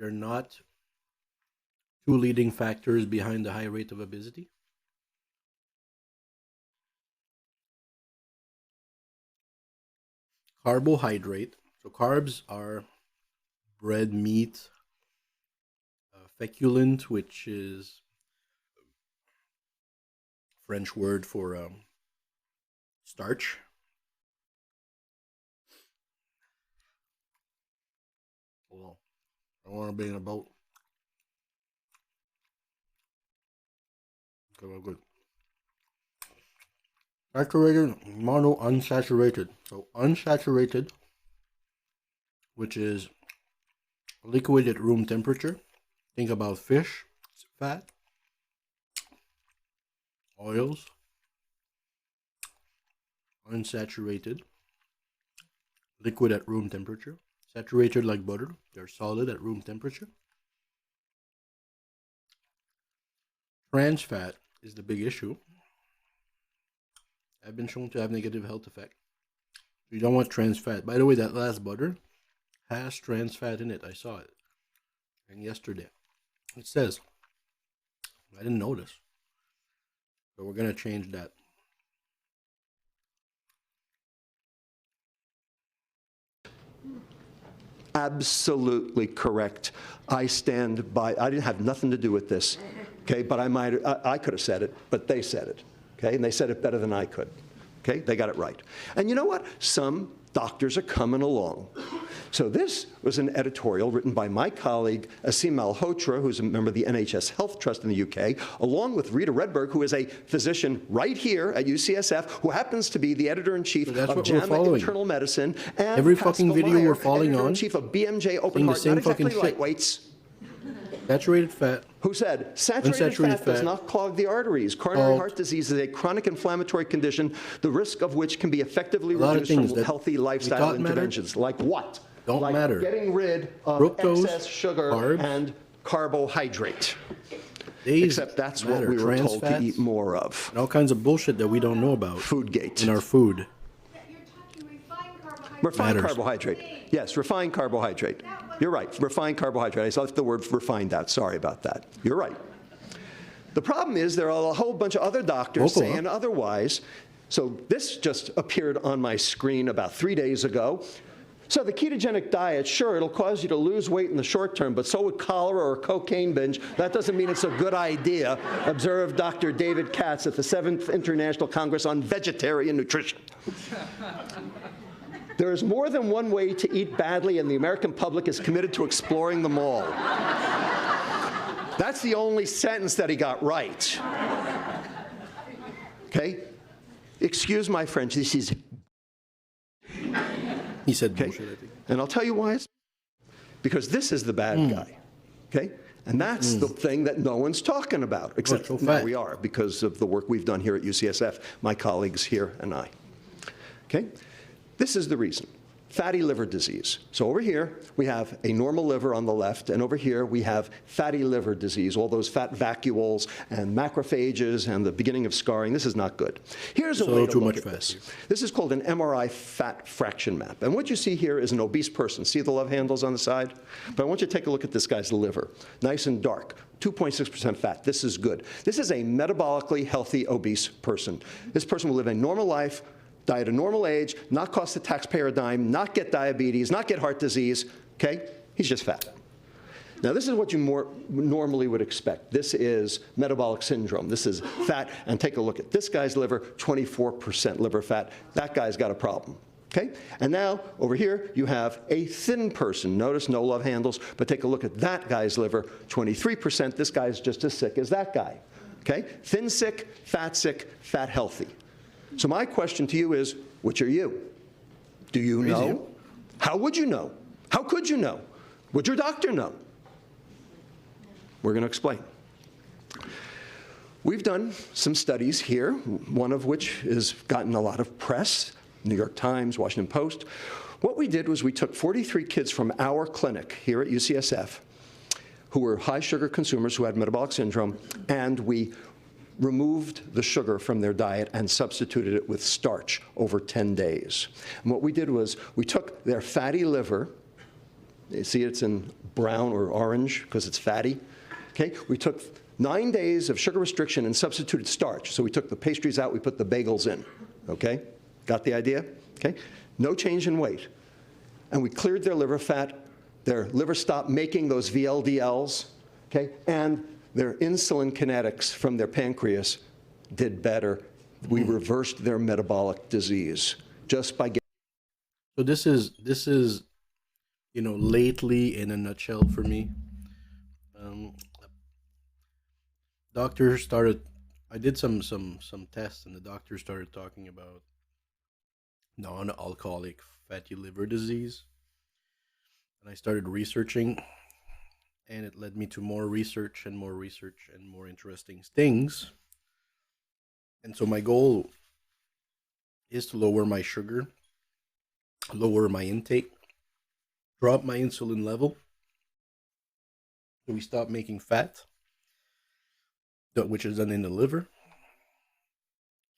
they're not two leading factors behind the high rate of obesity? Carbohydrate. So carbs are bread, meat, feculent, which is French word for starch. Well, I want to be in a boat. Okay, well, good. Saturated, mono, unsaturated. So unsaturated, which is liquid at room temperature. Think about fish, fat, oils. Unsaturated, liquid at room temperature. Saturated like butter, they're solid at room temperature. Trans fat is the big issue. Have been shown to have negative health effect. You don't want trans fat. By the way, that last butter has trans fat in it. I saw it. And yesterday. It says. I didn't notice. So we're going to change that. Absolutely correct. I stand by. I didn't have nothing to do with this, okay? But I could have said it, but they said it, okay? And they said it better than I could, okay? They got it right. And you know what? Some doctors are coming along. So this was an editorial written by my colleague, Asim Malhotra, who's a member of the NHS Health Trust in the UK, along with Rita Redberg, who is a physician right here at UCSF, who happens to be the editor-in-chief of JAMA Internal Medicine, and every fucking video we're following on, editor-in-chief of BMJ Open Heart, not exactly lightweights. Saturated fat. Who said saturated fat does not clog the arteries. Coronary heart disease is a chronic inflammatory condition, the risk of which can be effectively reduced from healthy lifestyle interventions. Like what? Don't like matter. Getting rid of fructose, excess sugar carbs, and carbohydrate. These Except that's what we were told to eat more of. And all kinds of bullshit that we don't know about. Foodgate. In our food. You're talking refined carbohydrate. Refined carbohydrate. Yes, refined carbohydrate. You're right. Refined carbohydrate. I left the word refined out. Sorry about that. You're right. The problem is there are a whole bunch of other doctors saying otherwise. So this just appeared on my screen about 3 days ago. So the ketogenic diet, sure, it'll cause you to lose weight in the short term, but so would cholera or cocaine binge. That doesn't mean it's a good idea, observed Dr. David Katz at the 7th International Congress on Vegetarian Nutrition. There is more than one way to eat badly, and the American public is committed to exploring them all. That's the only sentence that he got right. Okay? Excuse my French, this is... He said bullshit, I think. And I'll tell you why. Because this is the bad guy, okay? And that's the thing that no one's talking about, except now we are, because of the work we've done here at UCSF, my colleagues here and I, okay? This is the reason. Fatty liver disease. So over here, we have a normal liver on the left, and over here, we have fatty liver disease, all those fat vacuoles and macrophages and the beginning of scarring. This is not good. Here's a way to look at this. This is called an MRI fat fraction map. And what you see here is an obese person. See the love handles on the side? But I want you to take a look at this guy's liver. Nice and dark. 2.6% fat. This is good. This is a metabolically healthy obese person. This person will live a normal life, die at a normal age, not cost the taxpayer a dime, not get diabetes, not get heart disease, okay? He's just fat. Now, this is what you normally would expect. This is metabolic syndrome. This is fat, and take a look at this guy's liver, 24% liver fat. That guy's got a problem, okay? And now, over here, you have a thin person. Notice no love handles, but take a look at that guy's liver, 23%. This guy's just as sick as that guy, okay? Thin sick, fat healthy. So my question to you is, which are you? Do you know? How would you know? How could you know? Would your doctor know? We're going to explain. We've done some studies here, one of which has gotten a lot of press, New York Times, Washington Post. What we did was we took 43 kids from our clinic here at UCSF who were high sugar consumers who had metabolic syndrome, and we removed the sugar from their diet and substituted it with starch over 10 days. And what we did was we took their fatty liver, You see it's in brown or orange because it's fatty. Okay, we took 9 days of sugar restriction and substituted starch. So we took the pastries out, we put the bagels in. Okay, got the idea? Okay, no change in weight. And we cleared their liver fat. Their liver stopped making those VLDLs, okay, and their insulin kinetics from their pancreas did better. We reversed their metabolic disease just by getting. So this is, you know, lately in a nutshell for me. Doctor started. I did some tests, and the doctor started talking about non-alcoholic fatty liver disease, and I started researching, and it led me to more research and more research and more interesting things. And so my goal is to lower my sugar, lower my intake, drop my insulin level, so we stop making fat, which is done in the liver.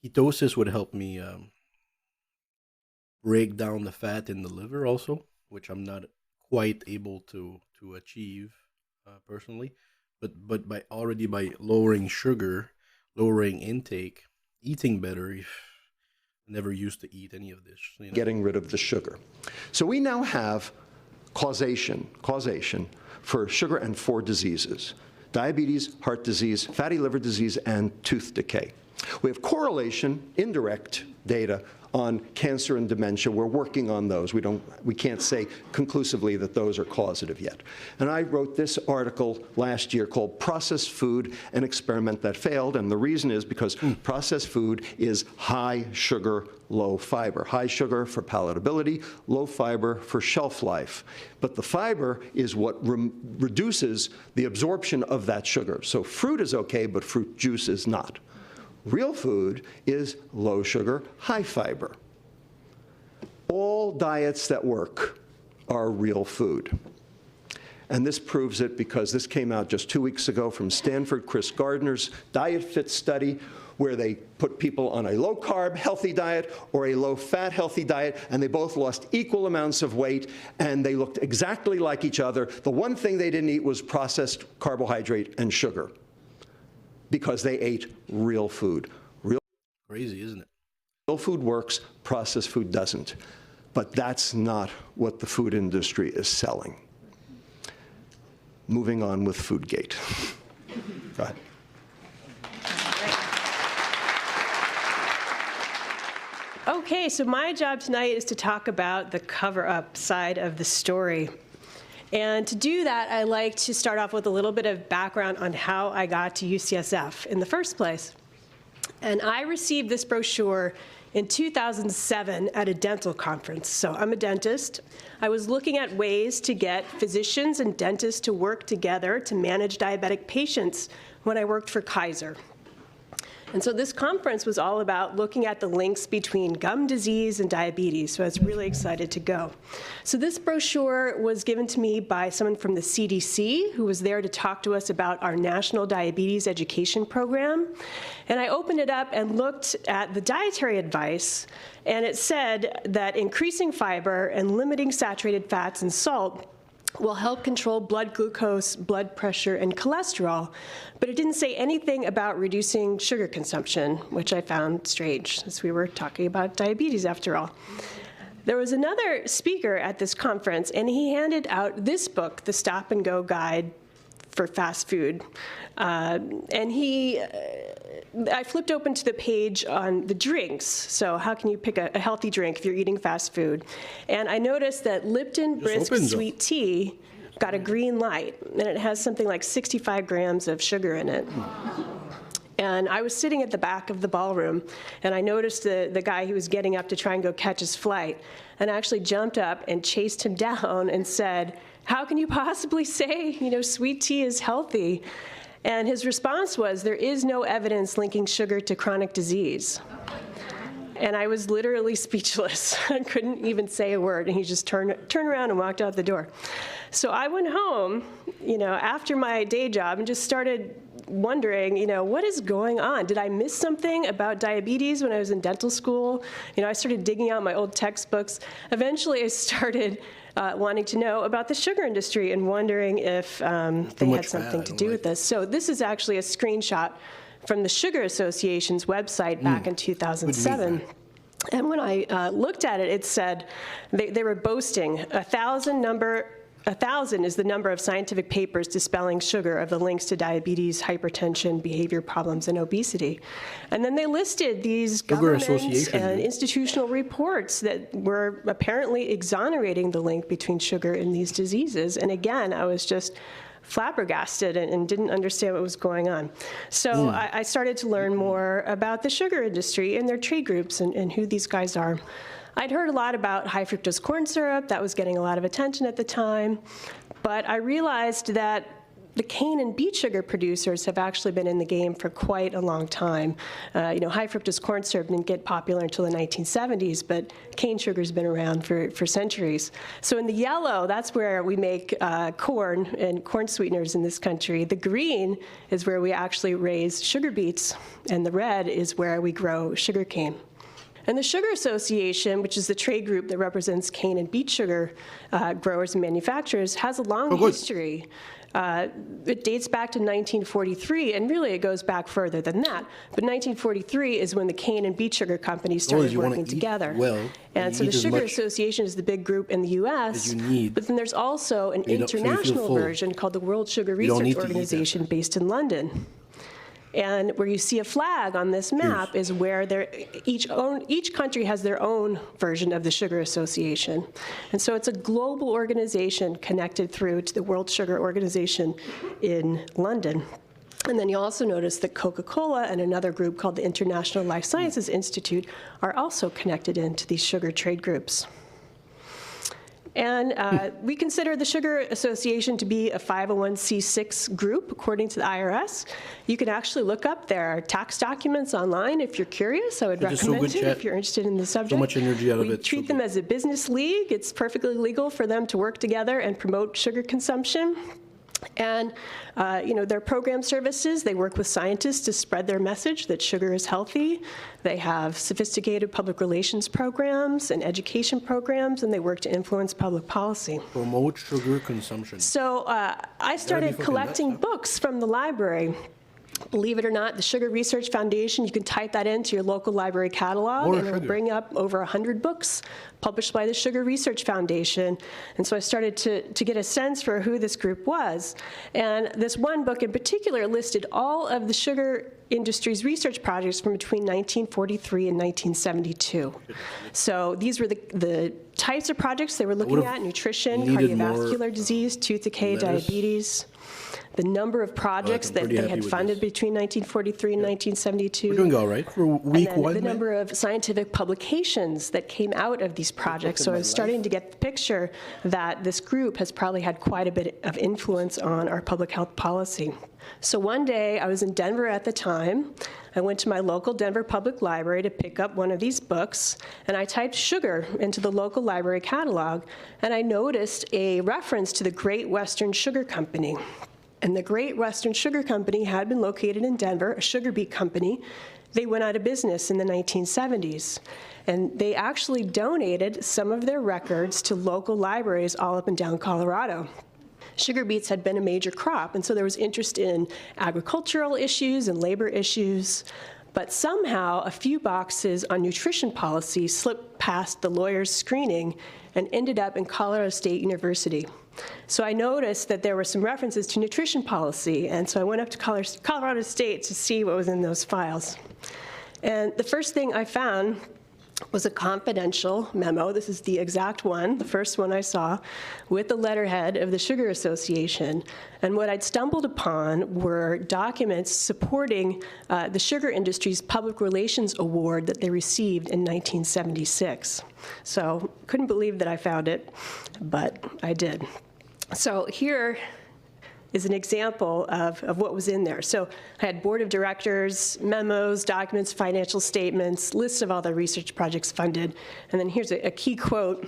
Ketosis would help me break down the fat in the liver also, which I'm not quite able to achieve personally. But by lowering sugar, lowering intake, eating better. I never used to eat any of this. You know? Getting rid of the sugar. So we now have causation for sugar and 4 diseases: diabetes, heart disease, fatty liver disease, and tooth decay. We have correlation, indirect data on cancer and dementia. We're working on those. We can't say conclusively that those are causative yet. And I wrote this article last year called Processed Food, an Experiment That Failed. And the reason is because processed food is high sugar, low fiber. High sugar for palatability, low fiber for shelf life. But the fiber is what reduces the absorption of that sugar. So fruit is okay, but fruit juice is not. Real food is low sugar, high fiber. All diets that work are real food. And this proves it because this came out just 2 weeks ago from Stanford, Chris Gardner's Diet Fit study, where they put people on a low-carb healthy diet or a low-fat healthy diet, and they both lost equal amounts of weight, and they looked exactly like each other. The one thing they didn't eat was processed carbohydrate and sugar, because they ate real food. Crazy, isn't it? Real food works, processed food doesn't. But that's not what the food industry is selling. Moving on with Foodgate. Go ahead. Okay, so my job tonight is to talk about the cover-up side of the story. And to do that, I like to start off with a little bit of background on how I got to UCSF in the first place. And I received this brochure in 2007 at a dental conference. So I'm a dentist. I was looking at ways to get physicians and dentists to work together to manage diabetic patients when I worked for Kaiser. And so this conference was all about looking at the links between gum disease and diabetes, so I was really excited to go. So this brochure was given to me by someone from the CDC who was there to talk to us about our National Diabetes Education Program. And I opened it up and looked at the dietary advice, and it said that increasing fiber and limiting saturated fats and salt will help control blood glucose, blood pressure, and cholesterol. But it didn't say anything about reducing sugar consumption, which I found strange, since we were talking about diabetes after all. There was another speaker at this conference, and he handed out this book, The Stop and Go Guide for Fast Food. I flipped open to the page on the drinks. So how can you pick a healthy drink if you're eating fast food? And I noticed that Lipton Brisk Sweet Tea got a green light, and it has something like 65 grams of sugar in it. And I was sitting at the back of the ballroom, and I noticed the guy who was getting up to try and go catch his flight, and I actually jumped up and chased him down and said, "How can you possibly say, sweet tea is healthy?" And his response was, "There is no evidence linking sugar to chronic disease." And I was literally speechless. I couldn't even say a word, and he just turned around and walked out the door. So I went home, after my day job and just started wondering, what is going on? Did I miss something about diabetes when I was in dental school? I started digging out my old textbooks. Eventually, I started wanting to know about the sugar industry and wondering if they had something to do with this. So this is actually a screenshot from the Sugar Association's website back in 2007. And when I looked at it, it said they were boasting 1,000 is the number of scientific papers dispelling sugar of the links to diabetes, hypertension, behavior problems, and obesity. And then they listed these government and institutional reports that were apparently exonerating the link between sugar and these diseases. And again, I was just flabbergasted and didn't understand what was going on. So I started to learn more about the sugar industry and their trade groups and who these guys are. I'd heard a lot about high fructose corn syrup. That was getting a lot of attention at the time. But I realized that the cane and beet sugar producers have actually been in the game for quite a long time. High fructose corn syrup didn't get popular until the 1970s, but cane sugar's been around for centuries. So in the yellow, that's where we make corn and corn sweeteners in this country. The green is where we actually raise sugar beets, and the red is where we grow sugar cane. And the Sugar Association, which is the trade group that represents cane and beet sugar growers and manufacturers, has a long history. It dates back to 1943, and really it goes back further than that. But 1943 is when the cane and beet sugar companies started working together. And so the Sugar Association is the big group in the U.S., but then there's also an international version called the World Sugar Research Organization based in London. And where you see a flag on this map is where each country has their own version of the Sugar Association. And so it's a global organization connected through to the World Sugar Organization in London. And then you also notice that Coca-Cola and another group called the International Life Sciences Institute are also connected into these sugar trade groups. And we consider the Sugar Association to be a 501c6 group, according to the IRS. You can actually look up their tax documents online if you're curious. I would recommend it if you're interested in the subject. So much energy out of it. We treat them as a business league. It's perfectly legal for them to work together and promote sugar consumption. And, their program services, they work with scientists to spread their message that sugar is healthy. They have sophisticated public relations programs and education programs, and they work to influence public policy. Promote sugar consumption. So I started collecting books from the library. Believe it or not, the Sugar Research Foundation, you can type that into your local library catalog, and it'll bring up over 100 books published by the Sugar Research Foundation. And so I started to get a sense for who this group was. And this one book in particular listed all of the sugar industry's research projects from between 1943 and 1972. So these were the types of projects they were looking at: nutrition, cardiovascular disease, tooth decay, diabetes. The number of projects that they had funded between 1943 and 1972. We're doing all right for week and then one. The number of scientific publications that came out of these projects. So I was starting to get the picture that this group has probably had quite a bit of influence on our public health policy. So one day, I was in Denver at the time. I went to my local Denver Public Library to pick up one of these books, and I typed sugar into the local library catalog, and I noticed a reference to the Great Western Sugar Company. And the Great Western Sugar Company had been located in Denver, a sugar beet company. They went out of business in the 1970s. And they actually donated some of their records to local libraries all up and down Colorado. Sugar beets had been a major crop, and so there was interest in agricultural issues and labor issues. But somehow, a few boxes on nutrition policy slipped past the lawyer's screening and ended up in Colorado State University. So I noticed that there were some references to nutrition policy, and so I went up to Colorado State to see what was in those files. And the first thing I found was a confidential memo. This is the exact one, the first one I saw, with the letterhead of the Sugar Association. And what I'd stumbled upon were documents supporting the sugar industry's Public Relations Award that they received in 1976. So couldn't believe that I found it, but I did. So here is an example of what was in there. So I had board of directors, memos, documents, financial statements, lists of all the research projects funded. And then here's a key quote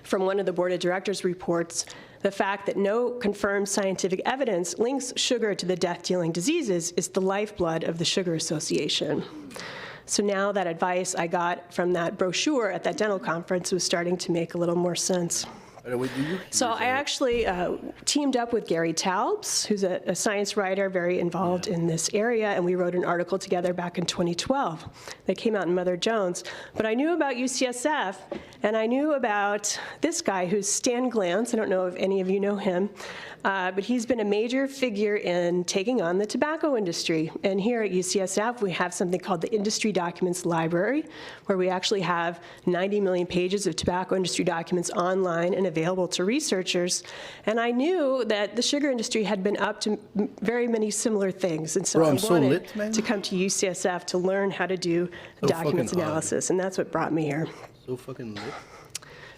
from one of the board of directors reports. the fact that no confirmed scientific evidence links sugar to the death-dealing diseases is the lifeblood of the Sugar Association. So now that advice I got from that brochure at that dental conference was starting to make a little more sense. So I actually teamed up with Gary Taubes, who's a science writer very involved in this area, and we wrote an article together back in 2012 that came out in Mother Jones. But I knew about UCSF, and I knew about this guy who's Stan Glantz. I don't know if any of you know him, but he's been a major figure in taking on the tobacco industry. And here at UCSF, we have something called the Industry Documents Library, where we actually have 90 million pages of tobacco industry documents online and available to researchers. And I knew that the sugar industry had been up to very many similar things. And so I wanted to come to UCSF to learn how to do documents analysis. And that's what brought me here. So fucking lit.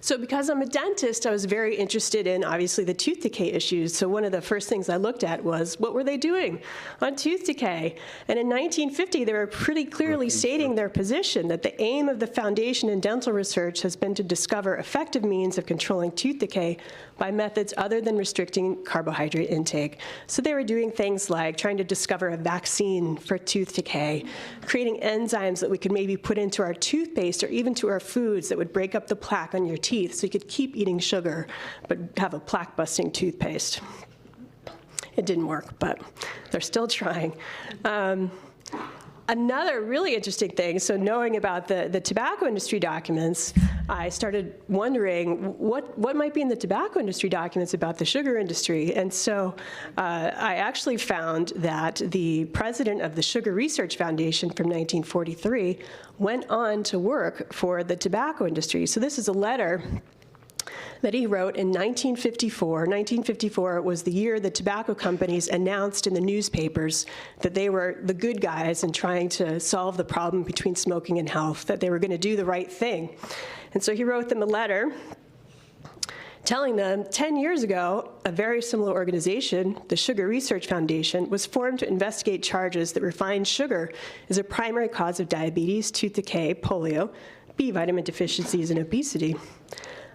So because I'm a dentist, I was very interested in, obviously, the tooth decay issues. So one of the first things I looked at was, what were they doing on tooth decay? And in 1950, they were pretty clearly stating their position that the aim of the foundation in dental research has been to discover effective means of controlling tooth decay by methods other than restricting carbohydrate intake. So they were doing things like trying to discover a vaccine for tooth decay, creating enzymes that we could maybe put into our toothpaste or even to our foods that would break up the plaque on your teeth so you could keep eating sugar but have a plaque-busting toothpaste. It didn't work, but they're still trying. Another really interesting thing, so knowing about the tobacco industry documents, I started wondering what might be in the tobacco industry documents about the sugar industry. And so I actually found that the president of the Sugar Research Foundation from 1943 went on to work for the tobacco industry. So this is a letter that he wrote in 1954. 1954 was the year the tobacco companies announced in the newspapers that they were the good guys in trying to solve the problem between smoking and health, that they were going to do the right thing. And so he wrote them a letter telling them 10 years ago, a very similar organization, the Sugar Research Foundation, was formed to investigate charges that refined sugar is a primary cause of diabetes, tooth decay, polio, B vitamin deficiencies, and obesity.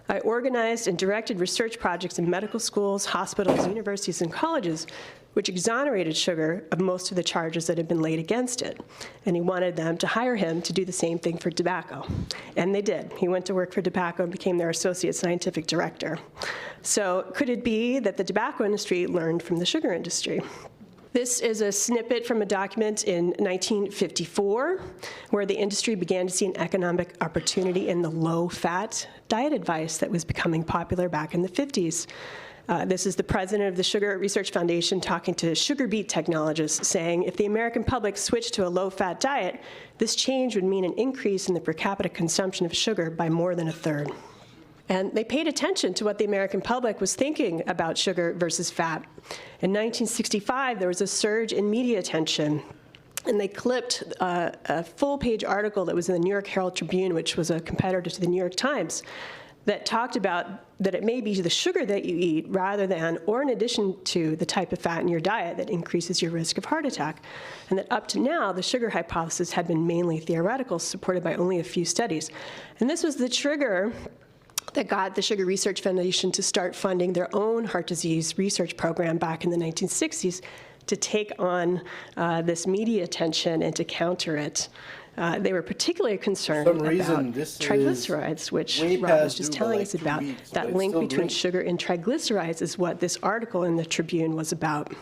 I organized and directed research projects in medical schools, hospitals, universities, and colleges, which exonerated sugar of most of the charges that had been laid against it. And he wanted them to hire him to do the same thing for tobacco. And they did. He went to work for tobacco and became their associate scientific director. So could it be that the tobacco industry learned from the sugar industry? This is a snippet from a document in 1954 where the industry began to see an economic opportunity in the low-fat diet advice that was becoming popular back in the 50s. This is the president of the Sugar Research Foundation talking to sugar beet technologists, saying if the American public switched to a low-fat diet, this change would mean an increase in the per capita consumption of sugar by more than a third. And they paid attention to what the American public was thinking about sugar versus fat. In 1965, there was a surge in media attention, and they clipped a full-page article that was in the New York Herald Tribune, which was a competitor to the New York Times, that talked about that it may be the sugar that you eat rather than, or in addition to, the type of fat in your diet that increases your risk of heart attack. And that up to now, the sugar hypothesis had been mainly theoretical, supported by only a few studies. And this was the trigger that got the Sugar Research Foundation to start funding their own heart disease research program back in the 1960s to take on this media attention and to counter it. They were particularly concerned about triglycerides, which Rob was just telling us about. That link between sugar and triglycerides is what this article in the Tribune was about.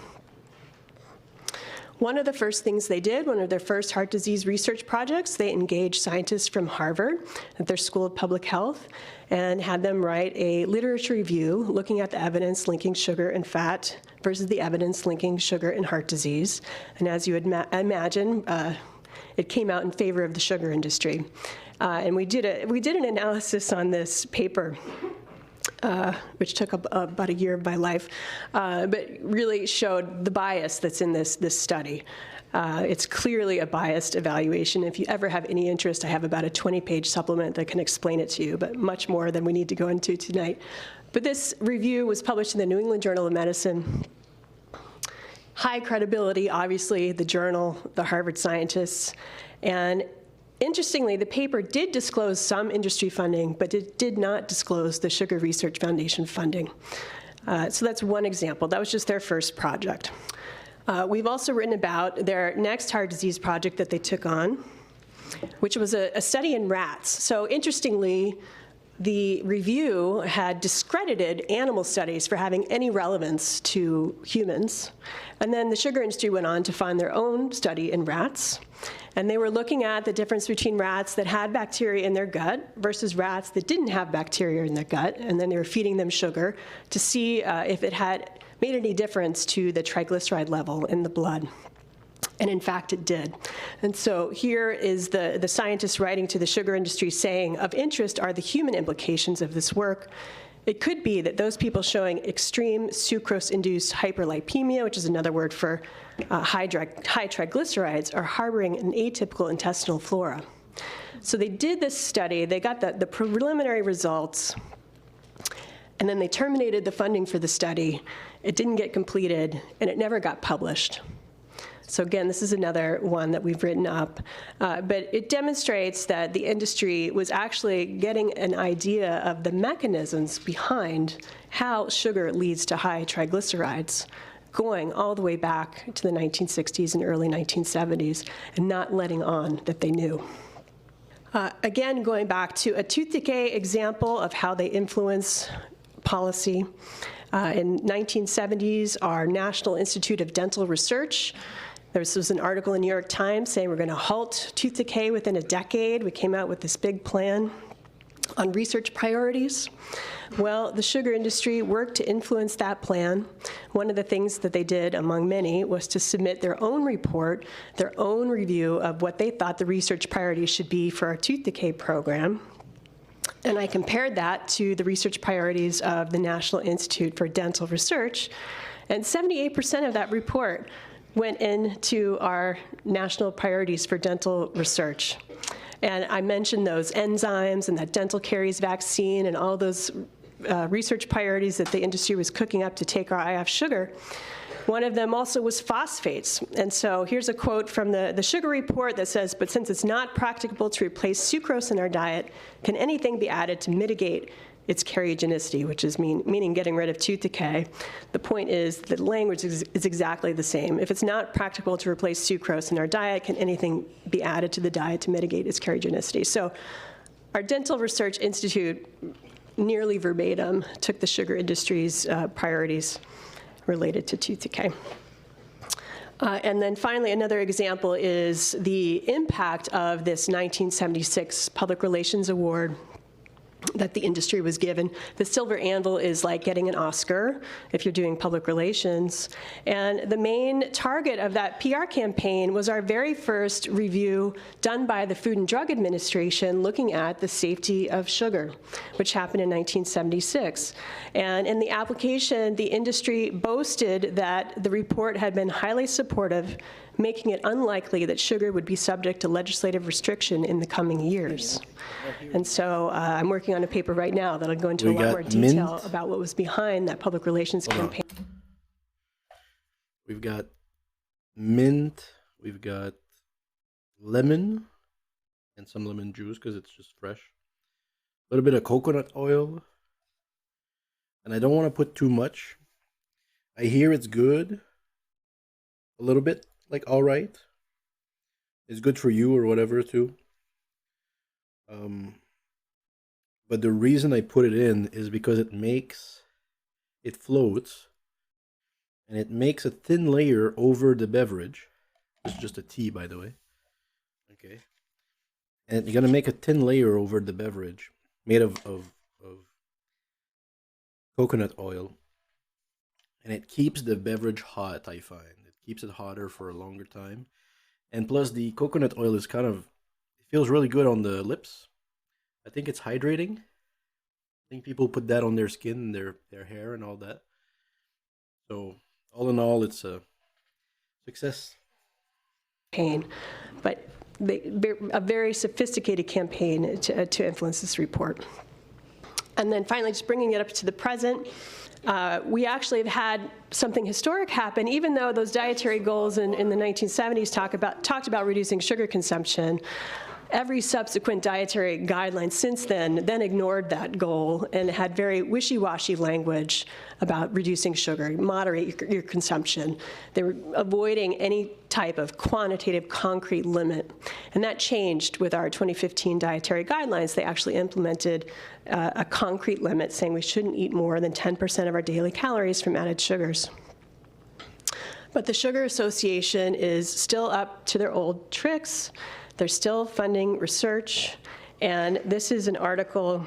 One of the first things they did, one of their first heart disease research projects, they engaged scientists from Harvard at their School of Public Health and had them write a literature review looking at the evidence linking sugar and fat versus the evidence linking sugar and heart disease. And as you would imagine, it came out in favor of the sugar industry. And we did an analysis on this paper, which took about a year of my life, but really showed the bias that's in this study. It's clearly a biased evaluation. If you ever have any interest, I have about a 20-page supplement that can explain it to you, but much more than we need to go into tonight. But this review was published in the New England Journal of Medicine. High credibility, obviously, the journal, the Harvard scientists, and interestingly, the paper did disclose some industry funding, but it did not disclose the Sugar Research Foundation funding. So that's one example. That was just their first project. We've also written about their next heart disease project that they took on, which was a study in rats. So interestingly, the review had discredited animal studies for having any relevance to humans. And then the sugar industry went on to fund their own study in rats. And they were looking at the difference between rats that had bacteria in their gut versus rats that didn't have bacteria in their gut. And then they were feeding them sugar to see if it had made any difference to the triglyceride level in the blood. And in fact, it did. And so here is the scientists writing to the sugar industry saying, of interest are the human implications of this work. It could be that those people showing extreme sucrose-induced hyperlipemia, which is another word for high triglycerides, are harboring an atypical intestinal flora. So they did this study. They got the preliminary results, and then they terminated the funding for the study. It didn't get completed, and it never got published. So again, this is another one that we've written up. But it demonstrates that the industry was actually getting an idea of the mechanisms behind how sugar leads to high triglycerides, going all the way back to the 1960s and early 1970s, and not letting on that they knew. Again, going back to a tooth decay example of how they influence policy. In 1970s, our National Institute of Dental Research, there was an article in New York Times saying we're going to halt tooth decay within a decade. We came out with this big plan on research priorities. Well, the sugar industry worked to influence that plan. One of the things that they did, among many, was to submit their own report, their own review of what they thought the research priorities should be for our tooth decay program. And I compared that to the research priorities of the National Institute for Dental Research, and 78% of that report went into our national priorities for dental research. And I mentioned those enzymes and that dental caries vaccine and all those research priorities that the industry was cooking up to take our eye off sugar. One of them also was phosphates. And so here's a quote from the sugar report that says, "But since it's not practicable to replace sucrose in our diet, can anything be added to mitigate its karyogenicity," which is meaning getting rid of tooth decay. The point is the language is exactly the same. If it's not practical to replace sucrose in our diet, can anything be added to the diet to mitigate its karyogenicity? So our Dental Research Institute, nearly verbatim, took the sugar industry's priorities related to tooth decay. And then finally, another example is the impact of this 1976 Public Relations Award that the industry was given. The silver anvil is like getting an Oscar if you're doing public relations. And the main target of that PR campaign was our very first review done by the Food and Drug Administration looking at the safety of sugar, which happened in 1976. And in the application, the industry boasted that the report had been highly supportive, making it unlikely that sugar would be subject to legislative restriction in the coming years. And so I'm working on a paper right now that'll go into a lot more detail about what was behind that public relations campaign. We've got mint, we've got lemon, and some lemon juice because it's just fresh. A little bit of coconut oil. And I don't want to put too much. I hear it's good. A little bit. Like, all right, it's good for you or whatever too. But the reason I put it in is because it floats, and it makes a thin layer over the beverage. It's just a tea, by the way. Okay, and you're gonna make a thin layer over the beverage made of coconut oil, and it keeps the beverage hot. I find. Keeps it hotter for a longer time. And plus the coconut oil is it feels really good on the lips. I think it's hydrating. I think people put that on their skin and their hair and all that. So all in all, it's a success. But a very sophisticated campaign to influence this report. And then finally, just bringing it up to the present, we actually have had something historic happen, even though those dietary goals in the 1970s talked about reducing sugar consumption. every subsequent dietary guideline since then ignored that goal and had very wishy-washy language about reducing sugar, moderate your consumption. They were avoiding any type of quantitative, concrete limit. And that changed with our 2015 dietary guidelines. They actually implemented a concrete limit saying we shouldn't eat more than 10% of our daily calories from added sugars. But the Sugar Association is still up to their old tricks. They're still funding research. And this is an article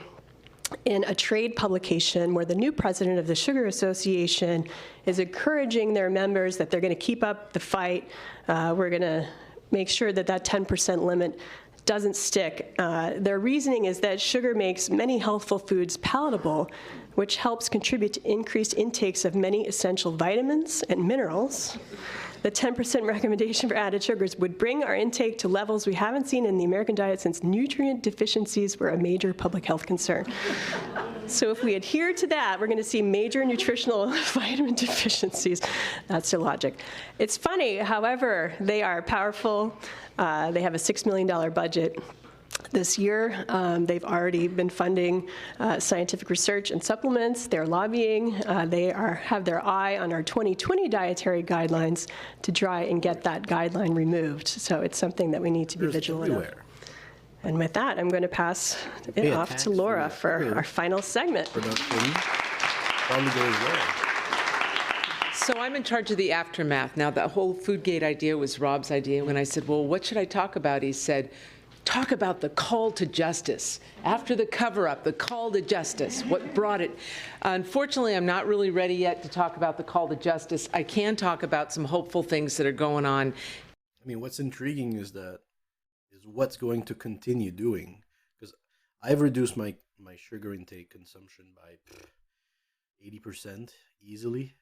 in a trade publication where the new president of the Sugar Association is encouraging their members that they're going to keep up the fight. We're going to make sure that that 10% limit doesn't stick. Their reasoning is that sugar makes many healthful foods palatable, which helps contribute to increased intakes of many essential vitamins and minerals. The 10% recommendation for added sugars would bring our intake to levels we haven't seen in the American diet since nutrient deficiencies were a major public health concern. So if we adhere to that, we're going to see major nutritional vitamin deficiencies. That's their logic. It's funny, however, they are powerful. They have a $6 million budget. This year, they've already been funding scientific research and supplements. They're lobbying. They have their eye on our 2020 dietary guidelines to try and get that guideline removed. So it's something that we need to be vigilant of. And with that, I'm going to pass it off to Laura for our final segment. So I'm in charge of the aftermath. Now, the whole Foodgate idea was Rob's idea. When I said, well, what should I talk about? He said, talk about the call to justice. After the cover-up, the call to justice, what brought it. Unfortunately, I'm not really ready yet to talk about the call to justice. I can talk about some hopeful things that are going on. I mean, what's intriguing is what's going to continue doing. Because I've reduced my sugar intake consumption by 80% easily.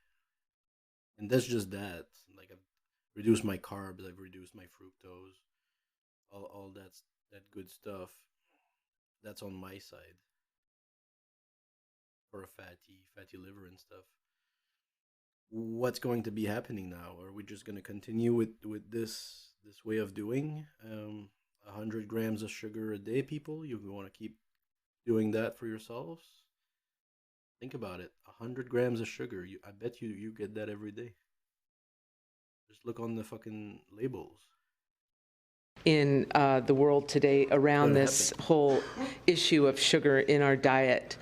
And that's just that. Like, I've reduced my carbs, I've reduced my fructose. All that good stuff, that's on my side for a fatty liver and stuff. What's going to be happening now? Are we just going to continue with this way of doing 100 grams of sugar a day, people? You want to keep doing that for yourselves? Think about it. 100 grams of sugar. I bet you get that every day. Just look on the fucking labels. In the world today around this whole issue of sugar in our diet.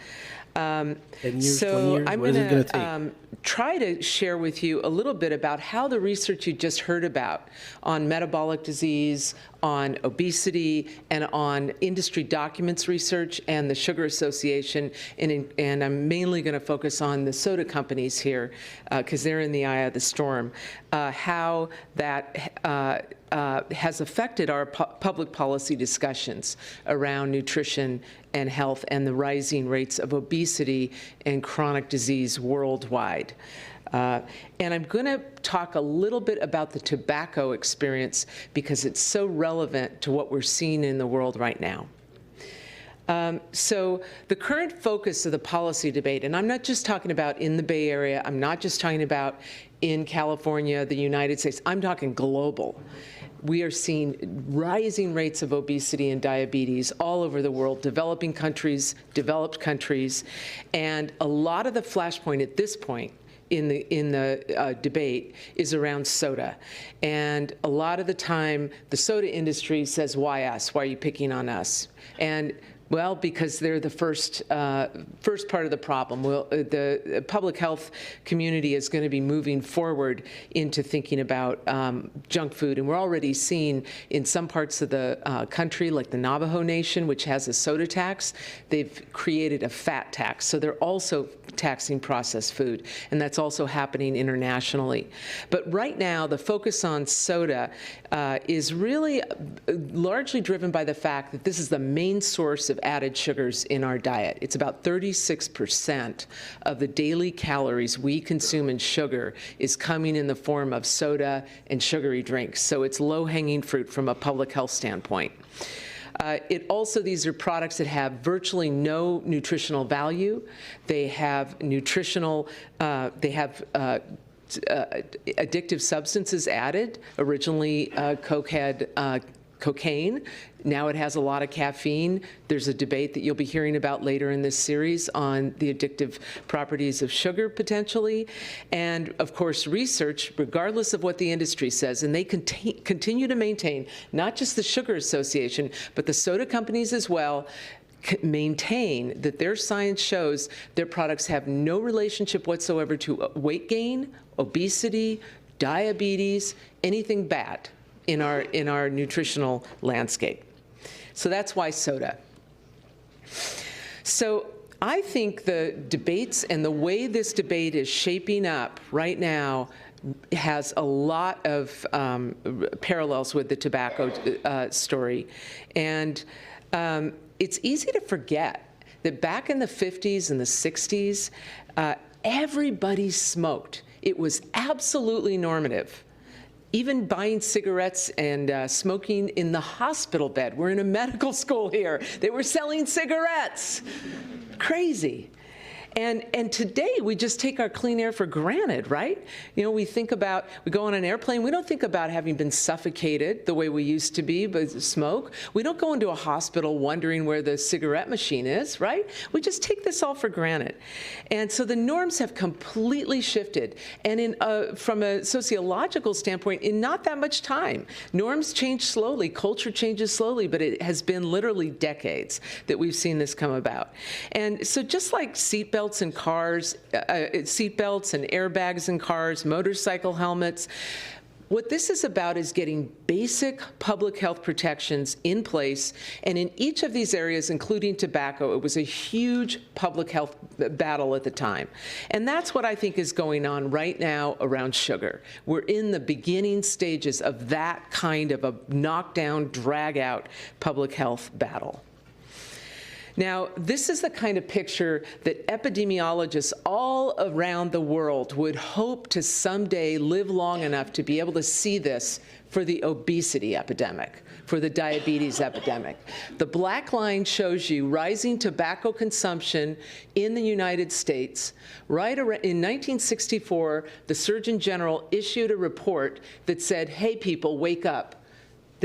10 years, so 20 years? I'm going to try to share with you a little bit about how the research you just heard about on metabolic disease, on obesity, and on industry documents research and the Sugar Association, and I'm mainly going to focus on the soda companies here because they're in the eye of the storm, how that has affected our public policy discussions around nutrition and health and the rising rates of obesity and chronic disease worldwide. And I'm going to talk a little bit about the tobacco experience because it's so relevant to what we're seeing in the world right now. So the current focus of the policy debate, and I'm not just talking about in the Bay Area, I'm not just talking about in California, the United States, I'm talking global. We are seeing rising rates of obesity and diabetes all over the world, developing countries, developed countries, and a lot of the flashpoint at this point in the debate is around soda. And a lot of the time, the soda industry says, why us? Why are you picking on us? And well, because they're the first part of the problem. Well, the public health community is going to be moving forward into thinking about junk food. And we're already seeing in some parts of the country, like the Navajo Nation, which has a soda tax, they've created a fat tax. So they're also taxing processed food. And that's also happening internationally. But right now, the focus on soda is really largely driven by the fact that this is the main source of added sugars in our diet. It's about 36% of the daily calories we consume in sugar is coming in the form of soda and sugary drinks. So it's low-hanging fruit from a public health standpoint. These are products that have virtually no nutritional value. They have addictive substances added. Originally, Coke had cocaine. Now it has a lot of caffeine. There's a debate that you'll be hearing about later in this series on the addictive properties of sugar, potentially. And, of course, research, regardless of what the industry says, and they continue to maintain, not just the Sugar Association, but the soda companies as well, maintain that their science shows their products have no relationship whatsoever to weight gain, obesity, diabetes, anything bad in our nutritional landscape. So that's why soda. So I think the debates and the way this debate is shaping up right now has a lot of parallels with the tobacco story. And it's easy to forget that back in the 50s and the 60s, everybody smoked. It was absolutely normative. Even buying cigarettes and smoking in the hospital bed. We're in a medical school here. They were selling cigarettes. Crazy. And today, we just take our clean air for granted, right? You know, we go on an airplane, we don't think about having been suffocated the way we used to be by smoke. We don't go into a hospital wondering where the cigarette machine is, right? We just take this all for granted. And so the norms have completely shifted. And from a sociological standpoint, in not that much time, norms change slowly, culture changes slowly, but it has been literally decades that we've seen this come about. And so just like seatbelts in cars, seatbelts and airbags in cars, motorcycle helmets. What this is about is getting basic public health protections in place, and in each of these areas, including tobacco, it was a huge public health battle at the time. And that's what I think is going on right now around sugar. We're in the beginning stages of that kind of a knockdown, drag-out public health battle. Now, this is the kind of picture that epidemiologists all around the world would hope to someday live long enough to be able to see this for the obesity epidemic, for the diabetes epidemic. The black line shows you rising tobacco consumption in the United States. Right around, in 1964, the Surgeon General issued a report that said, hey, people, wake up.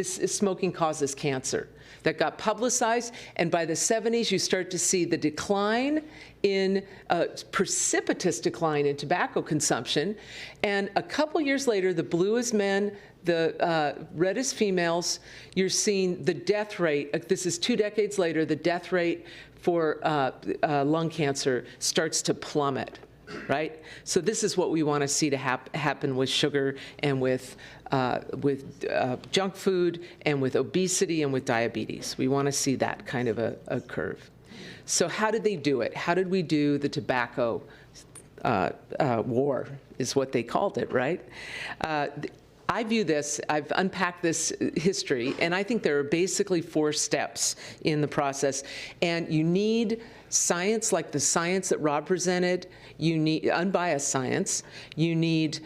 Smoking causes cancer. That got publicized, and by the 70s, you start to see the decline in, precipitous decline in tobacco consumption. And a couple years later, the bluest men, the reddest females, you're seeing the death rate, this is 2 decades later, the death rate for lung cancer starts to plummet. Right? So this is what we want to see to happen with sugar and with junk food and with obesity and with diabetes. We want to see that kind of a curve. So how did they do it? How did we do the tobacco war is what they called it, right? I view this, I've unpacked this history, and I think there are basically 4 steps in the process. And you need science like the science that Rob presented. You need unbiased science. You need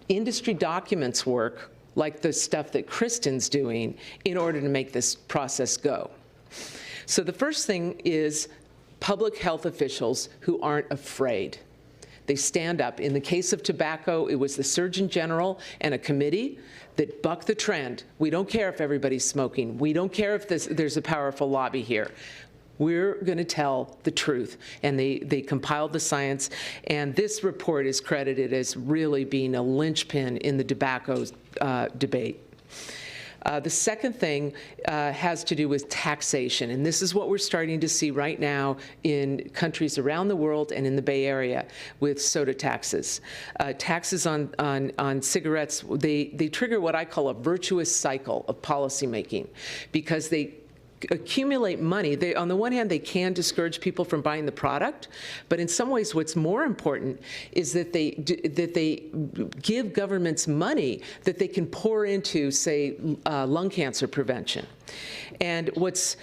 industry documents work like the stuff that Kristen's doing in order to make this process go. So the first thing is public health officials who aren't afraid. They stand up. In the case of tobacco, it was the Surgeon General and a committee that bucked the trend. We don't care if everybody's smoking. We don't care if there's a powerful lobby here. We're going to tell the truth. And they compiled the science, and this report is credited as really being a linchpin in the tobacco debate. The second thing has to do with taxation, and this is what we're starting to see right now in countries around the world and in the Bay Area with soda taxes. Taxes on cigarettes, they trigger what I call a virtuous cycle of policymaking, because they accumulate money. On the one hand, they can discourage people from buying the product, but in some ways what's more important is that they give governments money that they can pour into, say, lung cancer prevention. And what's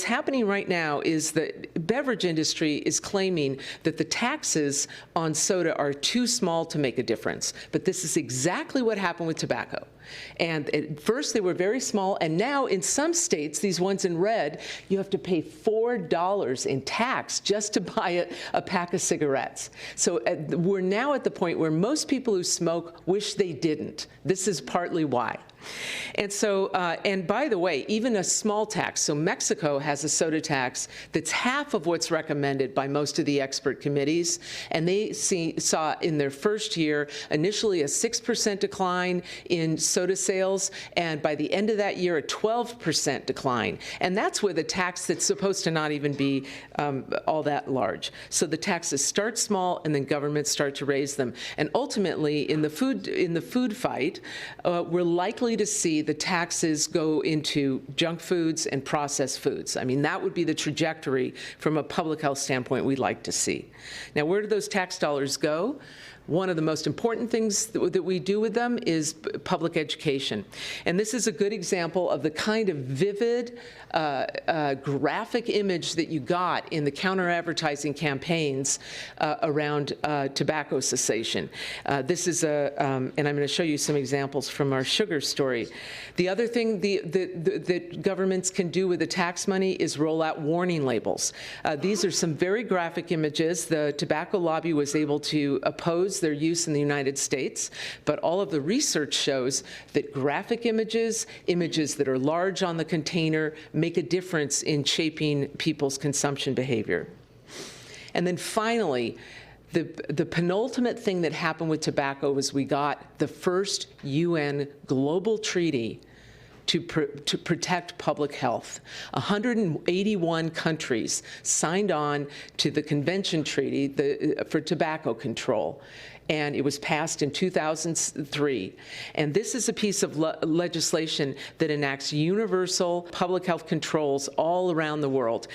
happening right now is the beverage industry is claiming that the taxes on soda are too small to make a difference. But this is exactly what happened with tobacco. And at first they were very small, and now in some states, these ones in red, you have to pay $4 in tax just to buy a pack of cigarettes. So we're now at the point where most people who smoke wish they didn't. This is partly why. And so, and by the way, even a small tax, so Mexico has a soda tax that's half of what's recommended by most of the expert committees, and they saw in their first year initially a 6% decline in soda sales, and by the end of that year a 12% decline. And that's with a tax that's supposed to not even be all that large. So the taxes start small, and then governments start to raise them. And ultimately, in the food fight, we're likely to see the taxes go into junk foods and processed foods. I mean, that would be the trajectory from a public health standpoint we'd like to see. Now, where do those tax dollars go? One of the most important things that we do with them is public education. And this is a good example of the kind of vivid, graphic image that you got in the counter-advertising campaigns around tobacco cessation. This is and I'm going to show you some examples from our sugar story. The other thing that governments can do with the tax money is roll out warning labels. These are some very graphic images. The tobacco lobby was able to oppose their use in the United States, but all of the research shows that graphic images, images that are large on the container, make a difference in shaping people's consumption behavior. And then finally, the penultimate thing that happened with tobacco was we got the first UN global treaty to protect public health. 181 countries signed on to the Convention Treaty for tobacco control, and it was passed in 2003. And this is a piece of legislation that enacts universal public health controls all around the world.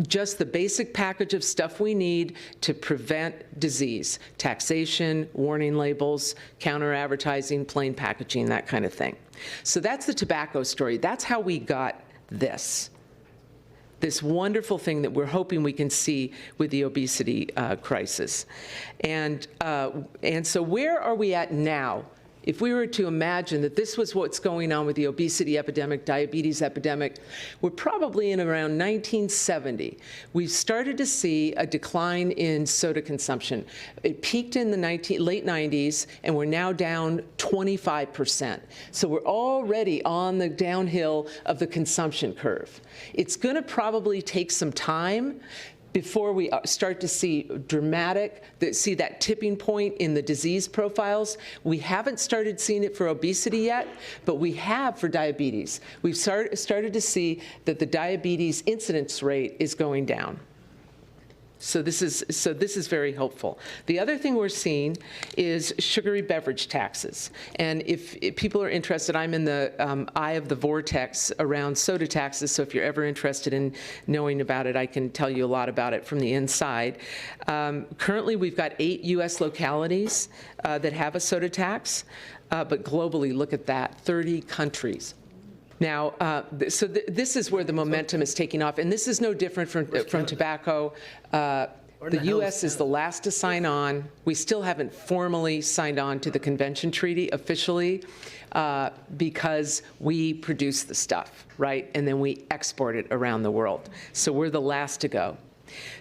Just the basic package of stuff we need to prevent disease: taxation, warning labels, counter-advertising, plain packaging, that kind of thing. So that's the tobacco story. That's how we got this wonderful thing that we're hoping we can see with the obesity crisis. And so where are we at now? If we were to imagine that this was what's going on with the obesity epidemic, diabetes epidemic, we're probably in around 1970. We've started to see a decline in soda consumption. It peaked in the late 90s, and we're now down 25%. So we're already on the downhill of the consumption curve. It's going to probably take some time before we start to see that tipping point in the disease profiles. We haven't started seeing it for obesity yet, but we have for diabetes. We've started to see that the diabetes incidence rate is going down. So this is very hopeful. The other thing we're seeing is sugary beverage taxes. And if people are interested, I'm in the eye of the vortex around soda taxes, so if you're ever interested in knowing about it, I can tell you a lot about it from the inside. Currently, we've got 8 U.S. localities that have a soda tax, but globally, look at that, 30 countries. Now, this is where the momentum is taking off, and this is no different from tobacco. The U.S. is the last to sign on. We still haven't formally signed on to the Convention Treaty officially because we produce the stuff, right? And then we export it around the world. So we're the last to go.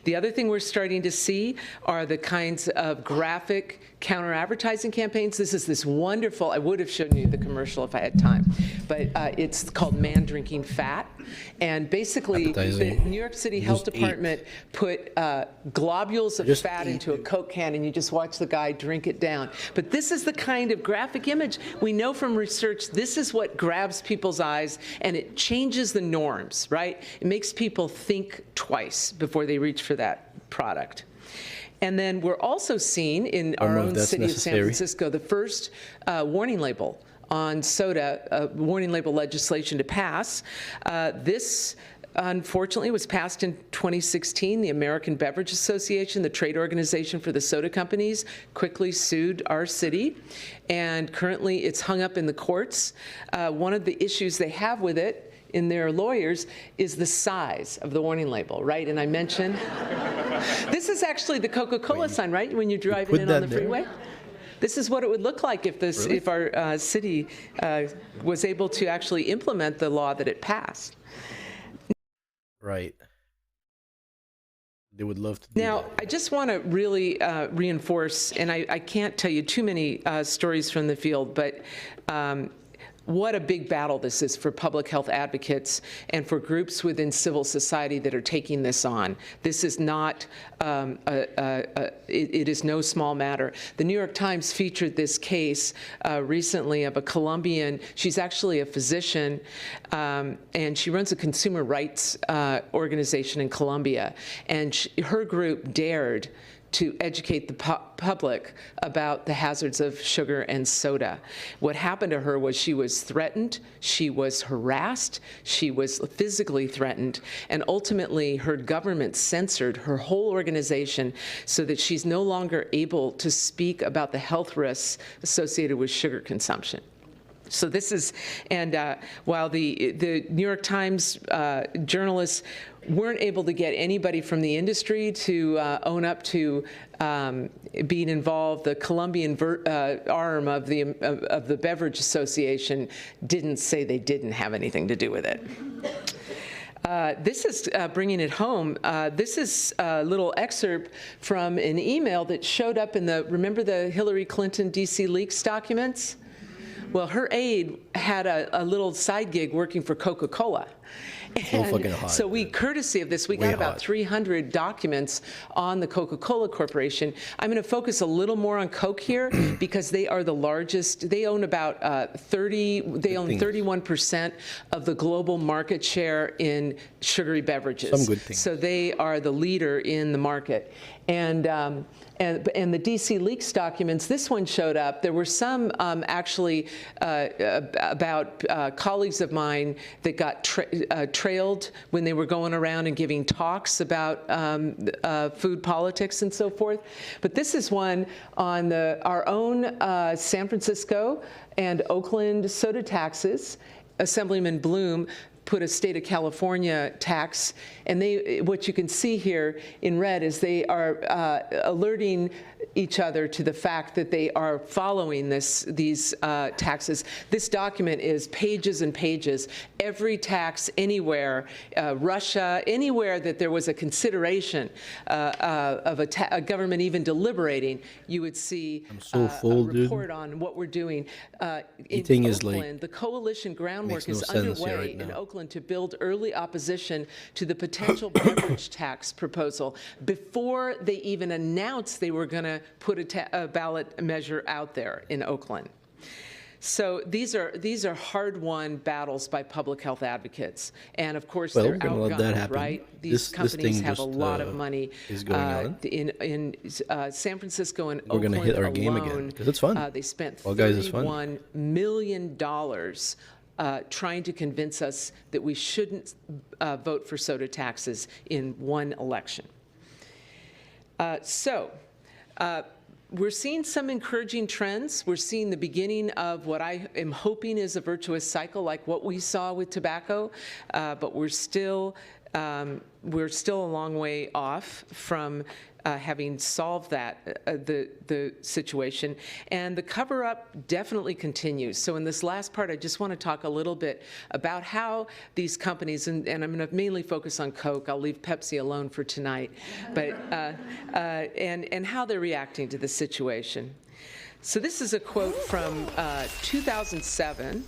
The other thing we're starting to see are the kinds of graphic counter-advertising campaigns. This is this wonderful, I would have shown you the commercial if I had time, but it's called Man Drinking Fat. And basically, the New York City Health Department put globules of fat into a Coke can, and you just watch the guy drink it down. But this is the kind of graphic image. We know from research this is what grabs people's eyes, and it changes the norms, right? It makes people think twice before they reach for that product. And then we're also seeing in our own city of San Francisco the first warning label on soda, warning label legislation to pass. This, unfortunately, was passed in 2016. The American Beverage Association, the trade organization for the soda companies, quickly sued our city, and currently it's hung up in the courts. One of the issues they have with it in their lawyers is the size of the warning label, right? And I mentioned, this is actually the Coca-Cola sign, right? When you're driving in on the freeway. This is what it would look like if this, if our city was able to actually implement the law that it passed. Right. They would love to do now, that. I just want to really reinforce, and I can't tell you too many stories from the field, but what a big battle this is for public health advocates and for groups within civil society that are taking this on. This is not, it is no small matter. The New York Times featured this case recently of a Colombian, she's actually a physician, and she runs a consumer rights organization in Colombia, and her group dared to educate the public about the hazards of sugar and soda. What happened to her was she was threatened, she was harassed, she was physically threatened, and ultimately her government censored her whole organization so that she's no longer able to speak about the health risks associated with sugar consumption. So this is, and while the New York Times journalists weren't able to get anybody from the industry to own up to being involved, the Colombian arm of the Beverage Association didn't say they didn't have anything to do with it. This is bringing it home. This is a little excerpt from an email that showed up in remember the Hillary Clinton DC leaks documents? Well, her aide had a little side gig working for Coca-Cola. So fucking hot. So we, courtesy of this, we got about 300 documents on the Coca-Cola Corporation. I'm going to focus a little more on Coke here because they are the largest. They own about 31% of the global market share in sugary beverages. Some good things. So they are the leader in the market. And the DC leaks documents, this one showed up. There were some actually about colleagues of mine that got trailed when they were going around and giving talks about food politics and so forth. But this is one on our own San Francisco and Oakland soda taxes. Assemblyman Bloom put a state of California tax, and what you can see here in red is they are alerting each other to the fact that they are following these taxes. This document is pages and pages. Every tax anywhere, Russia, anywhere that there was a consideration of a government even deliberating, you would see a report on what we're doing. In Oakland, the coalition groundwork is underway in Oakland to build early opposition to the potential beverage tax proposal before they even announced they were going to put a ballot measure out there in Oakland. So these are hard-won battles by public health advocates, and of course they're outgunned, right? These companies have a lot of money in San Francisco and Oakland. We're going to hit our game again because it's fun. They spent $31 million trying to convince us that we shouldn't vote for soda taxes in one election. We're seeing some encouraging trends. We're seeing the beginning of what I am hoping is a virtuous cycle, like what we saw with tobacco, but we're still a long way off from having solved the situation. And the cover-up definitely continues. So in this last part, I just want to talk a little bit about how these companies, and I'm going to mainly focus on Coke, I'll leave Pepsi alone for tonight, but and how they're reacting to the situation. So this is a quote from 2007.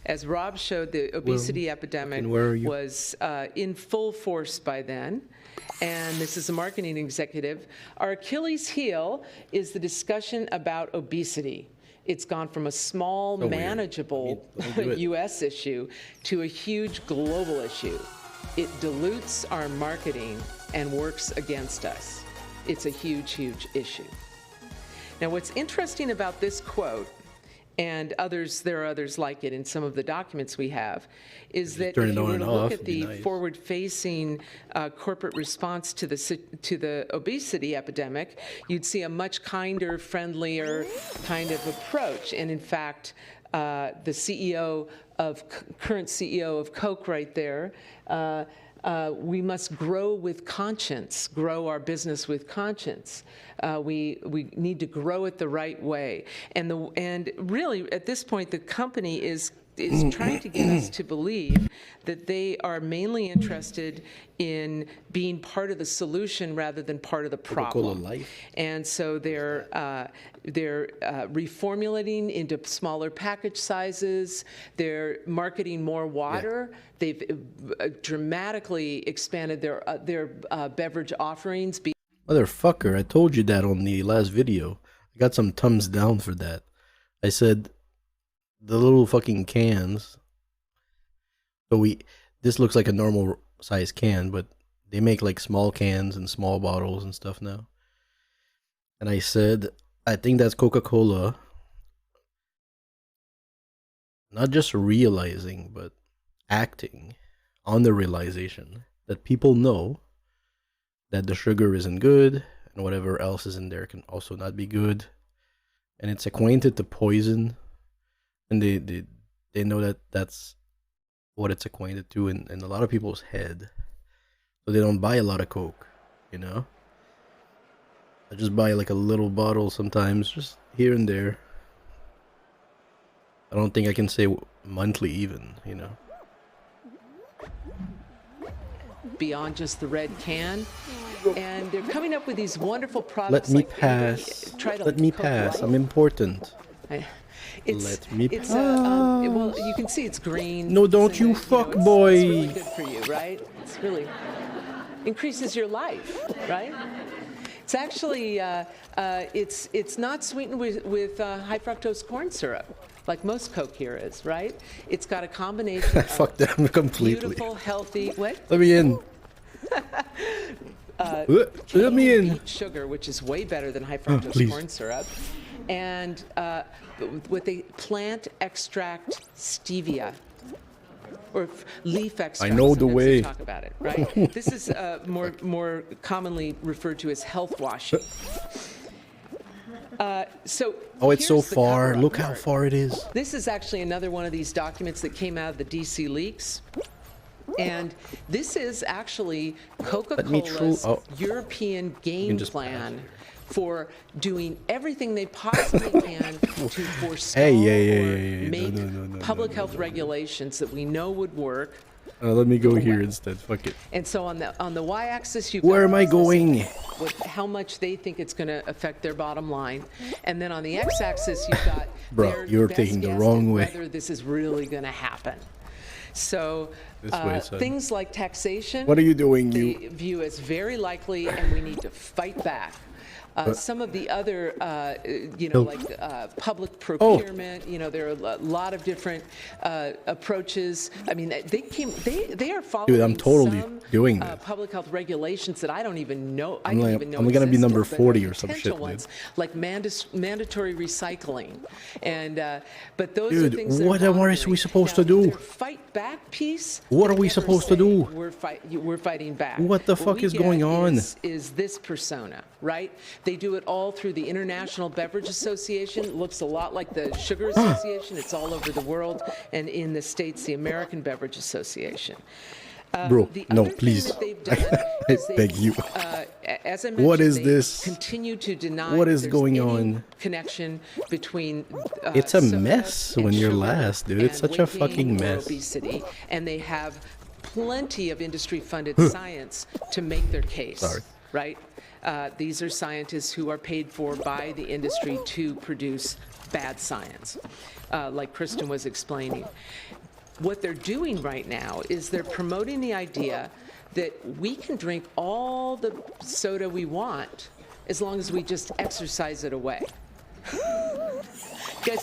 As Rob showed, the obesity epidemic was in full force by then. And this is a marketing executive. Our Achilles heel is the discussion about obesity. It's gone from a small, manageable U.S. issue to a huge global issue. It dilutes our marketing and works against us. It's a huge, huge issue. Now, what's interesting about this quote, and there are others like it in some of the documents we have, is that if you were to look at the forward-facing corporate response to the obesity epidemic, you'd see a much kinder, friendlier kind of approach. And in fact, the current CEO of Coke right there, we must grow with conscience, grow our business with conscience. We need to grow it the right way. And really, at this point, the company is is trying to get us to believe that they are mainly interested in being part of the solution rather than part of the problem. Life. And so they're reformulating into smaller package sizes. They're marketing more water. Yeah. They've dramatically expanded their beverage offerings. Motherfucker, I told you that on the last video. I got some thumbs down for that. I said the little fucking cans. So this looks like a normal size can, but they make like small cans and small bottles and stuff now. And I said, I think that's Coca-Cola not just realizing, but acting on the realization that people know that the sugar isn't good and whatever else is in there can also not be good. And it's acquainted to poison. And they know that that's what it's acquainted to in a lot of people's head. So they don't buy a lot of Coke, you know? I just buy like a little bottle sometimes, just here and there. I don't think I can say monthly even, you know? Beyond just the red can. And they're coming up with these wonderful products. Let me pass. Let me pass. I'm important. Let me pass. Well, you can see it's green. No, don't you fuck, boy. It's really good for you, right? It's really increases your life, right? It's actually it's not sweetened with high fructose corn syrup like most Coke here is, right? It's got a combination of fuck them completely. Beautiful, healthy. What? Let me in. Let me in. Beet sugar, which is way better than high fructose corn syrup, and what they plant extract stevia or leaf extract. I know the way. Talk about it, right? This is more commonly referred to as health washing. It's so far. Look how far it is. This is actually another one of these documents that came out of the DC leaks. And this is actually Coca-Cola's European game plan for doing everything they possibly can to forestall or make public health regulations that we know would work. Let me go here instead. Fuck it. And so on the y-axis, you've where am I going? How much they think it's going to affect their bottom line, and then on the x-axis, you've got bro, you're taking the wrong way. Whether this is really going to happen. So things like taxation, what are you doing? They view as very likely, and we need to fight back. Some of the other, public procurement, there are a lot of different approaches. I mean, they are following Dude, I'm totally doing this. Public health regulations that I don't even know. I'm going to be number 40 or some shit, ones, like mandatory recycling. And but those dude, are things what are we supposed to do? Fight back piece. What are we supposed to do? We're fighting back. What the fuck is going on? Is this persona, right? They do it all through the International Beverage Association. It looks a lot like the Sugar Association. It's all over the world. And in the States, the American Beverage Association. Bro, no, please. I beg you. As I mentioned, what is this? Continue to deny what is going on? Connection between it's a mess when you're last, dude. It's such a fucking mess. Obesity, and they have plenty of industry-funded science to make their case. Sorry. Right? These are scientists who are paid for by the industry to produce bad science, like Kristen was explaining. What they're doing right now is they're promoting the idea that we can drink all the soda we want as long as we just exercise it away.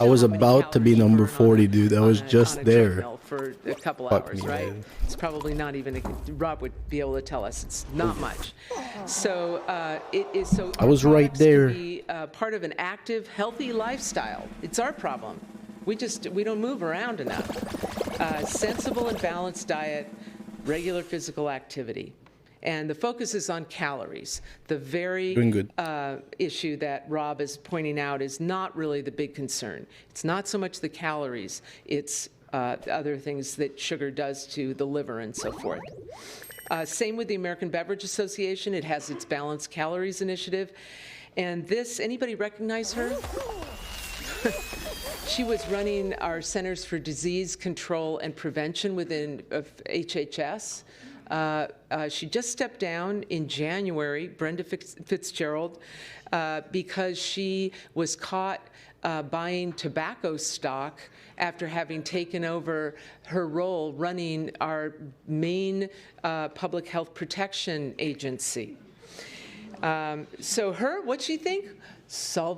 I was about to be number 40, dude. I was just there. For a couple Fuck hours, me, right? man. It's probably not even. Rob would be able to tell us. It's not much. So it is. So I was right there. To be part of an active, healthy lifestyle. It's our problem. We don't move around enough. Sensible and balanced diet, regular physical activity. And the focus is on calories. The very issue that Rob is pointing out is not really the big concern. It's not so much the calories, it's other things that sugar does to the liver and so forth. Same with the American Beverage Association. It has its Balanced Calories Initiative. And this, anybody recognize her? She was running our Centers for Disease Control and Prevention within HHS. She just stepped down in January, Brenda Fitzgerald, because she was caught buying tobacco stock after having taken over her role running our main public health protection agency. So what'd she think?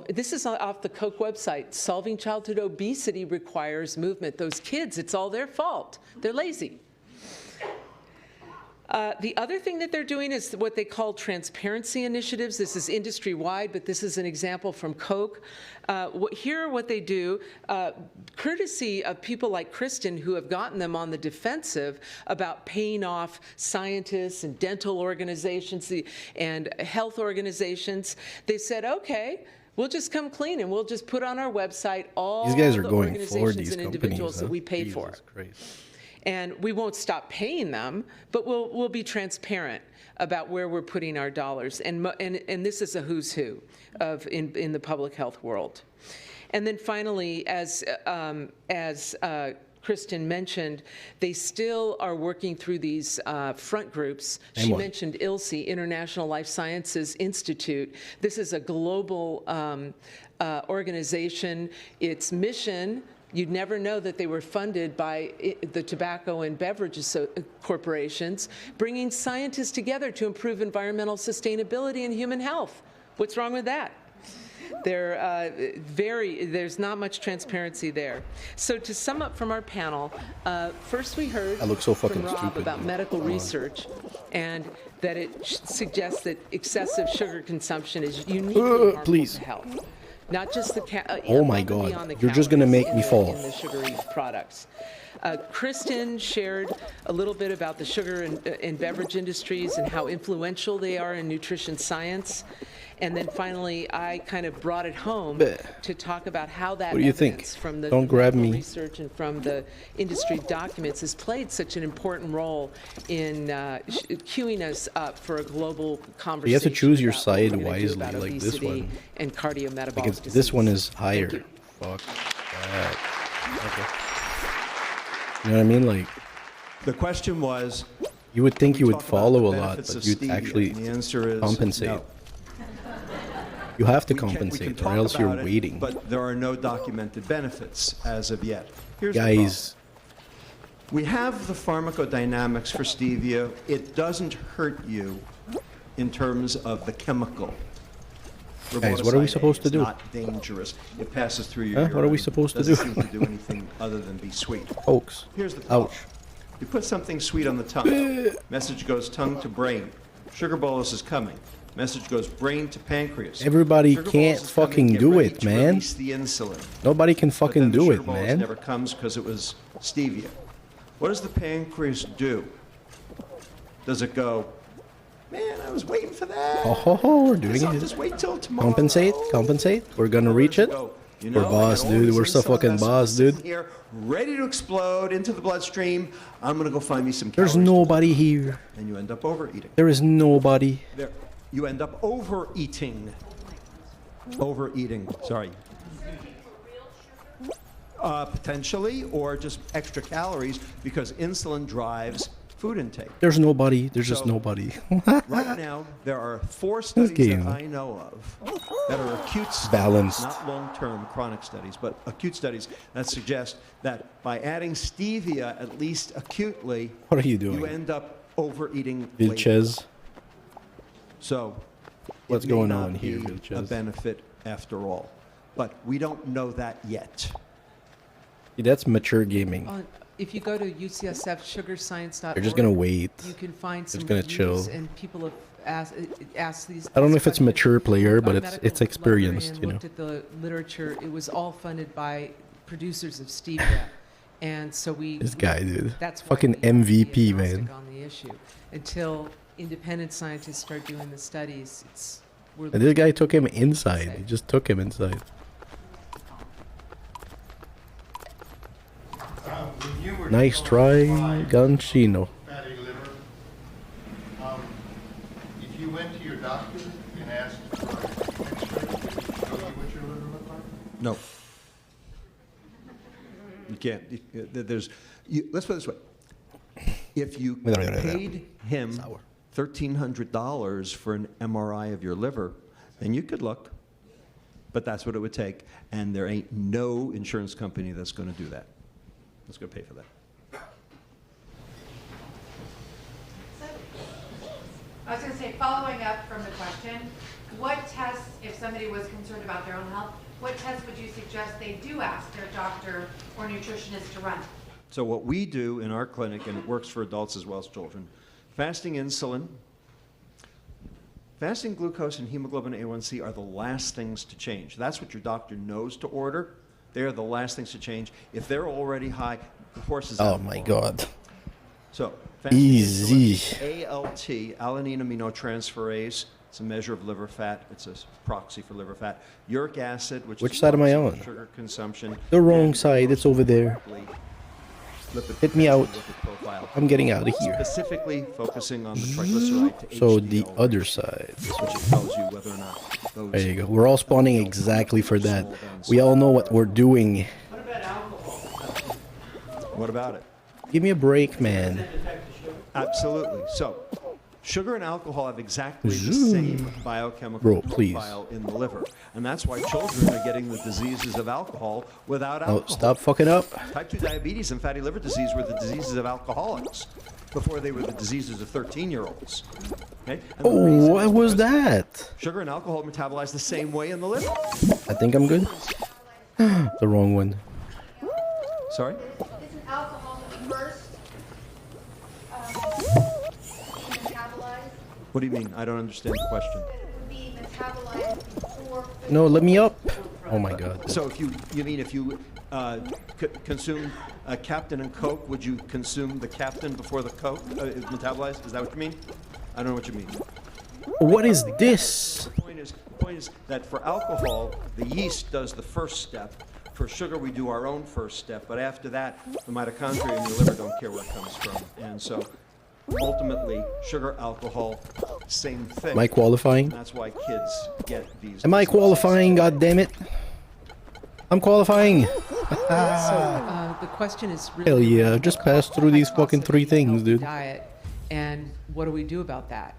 This is off the Koch website. Solving childhood obesity requires movement. Those kids, it's all their fault. They're lazy. The other thing that they're doing is what they call transparency initiatives. This is industry-wide, but this is an example from Koch. Here, what they do, courtesy of people like Kristen, who have gotten them on the defensive about paying off scientists and dental organizations and health organizations, they said, okay, we'll just come clean and we'll just put on our website all these guys are the going organizations for these and companies, individuals that we paid for. Christ. And we won't stop paying them, but we'll be transparent about where we're putting our dollars. And this is a who's who in the public health world. And then finally, as Kristen mentioned, they still are working through these front groups. She mentioned Ilse, International Life Sciences Institute. This is a global organization. Its mission, you'd never know that they were funded by the tobacco and beverage corporations, bringing scientists together to improve environmental sustainability and human health. What's wrong with that? There's not much transparency there. So to sum up from our panel, first we heard from Rob about medical research and that it suggests that excessive sugar consumption is uniquely harmful to health. Not just the oh my God, you're just going to make me fall. In the sugary products. Kristen shared a little bit about the sugar and beverage industries and how influential they are in nutrition science. And then finally, I kind of brought it home to talok about how that what do you think? From the Don't grab me. Research and from the industry documents has played such an important role in queuing us up for a global conversation. You have to choose your side wisely, like this one. And cardiometabolic like disease. This one is higher. Fuck that. Okay. You know what I mean? Like, The question was, you would think you would talk about follow the a lot, benefits but of you'd stevia, actually and the answer is compensate. no. You have to We can compensate, or talk else you're about it, waiting. But there are no documented benefits as of yet. Here's the Guys, problem. We have the pharmacodynamics for stevia. It doesn't hurt you in terms of the chemical. Guys, what are we supposed to do? It's not dangerous. It passes through your urine. What are we supposed to do? Doesn't seem to do anything other than be sweet. folks. Here's the problem. Ouch. You put something sweet on the tongue. Message goes tongue to brain. Sugar bolus is coming. Message goes brain to pancreas. Everybody Sugar can't bolus is coming. fucking Get do ready it, to man. release the insulin. Nobody can But fucking then the do sugar it, bolus man. never comes because it was stevia. What does the pancreas do? Does it go, man, I was waiting for that. Oh, we're doing I'll it. just wait till tomorrow. Compensate. We're gonna reach it. You We're know, I boss, got all dude. this We're so insulin fucking that's boss, sitting dude. Here, ready to explode into the bloodstream. I'm gonna go find me some There's calories to nobody here. eat. And you end up overeating. There is nobody. You end up overeating. Overeating, sorry. Potentially, or just extra calories because insulin drives food intake. There's nobody. There's just So- nobody. Right now, there are 4 studies game. that I know of that are acute studies, Balanced. not long-term chronic studies, but acute studies that suggest that by adding stevia, at least acutely, What are you doing? you end up overeating later. Vilches. So What's it may going not on here, be a Vilches? benefit after all, but we don't know that yet. That's mature gaming. If you go to UCSFsugarscience.org, They're just gonna wait. you can find some gonna reviews, chill. and people have asked these. I don't know if it's questions. mature player, but Our it's medical experienced, librarian you know. Looked at the literature. It was all funded by producers of stevia, and so we. This guy, dude. That's why Fucking we have to be MVP, agnostic man. On the issue, until independent scientists start doing the studies, we're. And this guy took him inside. He just took him inside. Nice try, Ganchino. Fatty liver. If you went to your doctor and asked for an X-ray, did he tell you what your liver looked like? No. You can't. Let's put it this way. If you paid him $1,300 for an MRI of your liver, then you could look. But that's what it would take. And there ain't no insurance company that's going to do that. That's going to pay for that. I was going to say, following up from the question, what tests, if somebody was concerned about their own health, what tests would you suggest they do ask their doctor or nutritionist to run? So what we do in our clinic, and it works for adults as well as children, fasting insulin, fasting glucose and hemoglobin A1C are the last things to change. That's what your doctor knows to order. They are the last things to change. If they're already high, the horse is out. Oh my God. So fasting Easy. insulin, ALT, alanine aminotransferase. It's a measure of liver fat. It's a proxy for liver fat. Uric acid, which is side am I proxy on? for sugar consumption. The wrong and side. It's over there. lipid Hit me out. lipid profile. I'm getting out of here. Specifically focusing on the triglyceride to So HDL the other ratio, side. which it tells you whether or not those. There you go. We're all spawning exactly for that. We all know what we're doing. What about it? Give me a break, man. Absolutely. So, sugar and alcohol have exactly the same biochemical Bro, please. profile in the liver, and that's why children are getting the diseases of alcohol without Oh, alcohol. stop fucking up. Type 2 diabetes and fatty liver disease were the diseases of alcoholics before they were the diseases of 13-year-olds. Okay? And the Oh, reason what is was because that? Sugar and alcohol metabolize the same way in the liver. I think I'm good. The wrong one. Sorry? Isn't alcohol the first metabolized? What do you mean? I don't understand the question. That it would be metabolized before food? No, let me up. Oh my God. So if you mean if you consume Captain and Coke, would you consume the Captain before the Coke is metabolized? Is that what you mean? I don't know what you mean. What is this? The point is that for alcohol, the yeast does the first step. For sugar, we do our own first step. But after that, the mitochondria in your liver don't care where it comes from. And so ultimately, sugar, alcohol, same thing. Am I qualifying? That's why kids get these. Am I qualifying? God damn it. I'm qualifying. So the question is really Hell yeah, just passed through these cost fucking of 3 eating a things, healthy dude. Diet, and what do we do about that?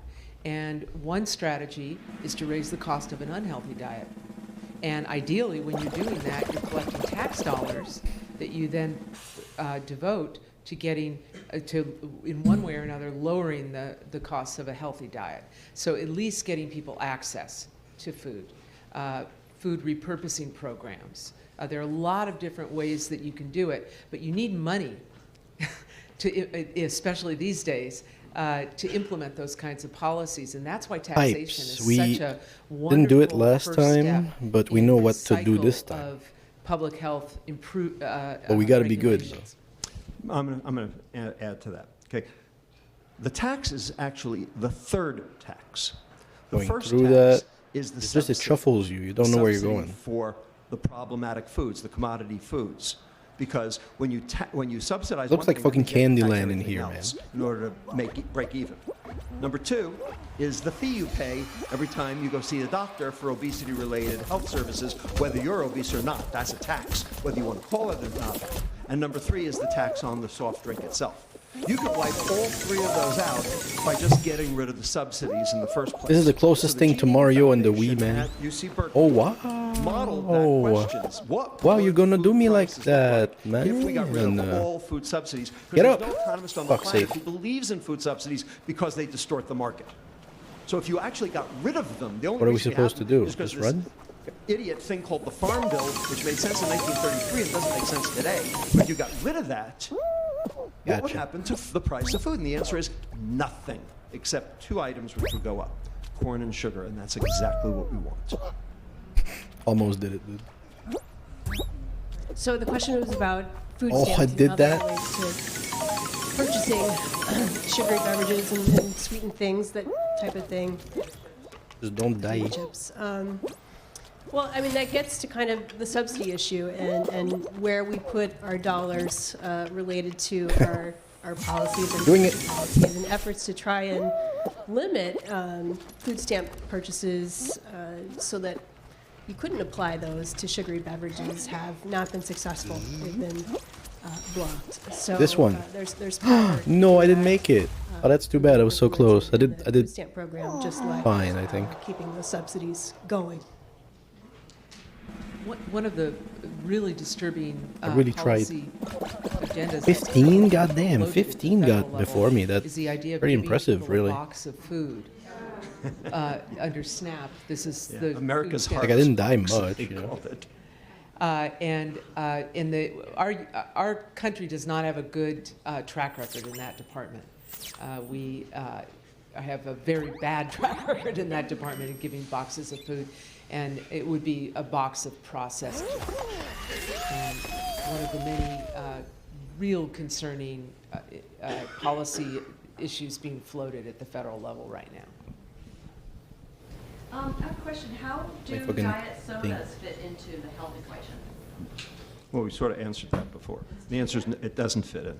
And one strategy is to raise the cost of an unhealthy diet. And ideally, when you're doing that, you're collecting tax dollars that you then devote to getting, in one way or another, lowering the costs of a healthy diet. So at least getting people access to food, food repurposing programs. There are a lot of different ways that you can do it, but you need money, especially these days, to implement those kinds of policies, and that's why taxation Pipes. is We such a wonderful didn't do it last first time, step but we in know the what to do this cycle time. Of public health But we got to be good. regulations. I'm going to add to that. Okay, the tax is actually the third tax. The Going first through tax that, is the It's just it subsidy. shuffles you. You don't know where you're Subsidy going. for the problematic foods, the commodity foods. Because when you subsidize Looks one like thing, fucking then you have to tax Candyland in everything here, else in order to break even. Number 2 is the fee you pay every time you go see a doctor for obesity-related health services, whether you're obese or not. That's a tax, whether you want to call it or not. And number 3 is the tax on the soft drink itself. You could wipe all 3 of those out by just getting rid of the subsidies in the first place. This is the closest So thing to GE Mario and the Foundation Wii, man. at UC Berkeley Oh, wow. modeled that questions. What Wow, you're would gonna food do me like prices look that, like if we got rid man. of all food subsidies? 'Cause Get there's up. no economist on the Fuck's planet sake. who believes in food subsidies because they distort the market. So if you actually got rid of them, the only What are we reason you supposed have to do? them is 'cause Just this run? idiot thing called the Farm Bill, which made sense in 1933 and doesn't make sense today. But you got rid of that, what would Gotcha. happen to the price of food? And the answer is nothing, except 2 items which would go up: corn and sugar, and that's exactly what we want. Almost did it, dude. So the question was about food Oh, stamps I and did how that? relates to purchasing sugary beverages and sweetened things, that type of thing. Just don't die. Chips. Well, I mean, that gets to kind of the subsidy issue and where we put our dollars related to our policies and Doing it. policies and efforts to try and limit food stamp purchases so that you couldn't apply those to sugary beverages have not been successful. They've been blocked. So This one. There's power No, I in didn't that, make it. Oh, that's too bad. I was so close. I the did food stamp program, just like fine, I think. keeping the subsidies going. One of the really disturbing I really tried. policy agendas 15? Goddamn, floated at the 15 federal got level before me. That's is the idea of very giving impressive, people really. A box of food under SNAP. This is Yeah, the America's food heart. Like, I didn't die Box, much, they you know. called it. Our country does not have a good track record in that department. We have a very bad track record in that department of giving boxes of food, and it would be a box of processed food. And one of the many real concerning policy issues being floated at the federal level right now. I have a question. How do fucking diet sodas thing. fit into the health equation? Well, we sort of answered that before. The answer is it doesn't fit in.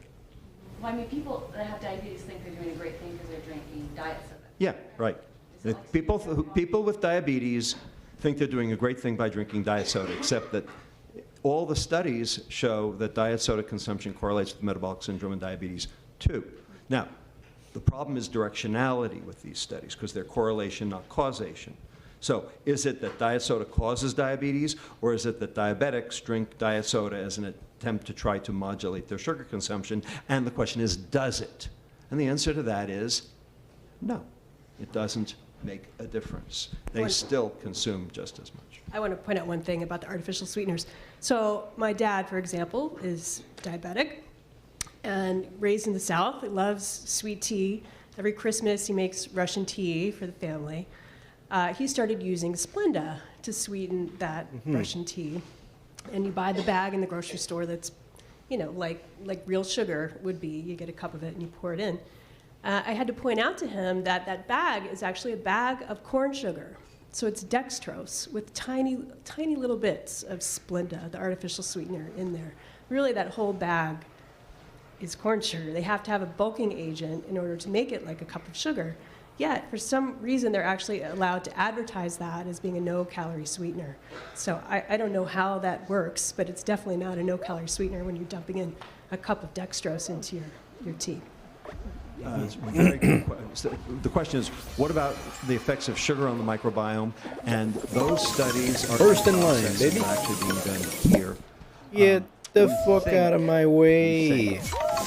Well, I mean, people that have diabetes think they're doing a great thing because they're drinking diet soda. Yeah, right. People with diabetes think they're doing a great thing by drinking diet soda, except that all the studies show that diet soda consumption correlates with metabolic syndrome and diabetes too. Now, the problem is directionality with these studies because they're correlation, not causation. So is it that diet soda causes diabetes, or is it that diabetics drink diet soda as an attempt to try to modulate their sugar consumption? And the question is, does it? And the answer to that is no. It doesn't make a difference. They still consume just as much. I want to point out one thing about the artificial sweeteners. So my dad, for example, is diabetic and raised in the South. He loves sweet tea. Every Christmas he makes Russian tea for the family. He started using Splenda to sweeten that Russian tea. And you buy the bag in the grocery store that's, you know, like real sugar would be. You get a cup of it and you pour it in. I had to point out to him that that bag is actually a bag of corn sugar. So it's dextrose with tiny, tiny little bits of Splenda, the artificial sweetener, in there. Really, that whole bag is corn sugar. They have to have a bulking agent in order to make it like a cup of sugar. Yet, for some reason, they're actually allowed to advertise that as being a no-calorie sweetener. So I don't know how that works, but it's definitely not a no-calorie sweetener when you're dumping in a cup of dextrose into your tea. It's a very good question. The question is, what about the effects of sugar on the microbiome? And those studies are First in line, process baby. of actually being done here. Get the fuck think- out of my way.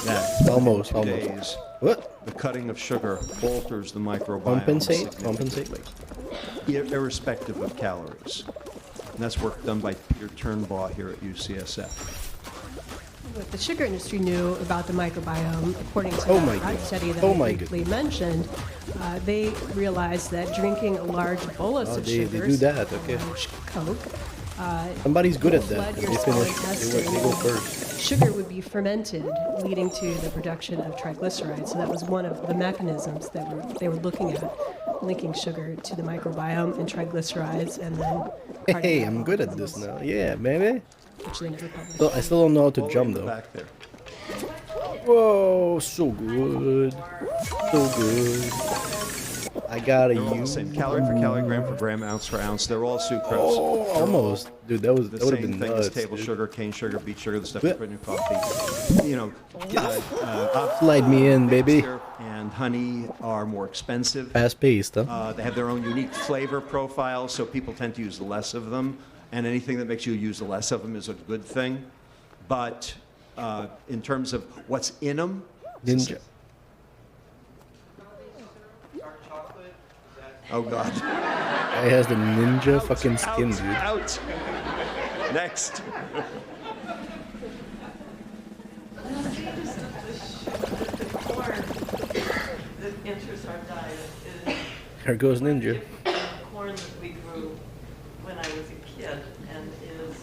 That Almost, in almost. days, What? the cutting of sugar alters the microbiome. Compensate? significantly, irrespective of calories. And that's work done by Peter Turnbaugh here at UCSF. What the sugar industry knew about the microbiome, according to Oh my that goodness. study that Oh I my briefly mentioned, they realized that drinking a large bolus of they sugar, do that, okay. large Coke, Somebody's good at that. flood They your small finish. They intestine. go first. Sugar would be fermented, leading to the production of triglycerides. So that was one of the mechanisms that they were looking at, linking sugar to the microbiome and triglycerides, and then Hey, I'm good at this now. Yeah, baby. which they never published. So I still don't know how to All the way jump in the though. back there. Whoa, so good. So good. I gotta They're all the use. same. Calorie for calorie, gram for gram, ounce for ounce. They're all sucrose. Oh, almost. Dude, that would The have same been thing nuts. as table dude. sugar, cane sugar, beet sugar, the stuff you put in your coffee. You know, Slide me in, baby. syrup and honey are more expensive. Fast paced, huh? They have their own unique flavor profile, so people tend to use less of them. And anything that makes you use less of them is a good thing. But in terms of what's in them, Ninja. oh God. Guy has the ninja fucking skin, dude. Out. Next. Corn that enters our diet is Here goes ninja. corn that we grew when I was a kid, and is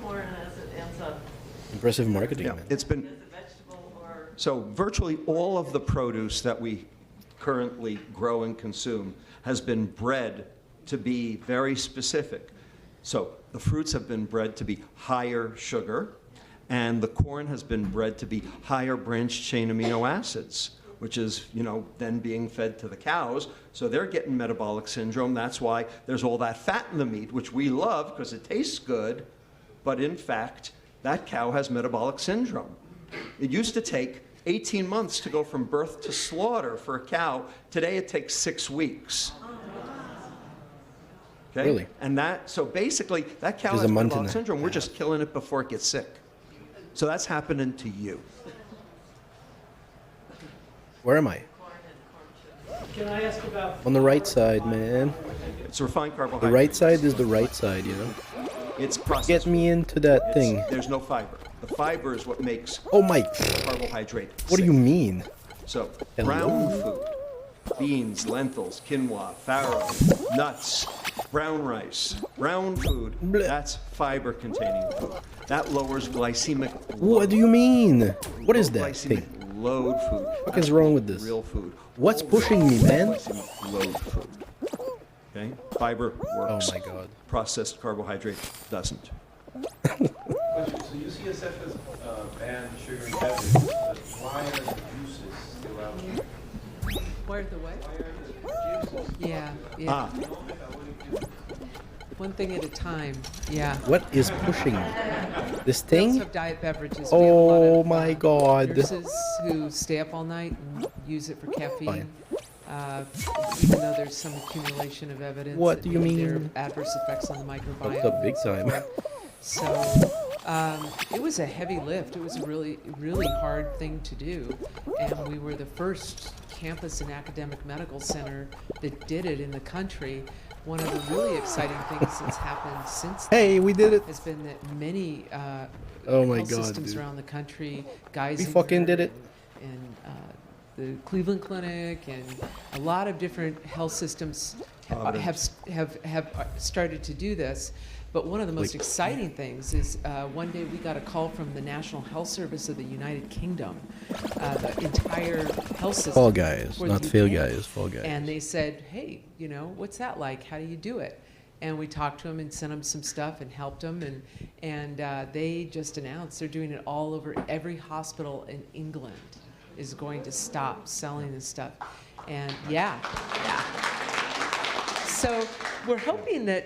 corn as it ends up Impressive marketing, Yeah, man. it's been as a vegetable or so virtually all of the produce that we currently grow and consume has been bred to be very specific. So the fruits have been bred to be higher sugar, and the corn has been bred to be higher branched chain amino acids, which is, then being fed to the cows. So they're getting metabolic syndrome. That's why there's all that fat in the meat, which we love because it tastes good. But in fact, that cow has metabolic syndrome. It used to take 18 months to go from birth to slaughter for a cow. Today it takes 6 weeks. Okay? Really? And so basically, that cow There's has a month metabolic in syndrome. We're there. just killing it before it gets sick. So that's happening to you. Where am I? Can I ask about On the right side, man. It's refined The carbohydrate. right side is the right side, It's processed. Get me into that thing. There's no fiber. The fiber is what makes Oh my. carbohydrate. What do you mean? So, Hello? brown food, beans, lentils, quinoa, farro, nuts, brown rice, brown food, Blech. that's fiber-containing food. That lowers glycemic load. What do you mean? What is Low that glycemic thing? load food. What That's is wrong with this? Real food. What's pushing me, man? Glycemic load food. Okay? Fiber works. Oh my God. Processed carbohydrate doesn't. So UCSF has banned sugary beverages, but why are the juices still out there? Where the what? Why are the juices? Yeah. Ah, One thing at a time. Yeah. What is pushing me? This We also thing? have diet beverages. We have a lot Oh of, my God. nurses who stay up all night and use it for caffeine. Fine. Even though there's some accumulation of evidence. What do you that there mean? are adverse effects on the microbiome. Fucked up big time. So it was a heavy lift. It was a really, really hard thing to do. And we were the first campus and academic medical center that did it in the country. One of the really exciting things that's happened since then Hey, we did it. has been that many Oh my health God, systems dude. around the country, guys, We fucking did it. and the Cleveland Clinic and a lot of different health systems have started to do this. But one of the most exciting things is one day we got a call from the National Health Service of the United Kingdom, the entire health system. Fall Guys, for not the Fail UK. Guys, Fall Guys. And they said, hey, what's that like? How do you do it? And we talked to them and sent them some stuff and helped them. And they just announced they're doing it all over. Every hospital in England is going to stop selling this stuff. And yeah. So we're hoping that,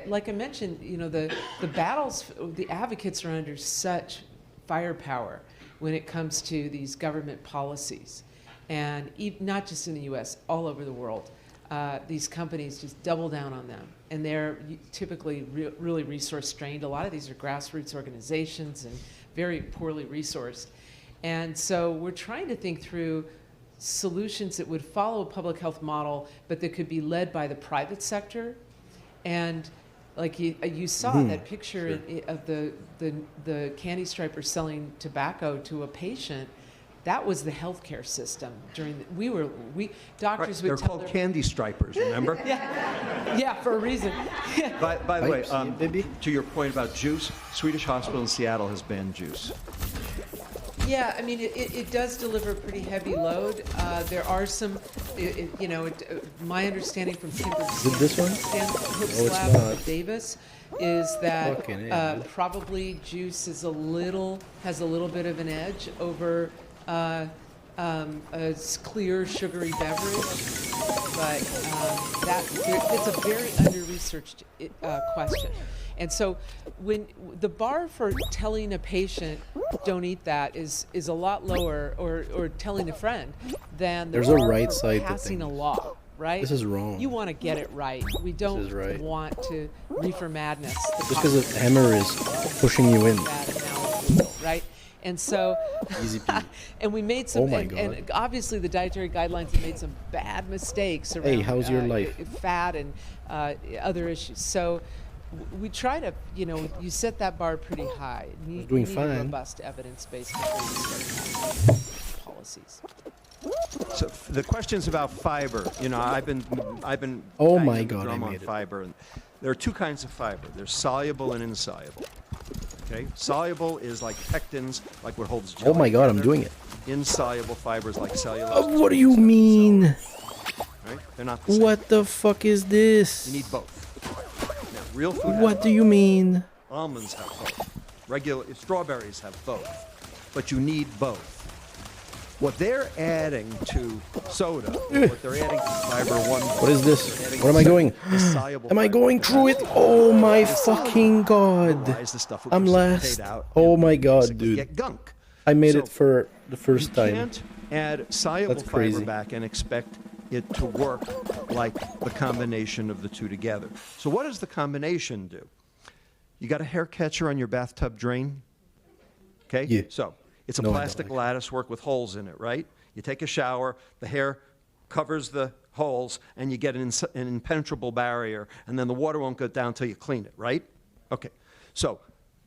like I mentioned, the battles, the advocates are under such firepower when it comes to these government policies. And not just in the US, all over the world. These companies just double down on them. And they're typically really resource strained. A lot of these are grassroots organizations and very poorly resourced. And so we're trying to think through solutions that would follow a public health model, but that could be led by the private sector. And like you saw that picture of the candy striper selling tobacco to a patient. That was the healthcare system during doctors would they're tell called their, candy stripers, remember? yeah, for a reason. By the way, Pipes, baby. to your point about juice, Swedish Hospital in Seattle has banned juice. Yeah, I mean, it does deliver a pretty heavy load. There are some, my understanding from Kimber it this one? Stanhope's Oh, it's lab not. at Davis is that Fucking A, dude. probably juice has a little bit of an edge over a clear sugary beverage, but it's a very under-researched question. And so when the bar for telling a patient don't eat that is a lot lower, or telling a friend, than the There's a bar right for side to passing a things. law, right? This is wrong. You want to get it right. We don't is right. want to reefer madness. Just because the hammer is pushing you in. Bad analogy, right? And so, Easy peasy. and we made some, Oh my and obviously the dietary guidelines have made some bad mistakes around Hey, how's your life? fat and other issues. So we try to, you set that bar pretty high. You doing need fine. a robust evidence-based before you start having policies. So the questions about fiber, I've been Oh banging my the God, drum I on made it. fiber, and there are two kinds of fiber. There's soluble and insoluble. Okay, soluble is like pectins, like what holds jelly Oh my God, I'm together. doing it. Insoluble fibers like cellulose. What do you mean? Right? They're not the same. What the fuck is this? You need both. Now, real food has What do you mean? almonds have both. Regular strawberries have both, but you need both. What they're adding to soda, what they're adding to fiber one. What is this? Where am I going? Am I going through it? Oh my fucking god. I'm last. Oh my god, dude. I made it for the first time. You can't add soluble fiber back and expect it to work like the combination of the two together. So what does the combination do? You got a hair catcher on your bathtub drain? Okay? Yeah. So it's a plastic lattice work with holes in it, right? You take a shower, the hair covers the holes, and you get an impenetrable barrier, and then the water won't go down until you clean it, right? Okay. So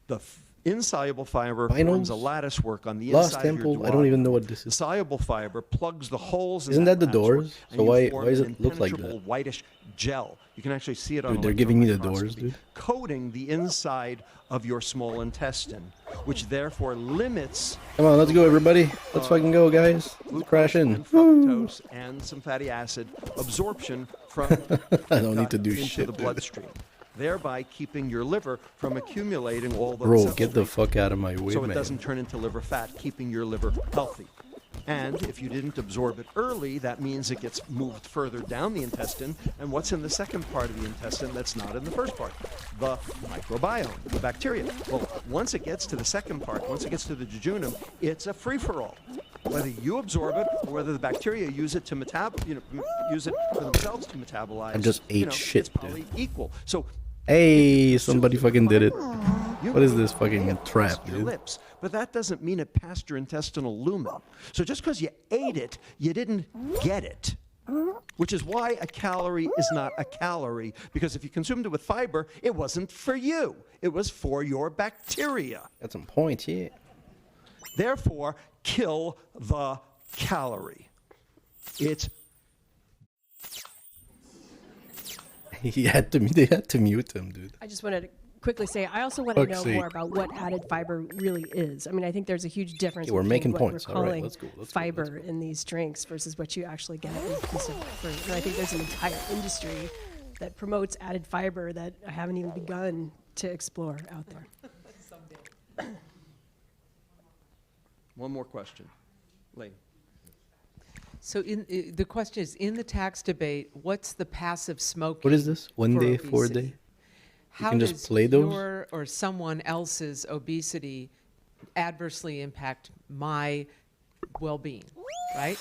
the insoluble fiber forms a lattice work on the inside of your duodenum. I don't even know what this is. The soluble fiber plugs the holes in Isn't that the lattice work, doors? and So you why form does an it look like impenetrable that? whitish gel. You can actually see it on Dude, they're giving me the electron doors, microscopy, dude. coating the inside of your small intestine, which therefore limits Come on, let's go, everybody. Let's fucking go, guys. Let's crash in. and fructose and some fatty acid absorption from I don't need to do into shit, the dude. bloodstream, thereby keeping your liver from accumulating all the Bro, get the fuck out of my way, so it man. doesn't turn into liver fat, keeping your liver healthy. And if you didn't absorb it early, that means it gets moved further down the intestine. And what's in the second part of the intestine that's not in the first part? The microbiome, the bacteria. Well, once it gets to the second part, once it gets to the jejunum, it's a free-for-all. Whether you absorb it or whether the bacteria use it to use it for themselves to metabolize. I just ate shit, it's probably equal. So hey, somebody fucking did it. you What is this fucking trap, your dude? lips, but that doesn't mean it passed your intestinal lumen. So just because you ate it, you didn't get it. Which is why a calorie is not a calorie, because if you consumed it with fiber, it wasn't for you. It was for your bacteria. Got some points, yeah. Therefore, kill the calorie. It's They had to mute him, dude. I just wanted to quickly say, I also want to know Fuck's more sake. about what added fiber really is. I mean, I think there's a huge difference Yeah, we're between making what points. we're All right, calling let's go, let's go, fiber let's in these drinks versus what you actually get in a piece of fruit. And I think there's an entire industry that promotes added fiber that I haven't even begun to explore out there. one more question. Lane. So the question is, in the tax debate, what's the passive smoking? What is this? 1 for day, 4 obesity? day? How can just does play those? your or someone else's obesity adversely impact my well-being, right?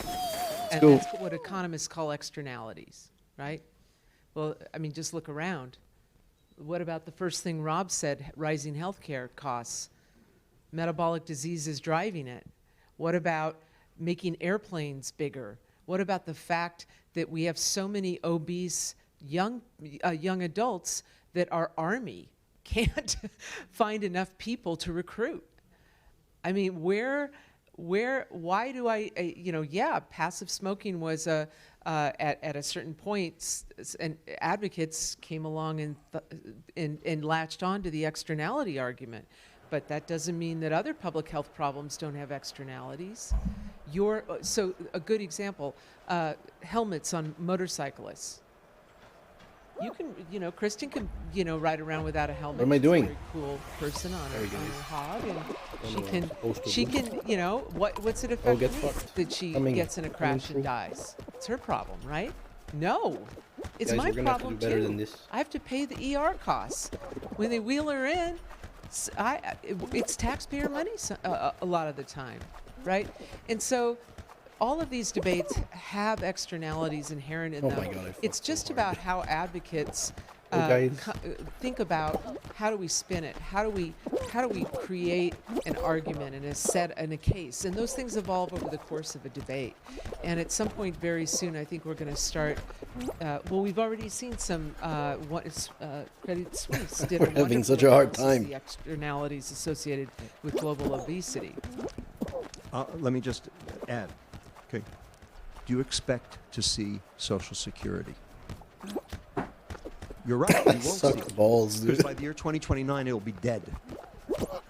And So- that's what economists call externalities, right? Well, I mean, just look around. What about the first thing Rob said, rising healthcare costs? Metabolic disease is driving it. What about making airplanes bigger? What about the fact that we have so many obese young adults that our army can't find enough people to recruit? I mean, why do yeah, passive smoking was at a certain point, and advocates came along and latched on to the externality argument. But that doesn't mean that other public health problems don't have externalities. So a good example, helmets on motorcyclists. You can, Kristen can, ride around without a helmet. What am I doing? She's a very cool person on There a he goes. hog, and Supposed to she do. can, what's it affect get me fucked. that she Coming- gets in a coming crash through. and dies? It's her problem, right? No, it's Guys, my we're gonna have to problem do better too. than this. I have to pay the ER costs when they wheel her in. It's taxpayer money a lot of the time, right? And so all of these debates have externalities inherent in Oh them. my God, I fucked It's so just hard. about how advocates guys. think about how do we spin it, how do we create an argument and a case, and those things evolve over the course of a debate. And at some point very soon, I think we're going to start. We've already seen some. Credit Suisse did. We're having such a hard time. The externalities associated with global obesity. Let me just add. Okay. Do you expect to see Social Security? You're right. You won't Suck see it. balls, Because dude. by the year 2029, it will be dead.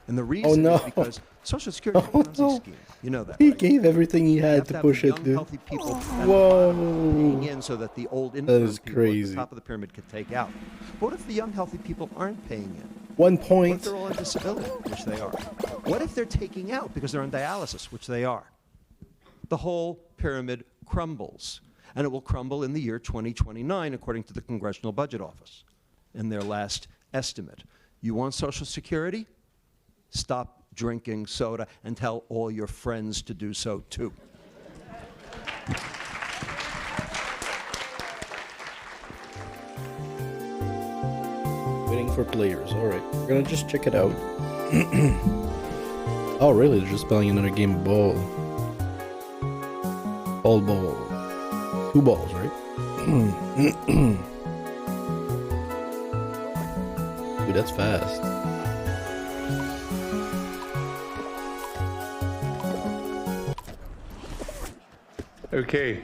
And the reason no. is because Social Security is a Ponzi no. scheme. You know that, He right? gave everything he You had have to have push the it, young, dude. healthy people at the Whoa. bottom paying in so that the old infirm is people at crazy. the top of the pyramid could take out. But what if the young, healthy people aren't paying in? 1 What if point. they're all on disability, which they are? What if they're taking out because they're on dialysis, which they are? the whole pyramid crumbles. And it will crumble in the year 2029, according to the Congressional Budget Office in their last estimate. You want Social Security? Stop drinking soda and tell all your friends to do so too. Waiting for players. All right, we're gonna just check it out. Oh, really? They're just playing another game of ball. Ball. 2 balls, right? Dude, that's fast. Okay,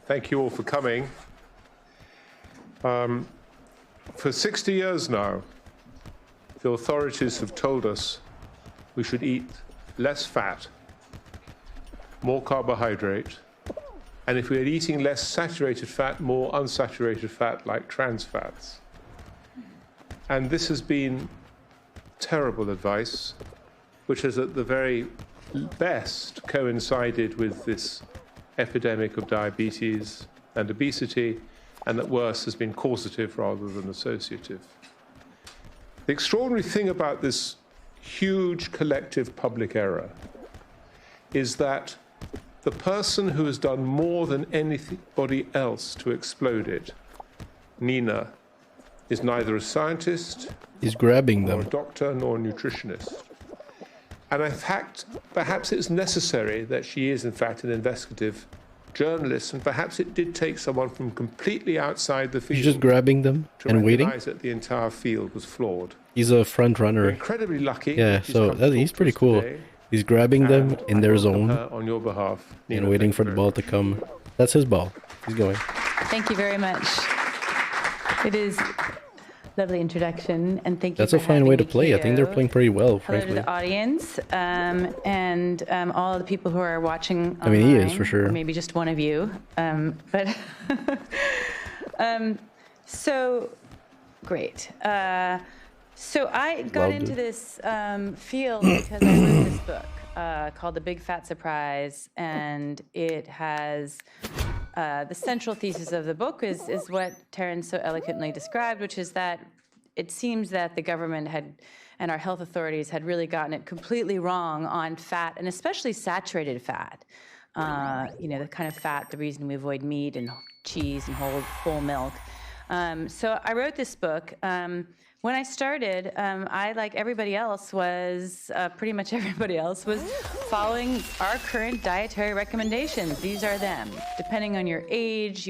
thank you all for coming. For 60 years now, the authorities have told us we should eat less fat, more carbohydrate, and if we're eating less saturated fat, more unsaturated fat like trans fats. And this has been terrible advice, which has at the very best coincided with this epidemic of diabetes and obesity, and at worst has been causative rather than associative. The extraordinary thing about this huge collective public error is that the person who has done more than anybody else to explode it, Nina, is neither a scientist, he's grabbing nor them, a doctor, nor a nutritionist. And in fact, perhaps it's necessary that she is, in fact, an investigative journalist, and perhaps it did take someone from completely outside the field. he's just grabbing them to and waiting. recognize that the entire field was flawed. He's a front We're runner. incredibly lucky. Yeah, that she's so come to he's talk to pretty us cool. today, He's grabbing them and in I their welcome zone her on your behalf, and Nina, waiting thank for you the very ball much. to come. That's his ball. He's going. Thank you very much. It is lovely introduction, and thank you That's for a fine having way to me, play. I think they're Keto. playing pretty well, Hello frankly. to the audience, and all of the people who are watching I mean, he is, online, for sure. or maybe just one of you. But so great. So I got Loved into it. this field because I wrote this book called The Big Fat Surprise, and it has the central thesis of the book is what Terence so eloquently described, which is that it seems that the government had and our health authorities had really gotten it completely wrong on fat, and especially saturated fat. The kind of fat, the reason we avoid meat and cheese and whole milk. So I wrote this book. When I started, I, like everybody else, pretty much everybody else, was following our current dietary recommendations. These are them. Depending on your age,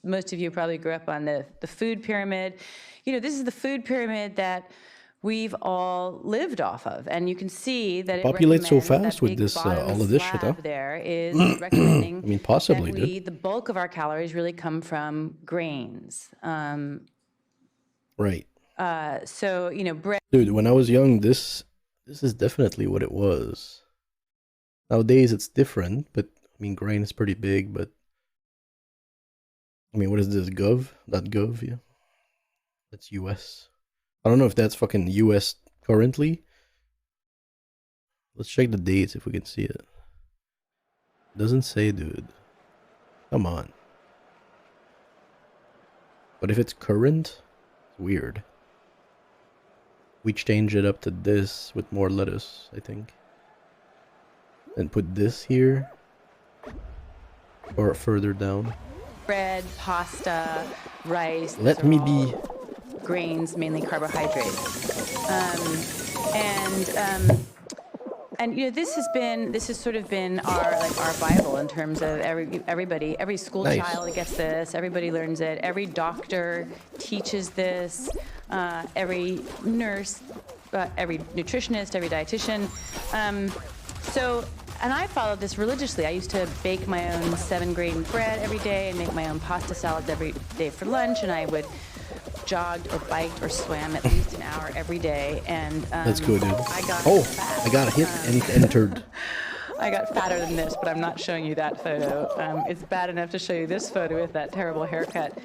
most of you probably grew up on the food pyramid. This is the food pyramid that we've all lived off of, and you can see that it Populates so recommends fast that with big this, all bottom of this shit, huh? slab there is recommending I mean, possibly, that the bulk of our calories really come from grains. Right. Bread. Dude, when I was young, this is definitely what it was. Nowadays, it's different, but I mean, grain is pretty big, but I mean, what is this, gov? Yeah. That's US. I don't know if that's fucking US currently. Let's check the dates if we can see it. Doesn't say, dude. Come on. But if it's current, it's weird. We change it up to this with more lettuce, I think. And put this here. Or further down. Bread, pasta, rice. Let me be. Grains, mainly carbohydrates. This has sort of been our Bible in terms of every school Nice. child gets this, everybody learns it, every doctor teaches this, every nurse, every nutritionist, every dietitian. And I followed this religiously. I used to bake my own 7-grain bread every day and make my own pasta salads every day for lunch, and I would jogged or biked or swam at least an hour every day, and That's good, dude. I got I got a hit and it entered. I got fatter than this, but I'm not showing you that photo. It's bad enough to show you this photo with that terrible haircut.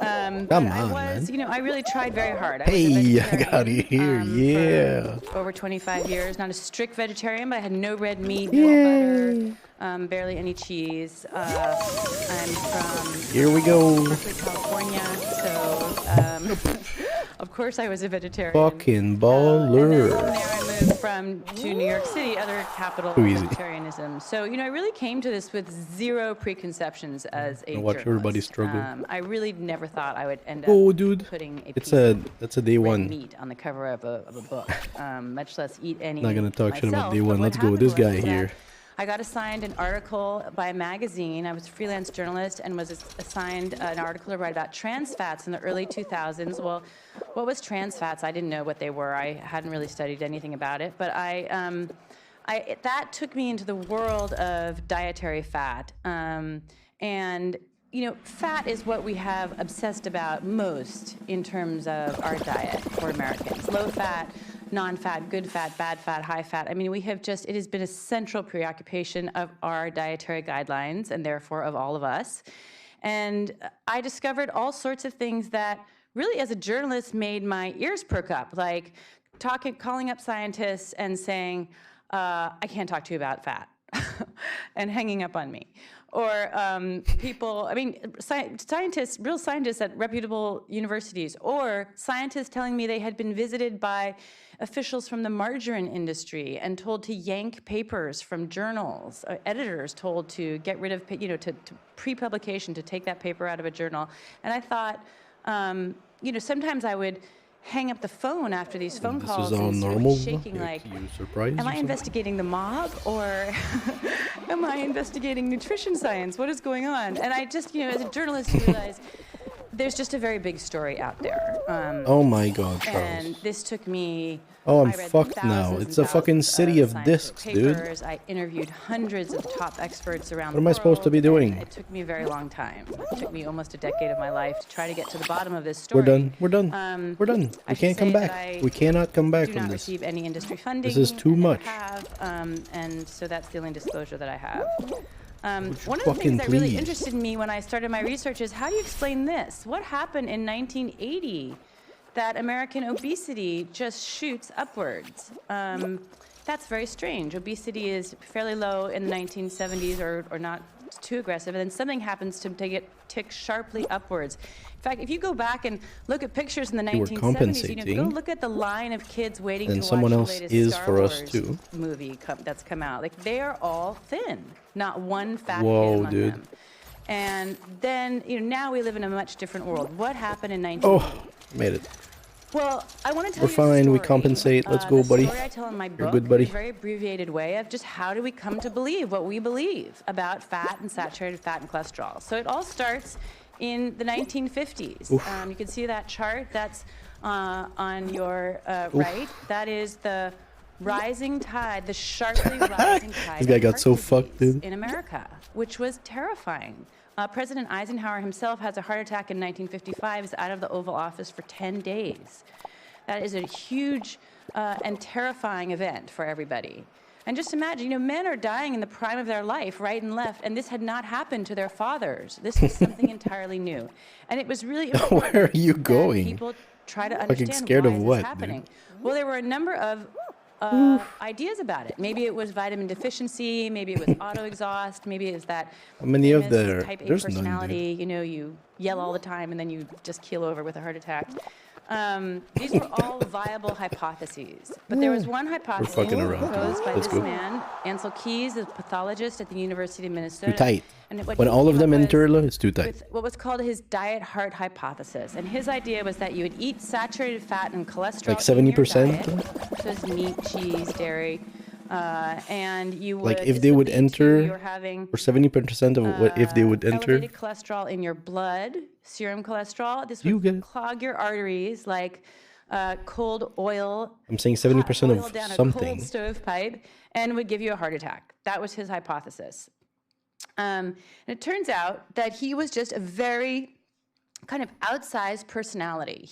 Come on, man. You know, I really tried very hard. Hey, I got you here, yeah. For over 25 years, not a strict vegetarian, but I had no red meat, no butter, barely any cheese. I'm from Here we go. Berkeley, California, so of course I was a vegetarian. Fucking baller. And then from there I moved to New York City, other capital of vegetarianism. So, you know, I really came to this with zero preconceptions as a watch journalist. everybody struggle. I really never thought I would end up putting a piece that's a day of red one. meat on the cover of a book, much less eat any. Not gonna talk shit about myself. day But one. what Let's go with happened this guy was that here. I got assigned an article by a magazine. I was a freelance journalist and was assigned an article to write about trans fats in the early 2000s. Well, what was trans fats? I didn't know what they were. I hadn't really studied anything about it. But that took me into the world of dietary fat. And, you know, fat is what we have obsessed about most in terms of our diet for Americans. Low fat, non-fat, good fat, bad fat, high fat. I mean, it has been a central preoccupation of our dietary guidelines and therefore of all of us. And I discovered all sorts of things that really, as a journalist, made my ears perk up, like calling up scientists and saying, I can't talk to you about fat, and hanging up on me. Or people, I mean, scientists, real scientists at reputable universities, or scientists telling me they had been visited by officials from the margarine industry and told to yank papers from journals, editors told to get rid of, you know, to pre-publication, to take that paper out of a journal. And I thought, you know, sometimes I would hang up the phone after these phone calls and sort of shaking like, am I investigating the mob or am I investigating nutrition science? What is going on? And I just, you know, as a journalist, you realize there's just a very big story out there. Oh my God, Charles. And this took me. Oh, I'm fucked now. It's a fucking city of discs, dude. I interviewed hundreds of top experts around the world. What am I supposed to be doing? It took me a very long time. It took me almost a decade of my life to try to get to the bottom of this story. We're done. We're done. We're done. We can't come back. We cannot come back from this. Do not receive any industry funding. This is too much. And so that's the only disclosure that I have. One of the things that really interested me when I started my research is, how do you explain this? What happened in 1980 that American obesity just shoots upwards? That's very strange. Obesity is fairly low in the 1970s or not too aggressive, and then something happens to take it tick sharply upwards. In fact, if you go back and look at pictures in the 1970s, you know, go look at the line of kids waiting to watch someone the else latest is Star for us Wars too. movie that's come out. Like, they are all thin, not one fat kid among them. And then, you know, now we live in a much different world. What happened in 1980? Oh, made it. Well, I want to tell you. We're fine. We compensate. Let's go, buddy. The story I tell in my book, You're good, buddy. In a very abbreviated way of just how do we come to believe what we believe about fat and saturated fat and cholesterol. So it all starts in the 1950s. You can see that chart. That's on your right. That is the rising tide, the sharply rising tide. This guy got so fucked, dude. In America, which was terrifying. President Eisenhower himself has a heart attack in 1955, is out of the Oval Office for 10 days. That is a huge and terrifying event for everybody. And just imagine, you know, men are dying in the prime of their life, right and left, and this had not happened to their fathers. This was something entirely new. And it was really important. Where are you going? People try to understand scared why of this what, is happening. dude? Well, there were a number of ideas about it. Maybe it was vitamin deficiency, maybe it was auto exhaust, maybe it was that how many of the type A there's personality, none, you know, you yell all the time and then you just keel over with a heart attack. These were all viable hypotheses. But there was one hypothesis proposed by this man, Ansel Keys, a pathologist at the University of Minnesota. Too tight. And when all of them enter, it's too tight. With what was called his diet heart hypothesis. And his idea was that you would eat saturated fat and cholesterol like 70%? So it's meat, cheese, dairy. And you would, like if they would enter, or 70% of what if they would enter, elevated cholesterol in your blood, serum cholesterol. This would clog your arteries like cold oil. I'm saying 70% of down something. A cold stovepipe, and would give you a heart attack. That was his hypothesis. And it turns out that he was just a very kind of outsized personality.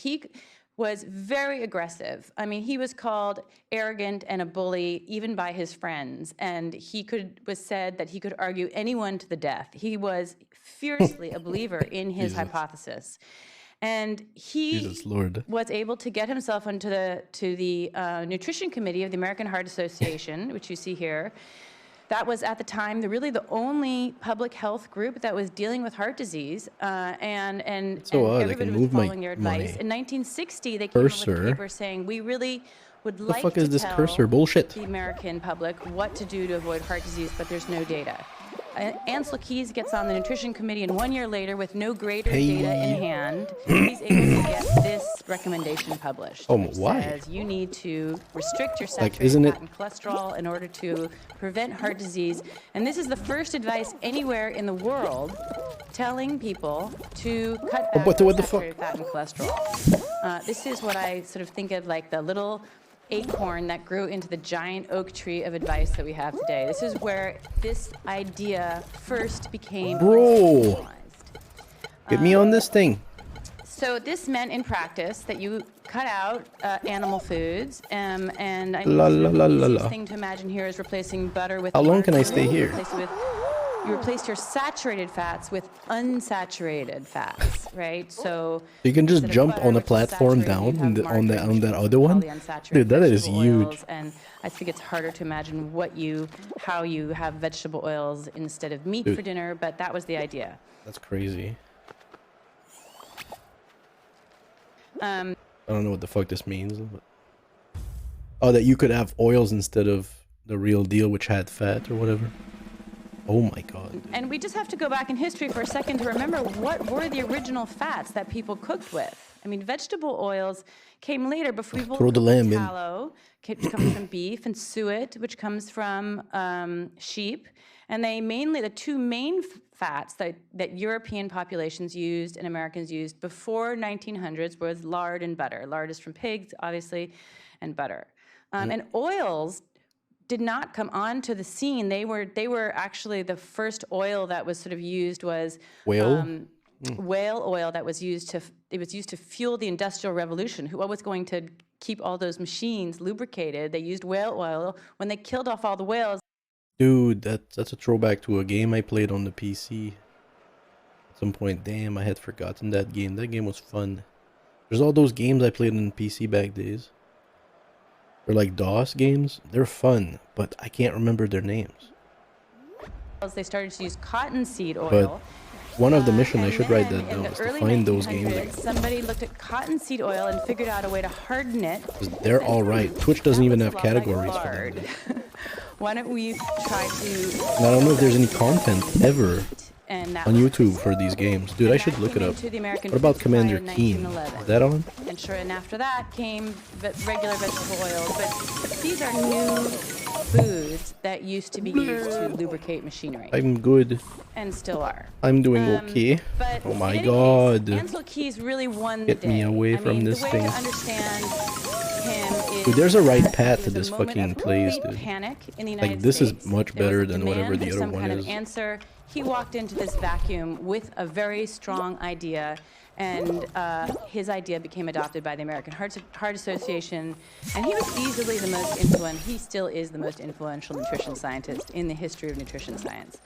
was very aggressive. I mean, he was called arrogant and a bully even by his friends, and was said that he could argue anyone to the death. He was fiercely a believer in his hypothesis. And he was able to get himself onto the Nutrition Committee of the American Heart Association, which you see here. That was at the time really the only public health group that was dealing with heart disease, and everybody was following their advice. In 1960, they came up with a paper saying, we really would like to tell the American public what to do to avoid heart disease, but there's no data. Ansel Keys gets on the Nutrition Committee, and 1 year later, with no greater data in hand, he's able to get this recommendation published. Which says you need to restrict your saturated fat and cholesterol in order to prevent heart disease. And this is the first advice anywhere in the world telling people to cut back on saturated fat and cholesterol. This is what I sort of think of like the little acorn that grew into the giant oak tree of advice that we have today. This is where this idea first became institutionalized. Get me on this thing. So this meant in practice that you cut out animal foods, and I mean, the easiest thing to imagine here is replacing butter with How long can I stay here? You replace your saturated fats with unsaturated fats, right? So you can just jump on a platform down on that other one. Dude, that is huge. And I think it's harder to imagine how you have vegetable oils instead of meat for dinner, but that was the idea. That's crazy. I don't know what the fuck this means. But... Oh, that you could have oils instead of the real deal, which had fat or whatever. Oh my God. And we just have to go back in history for a second to remember what were the original fats that people cooked with. I mean, vegetable oils came later, before we throw the lamb in. Tallow, which comes from beef, and suet, which comes from sheep. And the two main fats that European populations used and Americans used before 1900s was lard and butter. Lard is from pigs, obviously, and butter. And oils did not come onto the scene. They were actually the first oil that was sort of used was whale oil that was used to fuel the Industrial Revolution. What was going to keep all those machines lubricated? They used whale oil. When they killed off all the whales. Dude, that's a throwback to a game I played on the PC. At some point, damn, I had forgotten that game. That game was fun. There's all those games I played on the PC back days. They're like DOS games. They're fun, but I can't remember their names. They started to use cottonseed oil. But one of the missions, I should write that down, is to find those games. Somebody looked at cottonseed oil and figured out a way to harden it. They're all right. Twitch doesn't even have categories for them. Why don't we try to... I don't know if there's any content ever on YouTube for these games. Dude, I should look it up. What about Commander Keen? Is that on? And after that came regular vegetable oils. But these are new foods that used to be used to lubricate machinery. I'm good. And still are. I'm doing okay. Oh my God. Ansel Keys really won the day. Get me away from this thing. The way to understand him is... Dude, there's a right path to this fucking place, dude. Panic in the United Like, this States. is much better than whatever the other one is. Answer. He walked into this vacuum with a very strong idea, and his idea became adopted by the American Heart Association, and he was easily the most influential, he still is the most influential nutrition scientist in the history of nutrition science.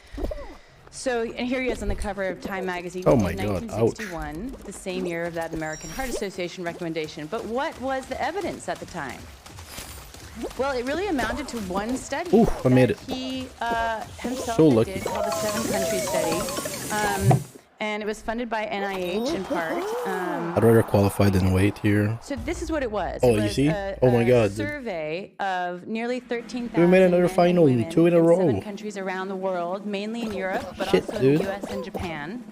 So, and here he is on the cover of Time magazine in 1961, the same year of that American Heart Association recommendation. But what was the evidence at the time? Well, it really amounted to one study. Ooh, I made it. He himself so lucky. did, called the 7-country study. And it was funded by NIH in part. I'd rather qualify than wait here. So this is what it was. Oh, you see? Oh my God. A survey of nearly 13,000 we made another final, 2 in a row. 7 countries around the world, mainly in Europe, but also in the US and Japan.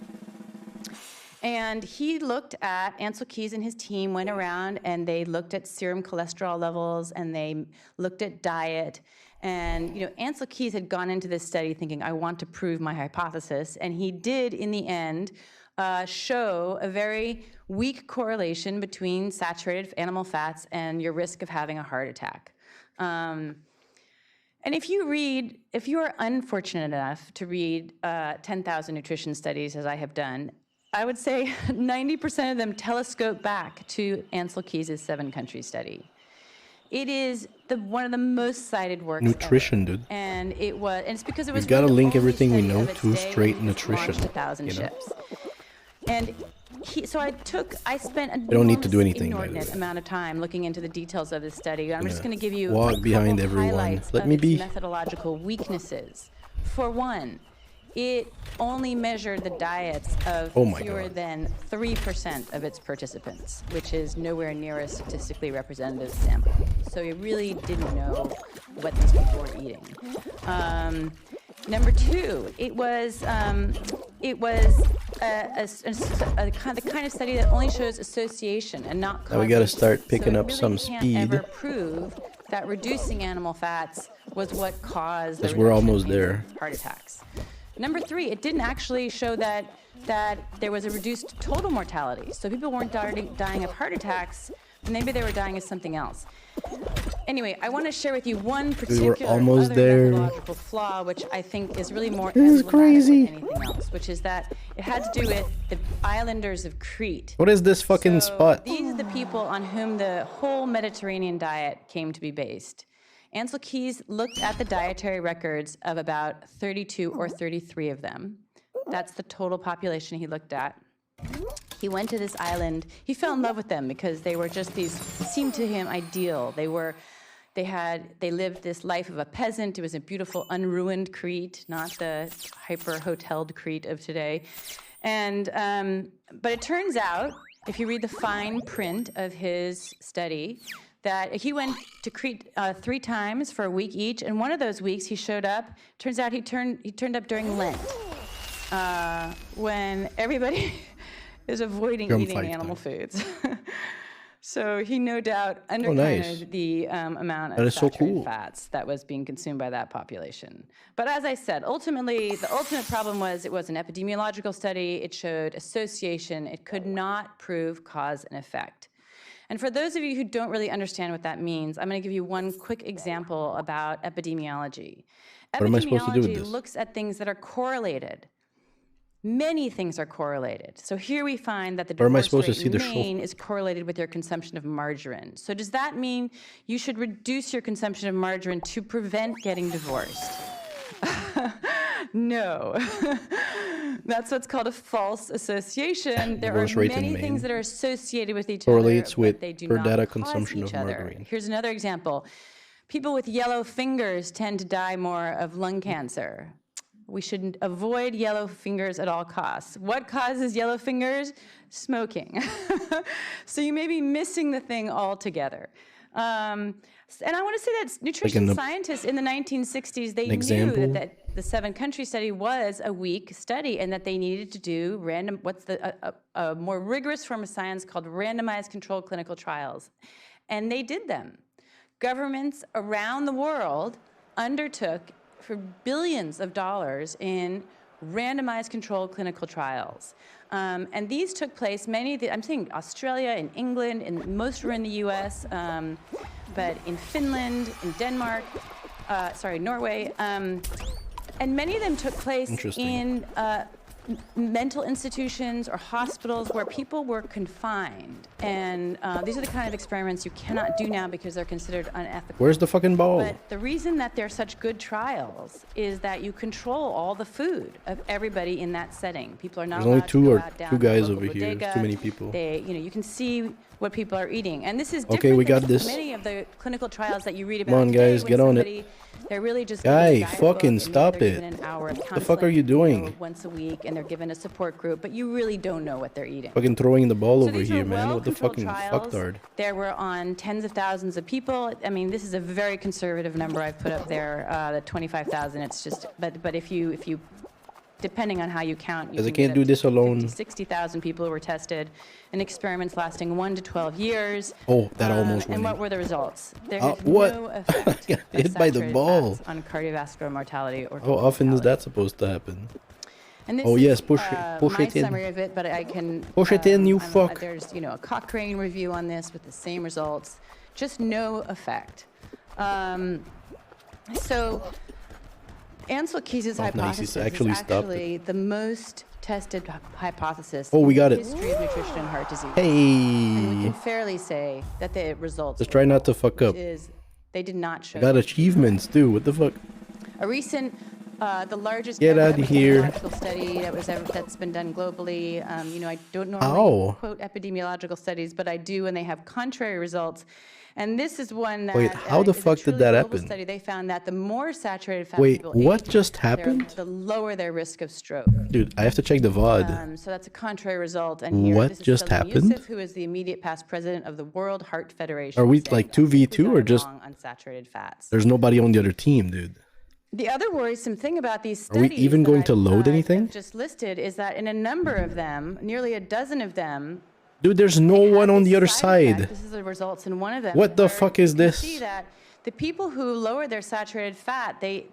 And he looked at, Ansel Keys and his team went around and they looked at serum cholesterol levels and they looked at diet. And, Ansel Keys had gone into this study thinking, I want to prove my hypothesis. And he did, in the end, show a very weak correlation between saturated animal fats and your risk of having a heart attack. And if you are unfortunate enough to read 10,000 nutrition studies, as I have done, I would say 90% of them telescope back to Ansel Keys' 7-country study. It is one of the most cited works Nutrition, ever. dude. And it's because it was We've got to really the link only everything we study know of its to day straight and it's launched nutrition. 1,000 ships. And I spent an don't need to do anything, by the inordinate way. amount of time looking into the details of this study. I'm just going to give you walk a behind couple everyone. highlights Let of me its be. methodological weaknesses. For one, it only measured the diets of fewer than 3% of its participants, which is nowhere near a statistically representative sample. So you really didn't know what these people were eating. Number two, it was the kind of study that only shows association and not causation. Now we got to start picking so up some Can't speed. ever prove that reducing animal fats was what caused the Because we're reduction almost in there. heart attacks. Number three, it didn't actually show that there was a reduced total mortality. So people weren't dying of heart attacks. Maybe they were dying of something else. Anyway, I want to share with you one particular almost other there. methodological flaw, which I think is really more This is emblematic crazy. than anything else, which is that it had to do with the islanders of Crete. What is this fucking So spot? These are the people on whom the whole Mediterranean diet came to be based. Ansel Keys looked at the dietary records of about 32 or 33 of them. That's the total population he looked at. He went to this island. He fell in love with them because they were just seemed to him ideal. They lived this life of a peasant. It was a beautiful, unruined Crete, not the hyper-hoteled Crete of today. And but it turns out, if you read the fine print of his study, that he went to Crete 3 times for a week each, and one of those weeks he showed up. Turns out he turned up during Lent, when everybody is avoiding eating animal foods. So he no doubt undercounted the amount of saturated fats that was being consumed by that population. But as I said, ultimately, the ultimate problem was it was an epidemiological study. It showed association. It could not prove cause and effect. And for those of you who don't really understand what that means, I'm going to give you one quick example about epidemiology. What am I supposed to do with Epidemiology this? looks at things that are correlated. Many things are correlated. So here we find that the Where am I divorce supposed to rate see the in Maine is correlated with your consumption of margarine. So does that mean you should reduce your consumption of margarine to prevent getting divorced? No. That's what's called a false association. There are Divorce rate in many Maine things that are associated with each correlates other, with but they do per not data cause consumption each of other. margarine. Here's another example. People with yellow fingers tend to die more of lung cancer. We should avoid yellow fingers at all costs. What causes yellow fingers? Smoking. So you may be missing the thing altogether. And I want to say that nutrition scientists in the 1960s, they knew that the 7-country study was a weak study and that they needed to do a more rigorous form of science called randomized controlled clinical trials. And they did them. Governments around the world undertook for billions of dollars in randomized controlled clinical trials. And these took place, I'm saying Australia and England, and most were in the US, but in Finland, in Denmark, Norway, and many of them took place in mental institutions or hospitals where people were confined. And these are the kind of experiments you cannot do now because they're considered unethical. Where's the fucking ball? But the reason that they're such good trials is that you control all the food of everybody in that setting. People are not There's only allowed to go out down two to the guys local over here. bodega. Too many people. You can see what people are eating. And this is different Okay, we got than this. many of the clinical trials that you read about Come on, today guys, when get on it. somebody, they're really just Guy, given a diet book, fucking and maybe stop they're it. given an hour of What the fuck are you counseling, doing? once a week, and they're given a support group, but you really don't know what they're eating. Fucking throwing the ball So over these here, are man. What the well-controlled fucking trials. fucktard? There were on tens of thousands of people. I mean, this is a very conservative number I've put up there, the 25,000. It's just, but if you, depending on how you count, you Because I can can't get do up this to alone. 50, 60,000 people were tested in experiments lasting 1 to 12 years. Oh, that almost And went what in. were the results? There is What? no effect Got of hit by the saturated ball. fats on cardiovascular mortality or How total often is mortality. that supposed to happen? And this Oh, is, yes, push my it in. summary of it, but I can Push it in, you fuck. There's a Cochrane review on this with the same results, just no effect. So Ansel Keys' hypothesis actually is stopped actually the most tested hypothesis Oh, we got in it. the history of nutrition and heart disease. Hey. And we can fairly say that the results Just try not to fuck up. they did not show. I got achievements too. What the fuck? A recent, the largest Get out of here. epidemiological study that's been done globally. I don't normally How? quote epidemiological studies, but I do, and they have contrary results. And this is one that Wait, how the is a fuck did truly that global happen? Study. They found that the more saturated fat Wait, people what ate, just happened? the lower their risk of stroke. Dude, I have to check the VOD. So that's a contrary result. And here, What this is just Selim happened? Ucsf, who is the immediate past president of the World Heart Federation. Are we saying like that we 2v2 or got it just wrong on saturated fats? there's nobody on the other team, dude? The other worrisome thing about these Are we studies even that going to load I've anything? just listed is that in a number of them, nearly a dozen of them, Dude, there's no one on the other side. this is the results in one of them. What the where fuck is you can this? See that the people who lowered their saturated fat, they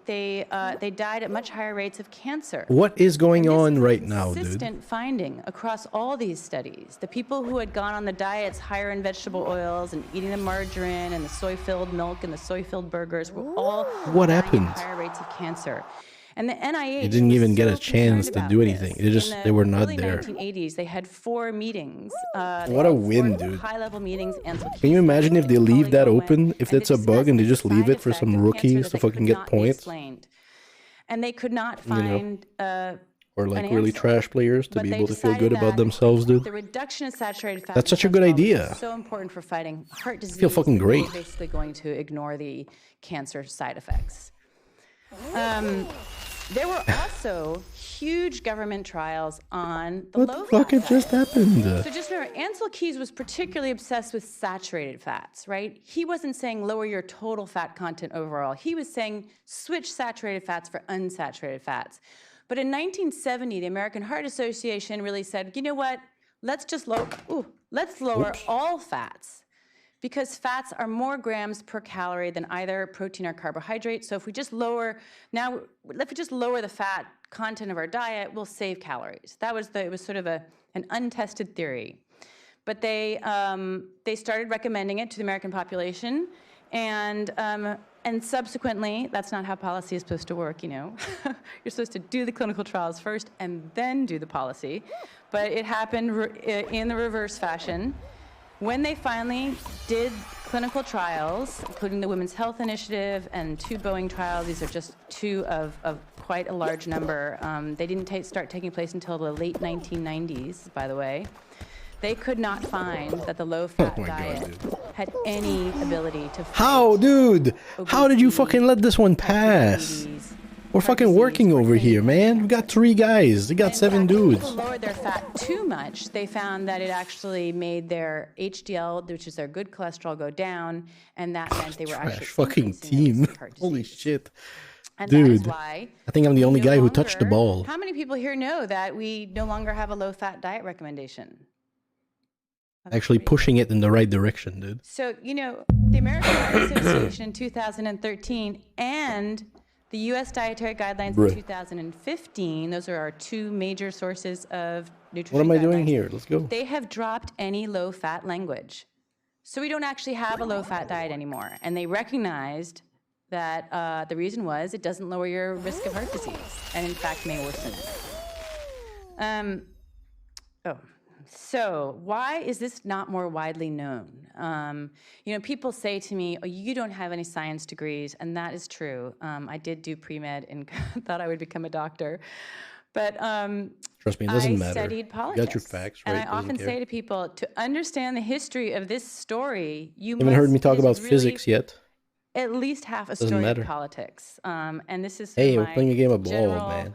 died at much higher rates of cancer. What is going And this on is a right now, dude? consistent finding across all these studies. The people who had gone on the diets higher in vegetable oils and eating the margarine and the soy-filled milk and the soy-filled burgers were all What dying at happened? higher rates of cancer. And the NIH You didn't was even get so a chance concerned to about do this. anything. In They were not early there. 1980s, they had 4 meetings. What a win, dude. High-level meetings. Can you imagine if they leave that open? If it's a bug and they just leave it for some rookies to fucking get points? And they could not You know, find Or like an really answer. trash players to But be they able to feel decided good about that themselves, dude. The reduction in saturated fat. That's and such a good cholesterol idea. is so important for fighting heart disease. feel fucking that great. We're basically going to ignore the cancer side effects. There were also huge government trials on the What low the fuck fat had just happened? So just remember, Ansel Keys was particularly obsessed with saturated fats, right? He wasn't saying lower your total fat content overall. He was saying switch saturated fats for unsaturated fats. But in 1970, the American Heart Association really said, you know what? Let's lower all fats. Because fats are more grams per calorie than either protein or carbohydrate. So if we just lower the fat content of our diet, we'll save calories. It was sort of an untested theory. But they started recommending it to the American population, and subsequently, that's not how policy is supposed to work, you know. You're supposed to do the clinical trials first and then do the policy. But it happened in the reverse fashion. When they finally did clinical trials, including the Women's Health Initiative and 2 Boeing trials, these are just 2 of quite a large number. They didn't start taking place until the late 1990s, by the way. They could not find that the low-fat diet had any ability to fight How, dude? How did you fucking let this one pass? We're fucking working over here, man. We got 3 guys. We got 7 dudes. If people lowered their fat too much, they found that it actually made their HDL, which is their good cholesterol, go down, and that meant they were Trash actually fucking team. Holy shit. And that is Dude, why I think I'm the only no guy who touched the longer- ball. How many people here know that we no longer have a low-fat diet recommendation? Actually pushing it in the right direction, dude. So, you know, the American Heart Association in 2013 and the U.S. Dietary Guidelines Bruh. in 2015, those are our 2 major sources of nutrition What am I doing guidelines. here? Let's go. They have dropped any low-fat language. So we don't actually have a low-fat diet anymore. And they recognized that the reason was it doesn't lower your risk of heart disease, and in fact may worsen it. So why is this not more widely known? You know, people say to me, oh, you don't have any science degrees, and that is true. I did do pre-med and thought I would become a doctor. But Trust me, it doesn't I matter. studied You politics. got your facts, right? And I Doesn't often care. say to people, to understand the history of this story, you Haven't heard me talk it is about really physics yet. At least half a Doesn't story matter. of politics. And this is Hey, we're my playing a game of ball, general man.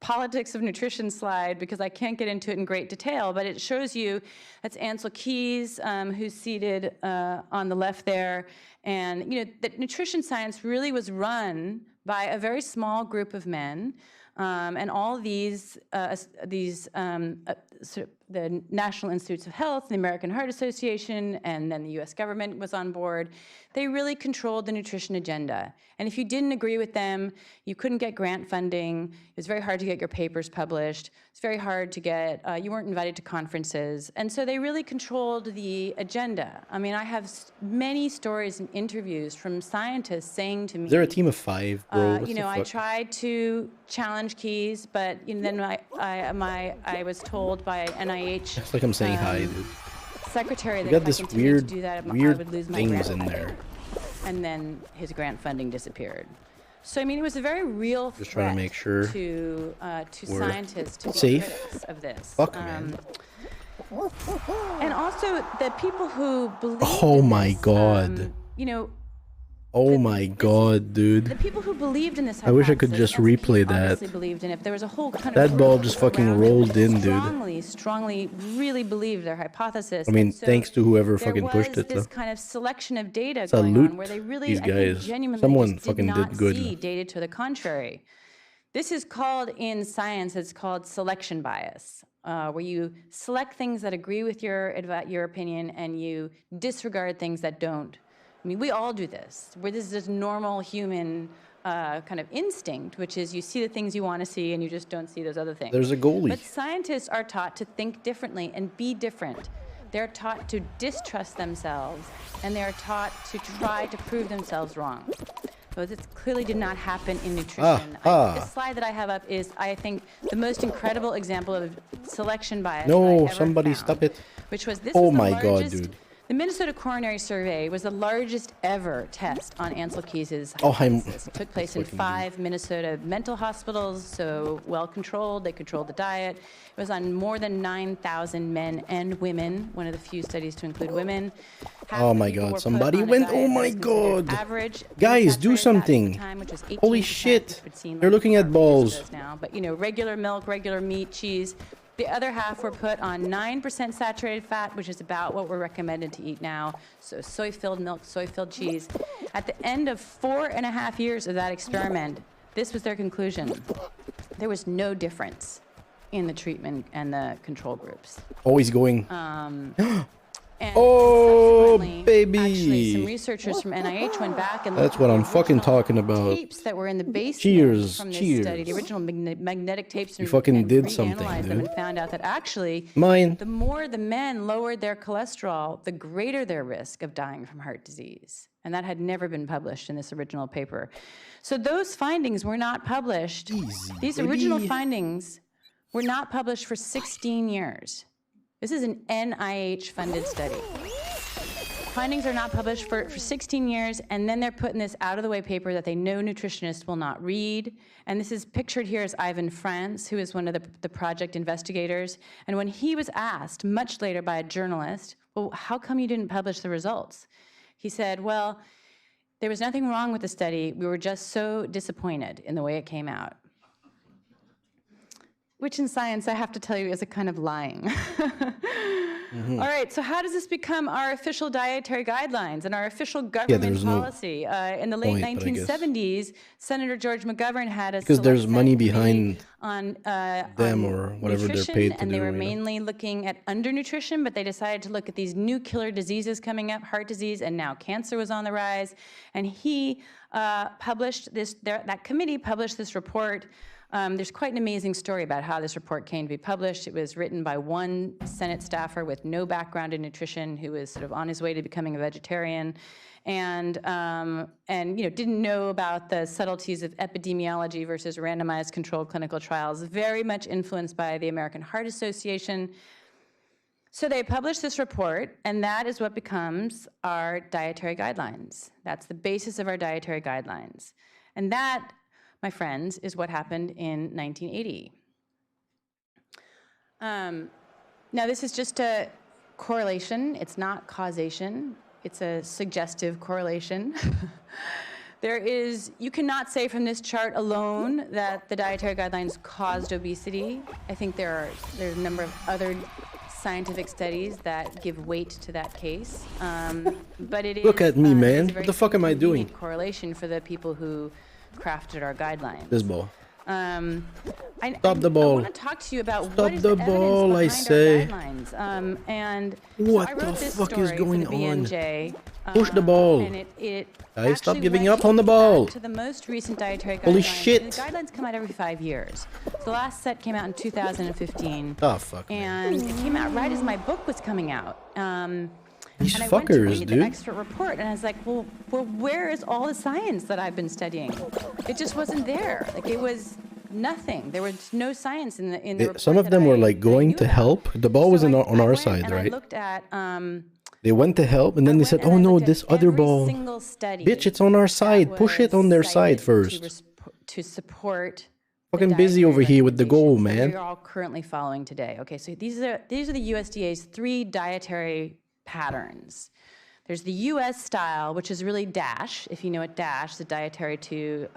politics of nutrition slide, because I can't get into it in great detail, but it shows you that's Ansel Keys, who's seated on the left there. And you know that nutrition science really was run by a very small group of men. And all these sort of the National Institutes of Health, the American Heart Association, and then the U.S. government was on board. They really controlled the nutrition agenda. And if you didn't agree with them, you couldn't get grant funding. It was very hard to get your papers published. It's very hard to get, you weren't invited to conferences. And so they really controlled the agenda. I mean, I have many stories and interviews from scientists saying to me, Is there a team of 5, bro? What you the know, I fuck? tried to challenge keys, but then I was told by NIH. It's like I'm saying hi, dude. Secretary that You got if this I continued weird, to do that, I weird would lose my things grant in funding. there. And then his grant funding disappeared. So I mean, it was a very real Just trying to make sure to we're scientists to be safe. critics of this. Fuck, man. And also the people who believe. Oh my god. Oh my god, dude. The people who believed in this I wish I could hypothesis, just and replay obviously that. believed in it. There was a whole kind That of ball just fucking around it rolled in, that dude. strongly really believed their hypothesis. I mean, And so thanks to whoever there fucking pushed was it, this though. kind of selection of data Salute going on where they really, these I think, guys. genuinely Someone just fucking did not did good. see data to the contrary. This is called, in science, it's called selection bias, where you select things that agree with your opinion and you disregard things that don't. I mean, we all do this, where this is this normal human kind of instinct, which is you see the things you want to see and you just don't see those other things. There's a goalie. But scientists are taught to think differently and be different. They're taught to distrust themselves, and they're taught to try to prove themselves wrong. So this clearly did not happen in nutrition. This slide that I have up is, I think, the most incredible example of selection bias No, that I ever somebody found, stop it. which was this Oh was the my god, largest- dude. The Minnesota Coronary Survey was the largest ever test on Ansel Keys's Oh, hypothesis. It took place in 5 Minnesota mental hospitals, so well controlled. They controlled the diet. It was on more than 9,000 men and women, one of the few studies to include women. Half Oh the my people god, were put somebody on a went. diet Oh that my was considered god. average Guys, do unsaturated fat at the something. time, which was Holy 18%, shit. which would seem They're like looking at half balls. those now. But regular milk, regular meat, cheese. The other half were put on 9% saturated fat, which is about what we're recommended to eat now. So soy-filled milk, soy-filled cheese. At the end of 4.5 years of that experiment, this was their conclusion. There was no difference in the treatment and the control groups. Always going. And Oh, subsequently, baby. Actually, some researchers from NIH went back and That's looked what at I'm the fucking original talking about. tapes that were in the basement Cheers, from this cheers. study, the original magnetic tapes. You and fucking and did something, reanalyzed them dude. and found out that actually, Mine. the more the men lowered their cholesterol, the greater their risk of dying from heart disease. And that had never been published in this original paper. So those findings were not published. These original findings were not published for 16 years. This is an NIH-funded study. Findings are not published for 16 years, and then they're put in this out-of-the-way paper that they know nutritionists will not read. And this is pictured here as Ivan France, who is one of the project investigators. And when he was asked, much later by a journalist, well, how come you didn't publish the results? He said, well, there was nothing wrong with the study. We were just so disappointed in the way it came out. Which in science, I have to tell you, is a kind of lying. All right, so how does this become our official dietary guidelines and our official government there's no policy? In the late point, but I guess- 1970s, Senator George McGovern had a Because there's select money committee behind on them or whatever they're nutrition, paid to and they do, were you know? mainly looking at undernutrition, but they decided to look at these new killer diseases coming up, heart disease, and now cancer was on the rise. And he published this, that committee published this report. There's quite an amazing story about how this report came to be published. It was written by one Senate staffer with no background in nutrition who was sort of on his way to becoming a vegetarian and didn't know about the subtleties of epidemiology versus randomized controlled clinical trials, very much influenced by the American Heart Association. So they published this report, and that is what becomes our dietary guidelines. That's the basis of our dietary guidelines. And that, my friends, is what happened in 1980. Now, this is just a correlation. It's not causation. It's a suggestive correlation. You cannot say from this chart alone that the dietary guidelines caused obesity. I think there's a number of other scientific studies that give weight to that case. But it is. Look at me, it is man. a very What the fuck am I doing? convenient correlation for the people who crafted our guidelines. This ball. Stop the ball. I want to talk to you about Stop what is the the ball, I evidence say. behind our guidelines. And What so I wrote the this fuck story is going for the on? BMJ, Push the ball. And it Guys, stop actually giving went up on the ball. back to the most recent dietary guidelines. Holy shit. The guidelines come out every 5 years. The last set came out in 2015. Oh, fuck, man. And it came out right as my book was coming out. These and I went to fuckers, read dude. the expert report, and I was like, well, where is all the science that I've been studying? It just wasn't there. Like, it was Nothing. There was no science in the report. Some of them were like going to help. The ball was on our side, right? I looked at. They went to help, and then they said, "Oh no, this other ball, bitch, it's on our side. Push it on their side first." To support. Fucking busy over here with the goal, man. We're all currently following today. Okay, so these are the USDA's 3 dietary patterns. There's the US style, which is really DASH, if you know what DASH, the dietary to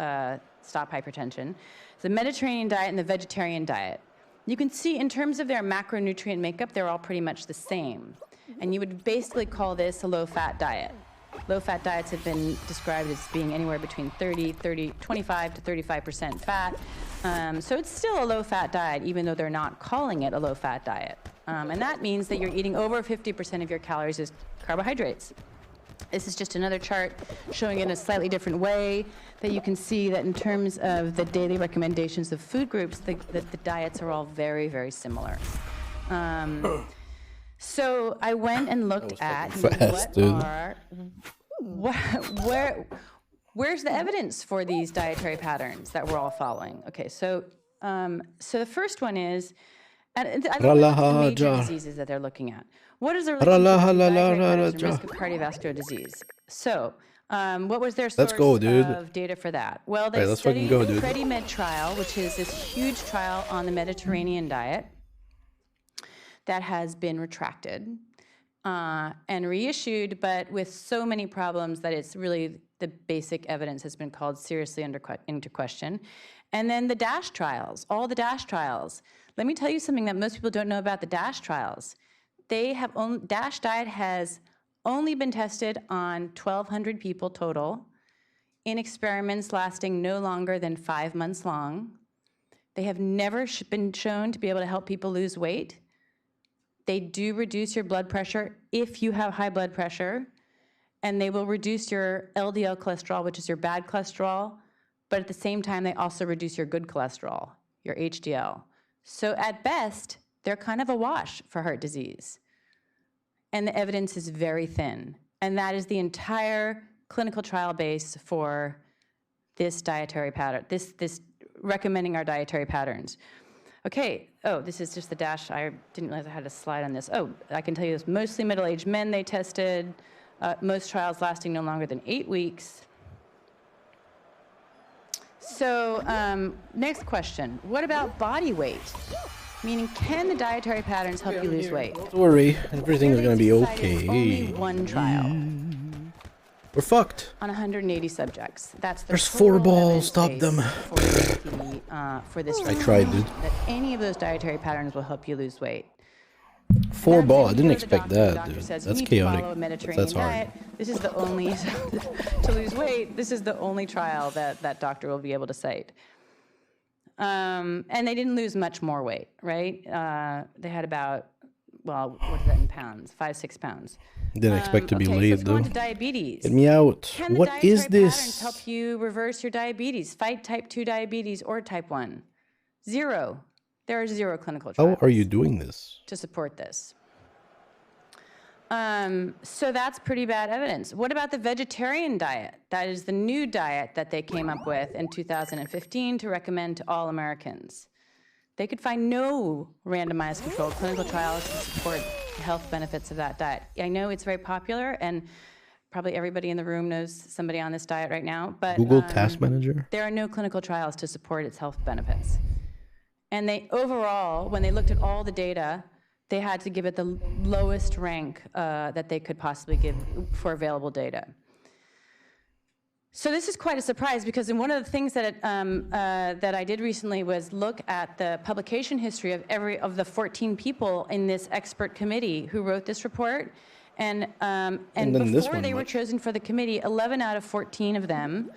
stop hypertension. The Mediterranean diet and the vegetarian diet. You can see in terms of their macronutrient makeup, they're all pretty much the same. And you would basically call this a low-fat diet. Low-fat diets have been described as being anywhere between 25 to 35% fat. So it's still a low-fat diet, even though they're not calling it a low-fat diet. And that means that you're eating over 50% of your calories as carbohydrates. This is just another chart showing in a slightly different way that you can see that in terms of the daily recommendations of food groups, the diets are all very, very similar. So I went and looked at where's the evidence for these dietary patterns that we're all following? Okay, so the first one is, and I don't know the major diseases that they're looking at. What is the relationship between dietary patterns and risk of cardiovascular disease? So, what was their source of data for that? Well, they studied the Med trial, which is this huge trial on the Mediterranean diet that has been retracted and reissued, but with so many problems that it's really the basic evidence has been called seriously into question. And then the DASH trials, all the DASH trials. Let me tell you something that most people don't know about the DASH trials. DASH diet has only been tested on 1,200 people total in experiments lasting no longer than 5 months long. They have never been shown to be able to help people lose weight. They do reduce your blood pressure if you have high blood pressure, and they will reduce your LDL cholesterol, which is your bad cholesterol, but at the same time, they also reduce your good cholesterol, your HDL. So at best, they're kind of a wash for heart disease. And the evidence is very thin. And that is the entire clinical trial base for this dietary pattern, this recommending our dietary patterns. Okay, this is just the DASH. I didn't realize I had a slide on this. I can tell you this, mostly middle-aged men they tested, most trials lasting no longer than 8 weeks. So next question, what about body weight? Meaning, can the dietary patterns help you lose weight? Don't worry, everything is going to be okay. Only one trial. We're fucked. On 180 subjects. That's the There's 4 balls, stop them. For this I tried, dude. That any of those dietary patterns will help you lose weight. 4 balls, I didn't expect that, dude. Says, That's chaotic. That's hard. Diet. This is the only, to lose weight, this is the only trial that doctor will be able to cite. And they didn't lose much more weight, right? They had about, what is that in pounds? 5-6 pounds. Didn't expect to be laid, though. On to diabetes. Get me out. What is this? Patterns help you reverse your diabetes, fight type 2 diabetes or type 1? 0. There are 0 clinical trials. How are you doing this? To support this. So that's pretty bad evidence. What about the vegetarian diet? That is the new diet that they came up with in 2015 to recommend to all Americans. They could find no randomized controlled clinical trials to support the health benefits of that diet. I know it's very popular, and probably everybody in the room knows somebody on this diet right now, but Google Task Manager? There are no clinical trials to support its health benefits. And they overall, when they looked at all the data, they had to give it the lowest rank that they could possibly give for available data. So this is quite a surprise, because one of the things that I did recently was look at the publication history of the 14 people in this expert committee who wrote this report. And before they were chosen for the committee, 11 out of 14 of them,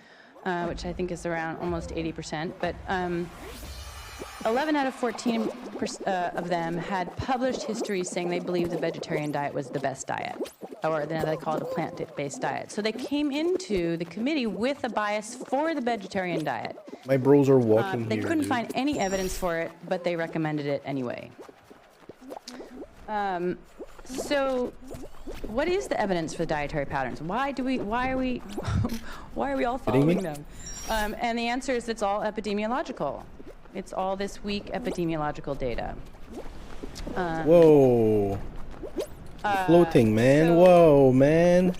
which I think is around almost 80%, but 11 out of 14 of them had published histories saying they believed the vegetarian diet was the best diet, or they call it a plant-based diet. So they came into the committee with a bias for the vegetarian diet. My bros are walking They couldn't find any evidence for it, but they recommended it anyway. So what is the evidence for the dietary patterns? Why are we all following them? And the answer is it's all epidemiological. It's all this week epidemiological data. Whoa. Floating, man. so- Whoa, man.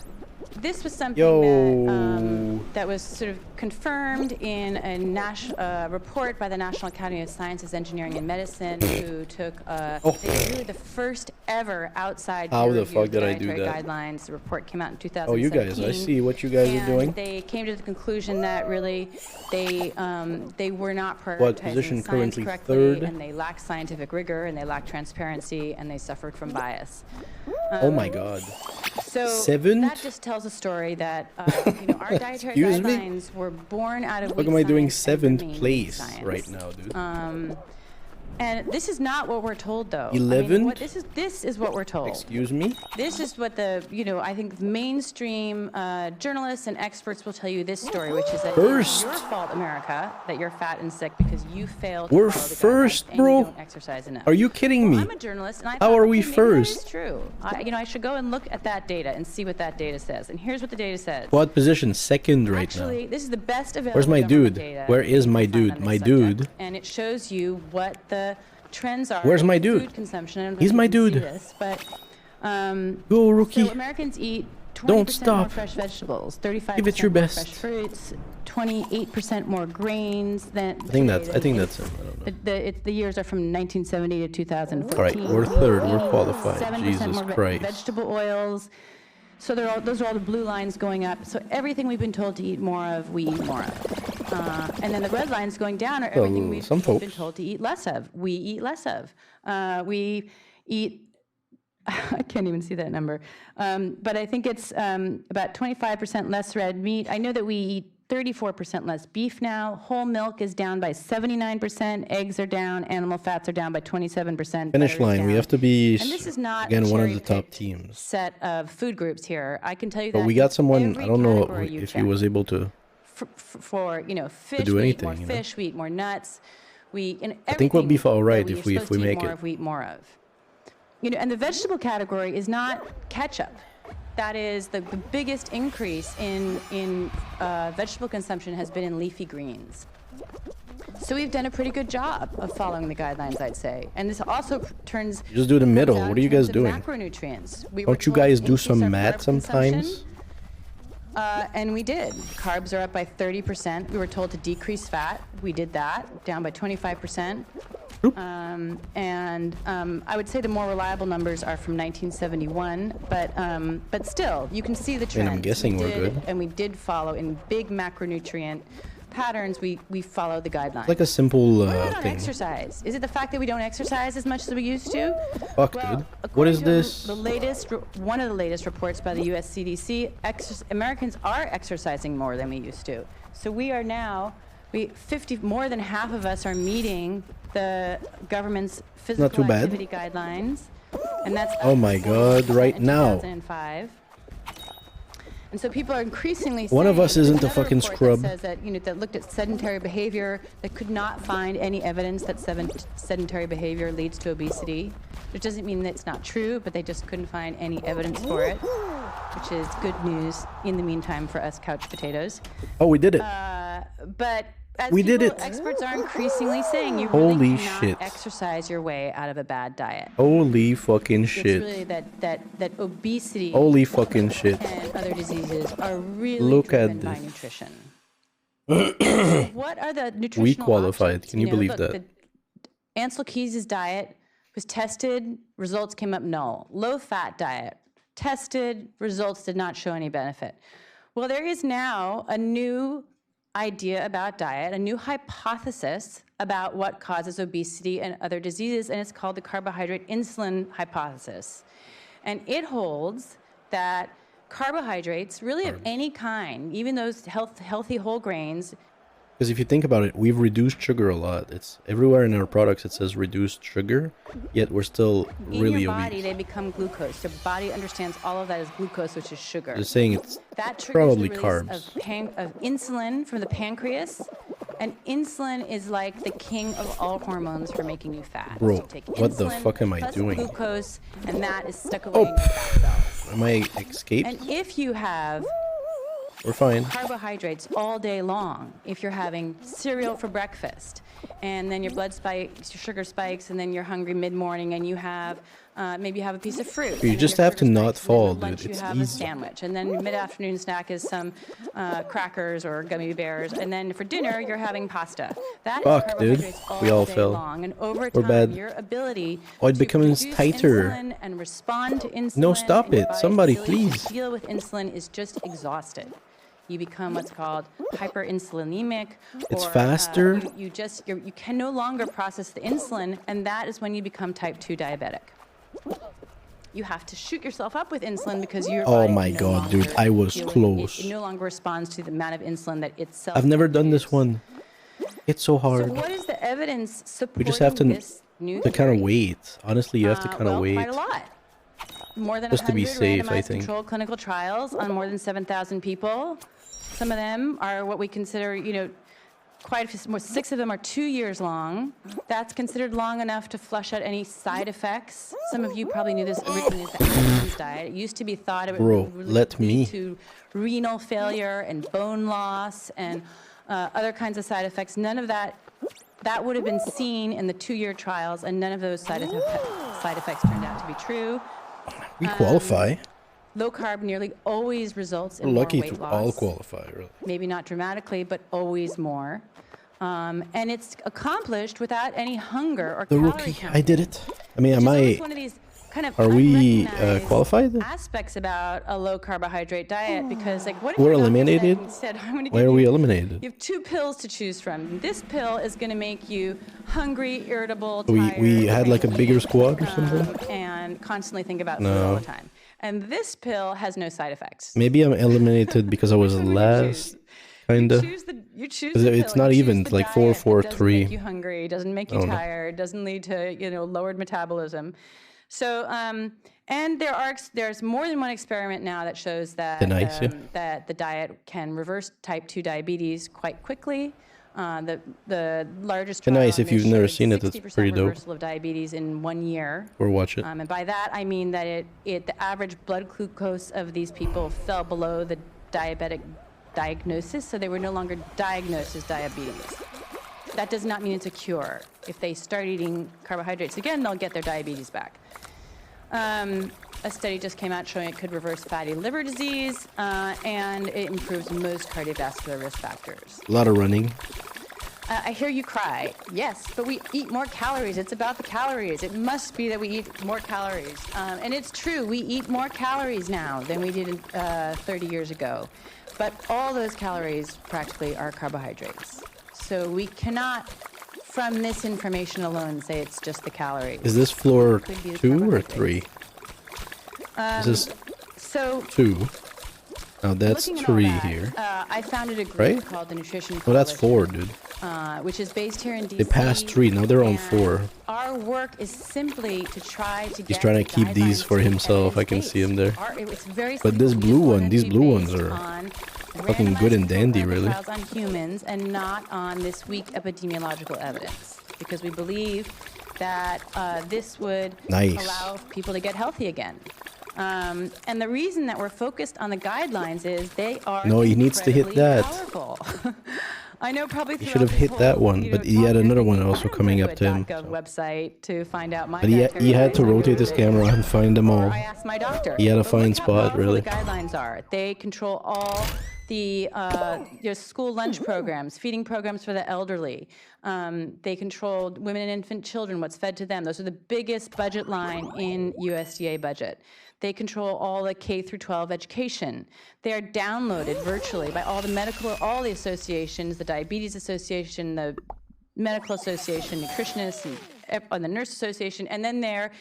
This was something Yo. that was sort of confirmed in a report by the National Academy of Sciences, Engineering, and Medicine, who took they were really the first ever outside How the peer-reviewed fuck did I do dietary that? guidelines. The report came out in 2017. Oh, you guys, I see what you guys are And doing. they came to the conclusion that really they were not What, prioritizing position science currently correctly, third? and they lacked scientific rigor, and they lacked transparency, and they suffered from bias. Oh my god. So Seventh? that just tells a story that our dietary Excuse me? guidelines were born out of What weak am I doing science and 7th remain weak place science. right now, dude? And this is not what we're told, though. 11th? This is what we're told. Excuse me? This is what I think mainstream journalists and experts will tell you this story, which is that First. it's your fault, America, that you're fat and sick because you failed to We're follow the first, guidelines and bro? you don't exercise enough. Are you kidding me? I'm a journalist, and I How thought, are we okay, maybe that first? is true. I should go and look at that data and see what that data says. And here's what the data says. What position? Second right Actually, now. this is the best available Where's my government dude? data Where is you my can find dude? on this My subject. dude? And it shows you what the trends are. Where's my in dude? Food consumption. I don't know He's if you my can see dude. this, but, Go, rookie. so Americans eat 20% Don't more stop. fresh vegetables, 35% Give it your more best. fresh fruits, 28% more grains than. I think that's it. I don't know. The years are from 1970 to 2014. All right, we're third. We're qualified. 7% Jesus more Christ. vegetable oils. So those are all the blue lines going up. So everything we've been told to eat more of, we eat more of. And then the red lines going down are everything we've some been folks. told to eat less of. We eat less of. We eat, I can't even see that number. But I think it's about 25% less red meat. I know that we eat 34% less beef now. Whole milk is down by 79%. Eggs are down. Animal fats are down by 27%. Finish Butter is line. We down. have to be, And this is not again, a one of the top cherry-picked teams. set of food groups here. I can tell you But that we got someone, every I don't know category you if he check. was able to. For fish, do we eat anything, more you know? fish, we eat more nuts. I think we'll be all right that if you're we supposed to eat make more it. of, we eat more of. And the vegetable category is not ketchup. That is the biggest increase in vegetable consumption has been in leafy greens. So we've done a pretty good job of following the guidelines, I'd say. And this also turns. You just do the middle. out What are you in terms guys of doing? Macronutrients. We were Don't you told to guys do increase some our math carb consumption. sometimes? And we did. Carbs are up by 30%. We were told to decrease fat. We did that, down by 25%. I would say the more reliable numbers are from 1971, but still, you can see the trend. I'm guessing we're good. And we did follow in big macronutrient patterns. We follow the guidelines. It's like a simple What about our thing. exercise? Is it the fact that we don't exercise as much as we used to? Fuck, Well, dude. What according is to this? one of the latest reports by the U.S. CDC, Americans are exercising more than we used to. So we are now, more than half of us are meeting the government's physical too bad. activity guidelines, and that's Oh my God, right in now. 2005. And so people are increasingly One of saying- us isn't a there's another fucking report scrub. That says that, that looked at sedentary behavior that could not find any evidence that sedentary behavior leads to obesity. Which doesn't mean that it's not true, but they just couldn't find any evidence for it, which is good news in the meantime for us couch potatoes. Oh, we did it. But as We did people- it. experts are increasingly saying you Holy really cannot shit. exercise your way out of a bad diet. Holy fucking It's shit. really that obesity Holy fucking shit. and other diseases are really Look at driven by this. nutrition. So what are the nutritional We qualified. options? Can you believe look, that? the Ansel Keys' diet was tested, results came up null. Low-fat diet, tested, results did not show any benefit. Well, there is now a new idea about diet, a new hypothesis about what causes obesity and other diseases, and it's called the carbohydrate insulin hypothesis. And it holds that carbohydrates, really of any kind, even those healthy whole grains. Because if you think about it, we've reduced sugar a lot. It's everywhere in our products it says reduced sugar, yet we're still really in your body, obese. they become glucose. Your body understands all of that as glucose, which is sugar. Just saying it's That triggers probably the release carbs. of insulin from the pancreas, and insulin is like the king of all hormones for making you fat. Bro, So you take what the insulin fuck am I plus doing? Glucose, and that is stuck away in your fat cells. Am I escaped? And if you have We're fine. carbohydrates all day long if you're having cereal for breakfast, and then your blood spikes, your sugar spikes, and then you're hungry mid-morning, and you have maybe you have a piece of fruit. You just have to not fall, dude. Lunch, It's you have a easy. sandwich, and then your mid-afternoon snack is some crackers or gummy bears, and then for dinner you're having pasta. That is Fuck, dude. carbohydrates We all day fell. Long. And over We're time, bad. your ability Oh, it to becomes produce tighter. insulin and respond to insulin. No, stop and your it. body's Somebody, ability to please. deal with insulin is just exhausted. You become what's called hyperinsulinemic. It's or, faster. You can no longer process the insulin, and that is when you become type 2 diabetic. You have to shoot yourself up with insulin because your Oh body my no God, dude, longer I was deal with close. It no longer responds to the amount of insulin that itself. I've never done this one. It's so So hard. what is the evidence supporting We just have to this new kind of wait. Honestly, you have to kind of wait. Quite a lot. More than Just to be 100 safe, I randomized think. controlled clinical trials on more than 7,000 people. Some of them are what we consider, quite a few more. 6 of them are 2 years long. That's considered long enough to flush out any side effects. Some of you probably knew this originally as the Atkins diet. It used to be thought it would Bro, let lead me. to renal failure and bone loss and other kinds of side effects. None of that would have been seen in the 2-year trials, and none of those side effects turned out to be true. We qualify. Low carb nearly always results in We're more lucky weight to loss. all qualify, really. Maybe not dramatically, but always more. And it's accomplished without any hunger or The calorie rookie, count. I did it. I mean, Which am is always I? one of these kind of Are we unrecognized qualified? aspects about a low carbohydrate diet, because what if We're your doctor eliminated? said, I'm gonna Why give are we you- eliminated? You have 2 pills to choose from. This pill is going to make you hungry, irritable, We tired, had like a bigger cranky, squad or something. and constantly think about food No. all the time. And this pill has no side effects. Maybe I'm eliminated because I was last, kinda. You choose 'Cause the it's pill, not you choose even, the like, 4, diet that 4, doesn't 3. make you hungry, doesn't make you Oh, no. tired, doesn't lead to lowered metabolism. So and there's more than one experiment now that shows that Nice, yeah. that the diet can reverse type 2 diabetes quite quickly. The largest trial Nice, on if this you've never showed seen it, it's 60% pretty dope. reversal of diabetes in 1 year. Or watch it. And by that I mean that the average blood glucose of these people fell below the diabetic diagnosis, so they were no longer diagnosed as diabetes. That does not mean it's a cure. If they start eating carbohydrates again, they'll get their diabetes back. A study just came out showing it could reverse fatty liver disease, and it improves most cardiovascular risk factors. A lot of running. I hear you cry. Yes, but we eat more calories. It's about the calories. It must be that we eat more calories. And it's true, we eat more calories now than we did 30 years ago. But all those calories practically are carbohydrates. So we cannot, from this information alone, say it's just the calories. Is this floor It could be the 2 or carbohydrates. 3? Is this So 2? Now that's looking at all 3 that, here. I founded a group Right? called the Nutrition Oh, that's Coalition, 4, dude. which is based here in DC. They passed 3, now they're on and 4. Our work is simply to try to get He's trying to keep these guidelines for to be himself. I can see him there. It's very But this simple. blue We just one, want these it to be blue ones based are on fucking good and randomized dandy, clinical really. trials on humans and not on this weak epidemiological evidence, because we believe that this would Nice. allow people to get healthy again. And the reason that we're focused on the guidelines is they are No, he needs to hit incredibly that. powerful. I know probably He should have throughout this hit that whole, one, you but know, he had talk, you're another one thinking, also "I coming don't up go to him. .gov website to find out my But he dietary had to guidelines. rotate his camera and find them all. I asked my doctor. He had a But fine look how spot, powerful really. The guidelines are. They control all the your school lunch programs, feeding programs for the elderly. They control women and infant children, what's fed to them. Those are the biggest budget line in USDA budget. They control all the K through 12 education. They are downloaded virtually by all the associations, the Diabetes Association, the Medical Association, nutritionists, and the Nurse Association, and then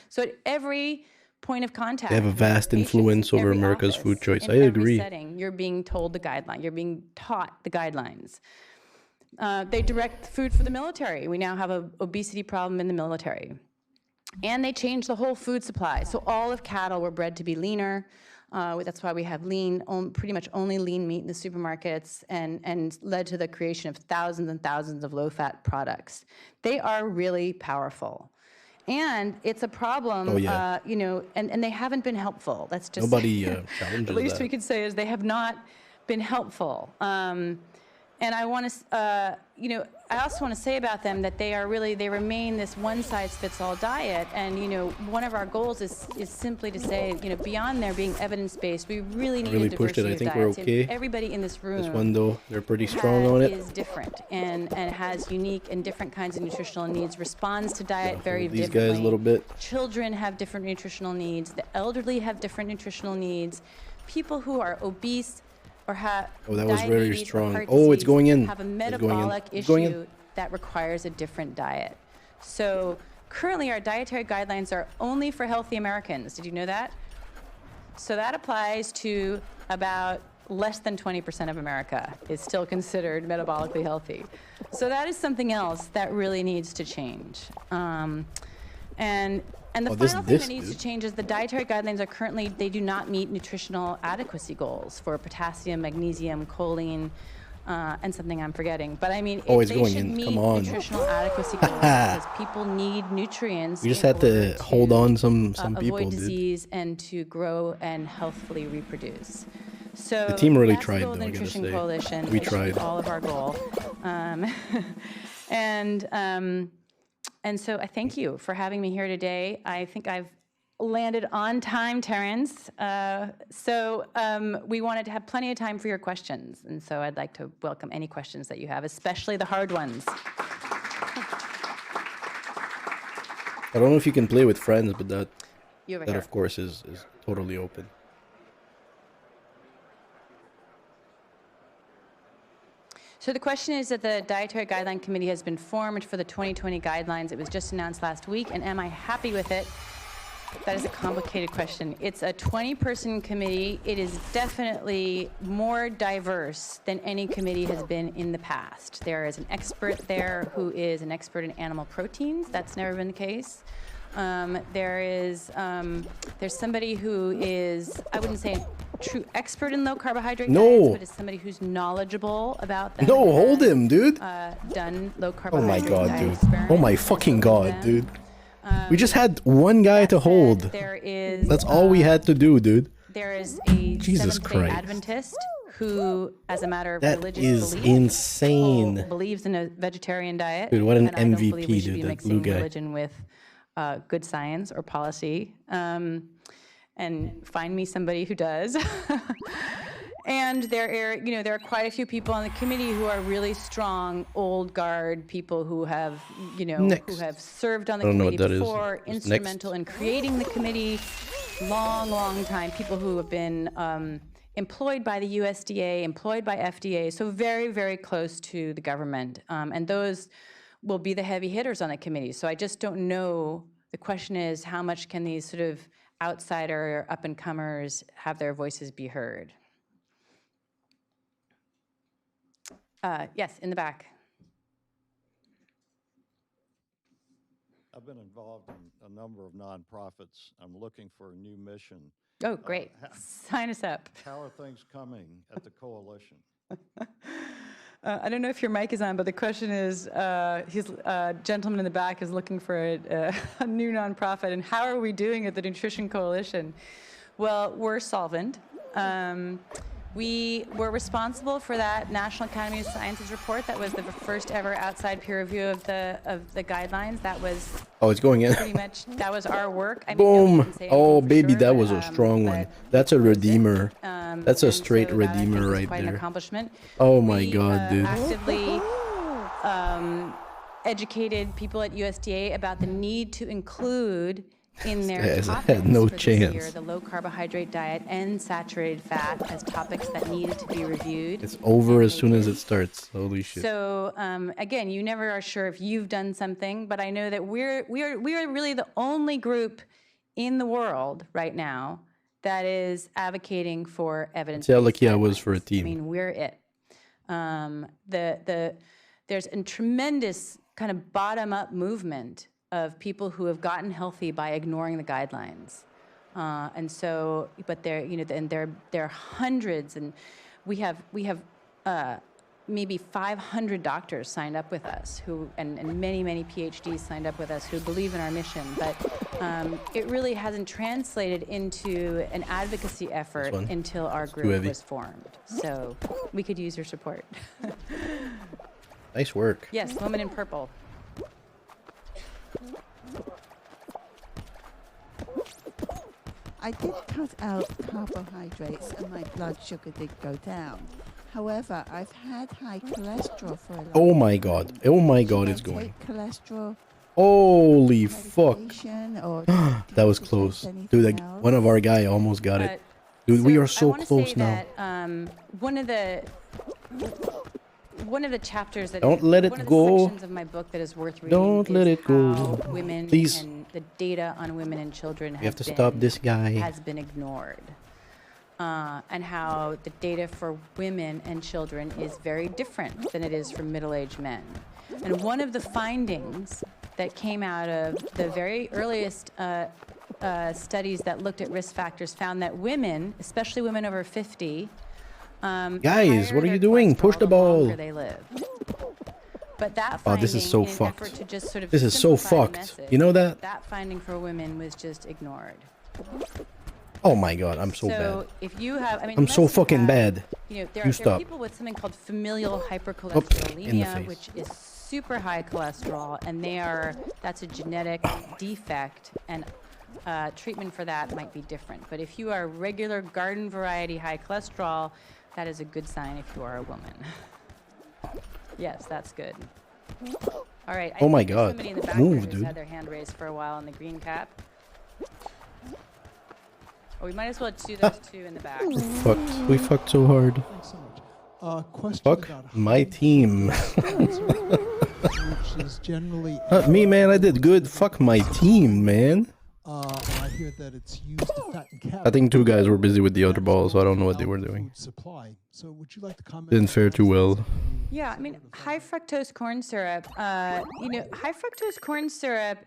so at every point of contact. They have a vast patients influence in over every America's office, food choice. in I every agree. setting, you're being told the guideline. You're being taught the guidelines. They direct food for the military. We now have an obesity problem in the military. And they changed the whole food supply. So all of cattle were bred to be leaner. That's why we have pretty much only lean meat in the supermarkets, and led to the creation of thousands and thousands of low-fat products. They are really powerful. And it's a problem, Oh, yeah. and they haven't been helpful. That's just Nobody the challenges least that. we could say is they have not been helpful. And I want to, I also want to say about them that they remain this one-size-fits-all diet. And, one of our goals is simply to say, beyond there being evidence-based, we really need a diversity I of think diets. we're okay. Everybody in this room. This one, though, they're pretty strong on it. Is different and has unique and different kinds of nutritional needs, responds to diet very these differently. guys a little bit. Children have different nutritional needs. The elderly have different nutritional needs. People who are obese or have that was very diabetes or strong. heart Oh, it's disease going in. have a It's metabolic going in. issue that requires a different diet. So currently our dietary guidelines are only for healthy Americans. Did you know that? So that applies to about less than 20% of America is still considered metabolically healthy. So that is something else that really needs to change. And the final thing that needs to change is the dietary guidelines are currently, they do not meet nutritional adequacy goals for potassium, magnesium, choline, and something I'm forgetting. But I mean, it's they going should in. meet Come on. nutritional adequacy goals because people need nutrients. We just in had to order hold on some people, avoid dude. disease and to grow and healthfully reproduce. So The team really that's tried, the goal of though, the I gotta Nutrition say. Coalition. We It should be tried. all of our goal. And so I thank you for having me here today. I think I've landed on time, Terrence. We wanted to have plenty of time for your questions. And so I'd like to welcome any questions that you have, especially the hard ones. I don't know if you can play with friends, but that You over here. of course is totally open. So the question is that the Dietary Guideline Committee has been formed for the 2020 guidelines. It was just announced last week, and am I happy with it? That is a complicated question. It's a 20-person committee. It is definitely more diverse than any committee has been in the past. There is an expert there who is an expert in animal proteins. That's never been the case. There's somebody who is, I wouldn't say a true expert in low carbohydrate diets, but is somebody who's knowledgeable about them. No, hold him, dude. Done low Oh carbohydrate my god, diet dude. experiments Oh my and fucking so god, them. dude. We just had one guy to hold. There is, That's all we had to do, dude. there is a Jesus Seventh-day Christ. Adventist who, as a matter of That religious is belief, insane. believes in a vegetarian diet. Dude, what an and I don't MVP, believe we should dude, be that mixing blue guy. religion with good science or policy. And find me somebody who does. And there are quite a few people on the committee who are really strong, old guard people who have, who have served on the I don't know what committee that is. before, What's instrumental in creating the committee, long time, people who have been employed by the USDA, employed by FDA, so very, very close to the government. And those will be the heavy hitters on the committee. So I just don't know. The question is, how much can these sort of outsider up-and-comers have their voices be heard? Yes, in the back. I've been involved in a number of nonprofits. I'm looking for a new mission. Oh, great. Sign us up. How are things coming at the coalition? I don't know if your mic is on, but the question is, gentleman in the back is looking for a new nonprofit, and how are we doing at the Nutrition Coalition? Well, we're solvent. We were responsible for that National Academy of Sciences report. That was the first ever outside peer review of the guidelines. That was it's going in. pretty much, that was our work. I mean, Boom. no one can say Oh, anything for baby, sure, that but, was a strong one. That's a redeemer. That's a straight so that, I think, redeemer was right quite an there. accomplishment. Oh my We, god, dude. actively educated people at USDA about the need to include in their Guys, I topics had no for this year chance. the low carbohydrate diet and saturated fat as topics that needed to be reviewed. It's over and as they soon as did. it starts. Holy shit. So again, you never are sure if you've done something, but I know that we are really the only group in the world right now that is advocating for evidence. See how lucky I was for a team. I mean, we're it. There's a tremendous kind of bottom-up movement of people who have gotten healthy by ignoring the guidelines, and so, but there, and there are hundreds, and we have maybe 500 doctors signed up with us and many, many PhDs signed up with us who believe in our mission, but it really hasn't translated into an advocacy effort until our group was formed. So we could use your support. Nice work. Yes, Woman in Purple. I did cut out carbohydrates and my blood sugar did go down. However, I've had high cholesterol for a long time. Oh my god. Oh my god, it's going. Cholesterol. Holy fuck. Or that was close. Dude, like, one of our guy almost got it. Dude, we are so close now. One of the chapters that don't let it one of go. the sections of my book that is worth reading don't let it go. Women Please. And the data on women and children We have to stop this guy. has been ignored. And how the data for women and children is very different than it is for middle-aged men. And one of the findings that came out of the very earliest studies that looked at risk factors found that women, especially women over 50, guys, what are you doing? Push the ball. They live. But that oh, this is so fucked. To just sort of this is so fucked. Message, you know that? That finding for women was just ignored. Oh my god, I'm so bad. So if you have, I mean, I'm so fucking bad. You know, there are people with something called familial hypercholesterolemia, which is super high cholesterol, and that's a genetic defect, and treatment for that might be different. But if you are regular garden variety high cholesterol, that is a good sign if you are a woman. Yes, that's good. All right. Oh my god. Somebody in the back Move, who's dude. had their hand raised for a while in the green cap. Oh, we might as well do those two in the back. We fucked so hard. Thanks so much. Question Fuck about my team. which is generally Not me, man. I did good. Fuck my team, man. I hear that it's used to fatten cattle. I think two guys were busy with the other ball, so I don't know what they were doing. Food supply. So would you like to comment? Didn't fare too well. Yeah, I mean, high fructose corn syrup, high fructose corn syrup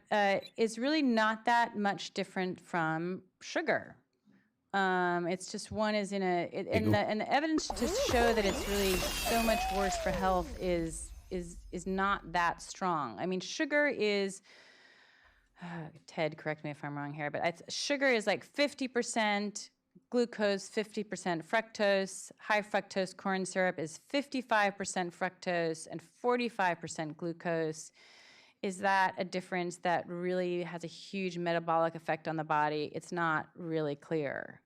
is really not that much different from sugar. It's just one is and the evidence to show that it's really so much worse for health is not that strong. I mean, sugar is, Ted, correct me if I'm wrong here, but sugar is like 50% glucose, 50% fructose. High fructose corn syrup is 55% fructose and 45% glucose. Is that a difference that really has a huge metabolic effect on the body? It's not really clear.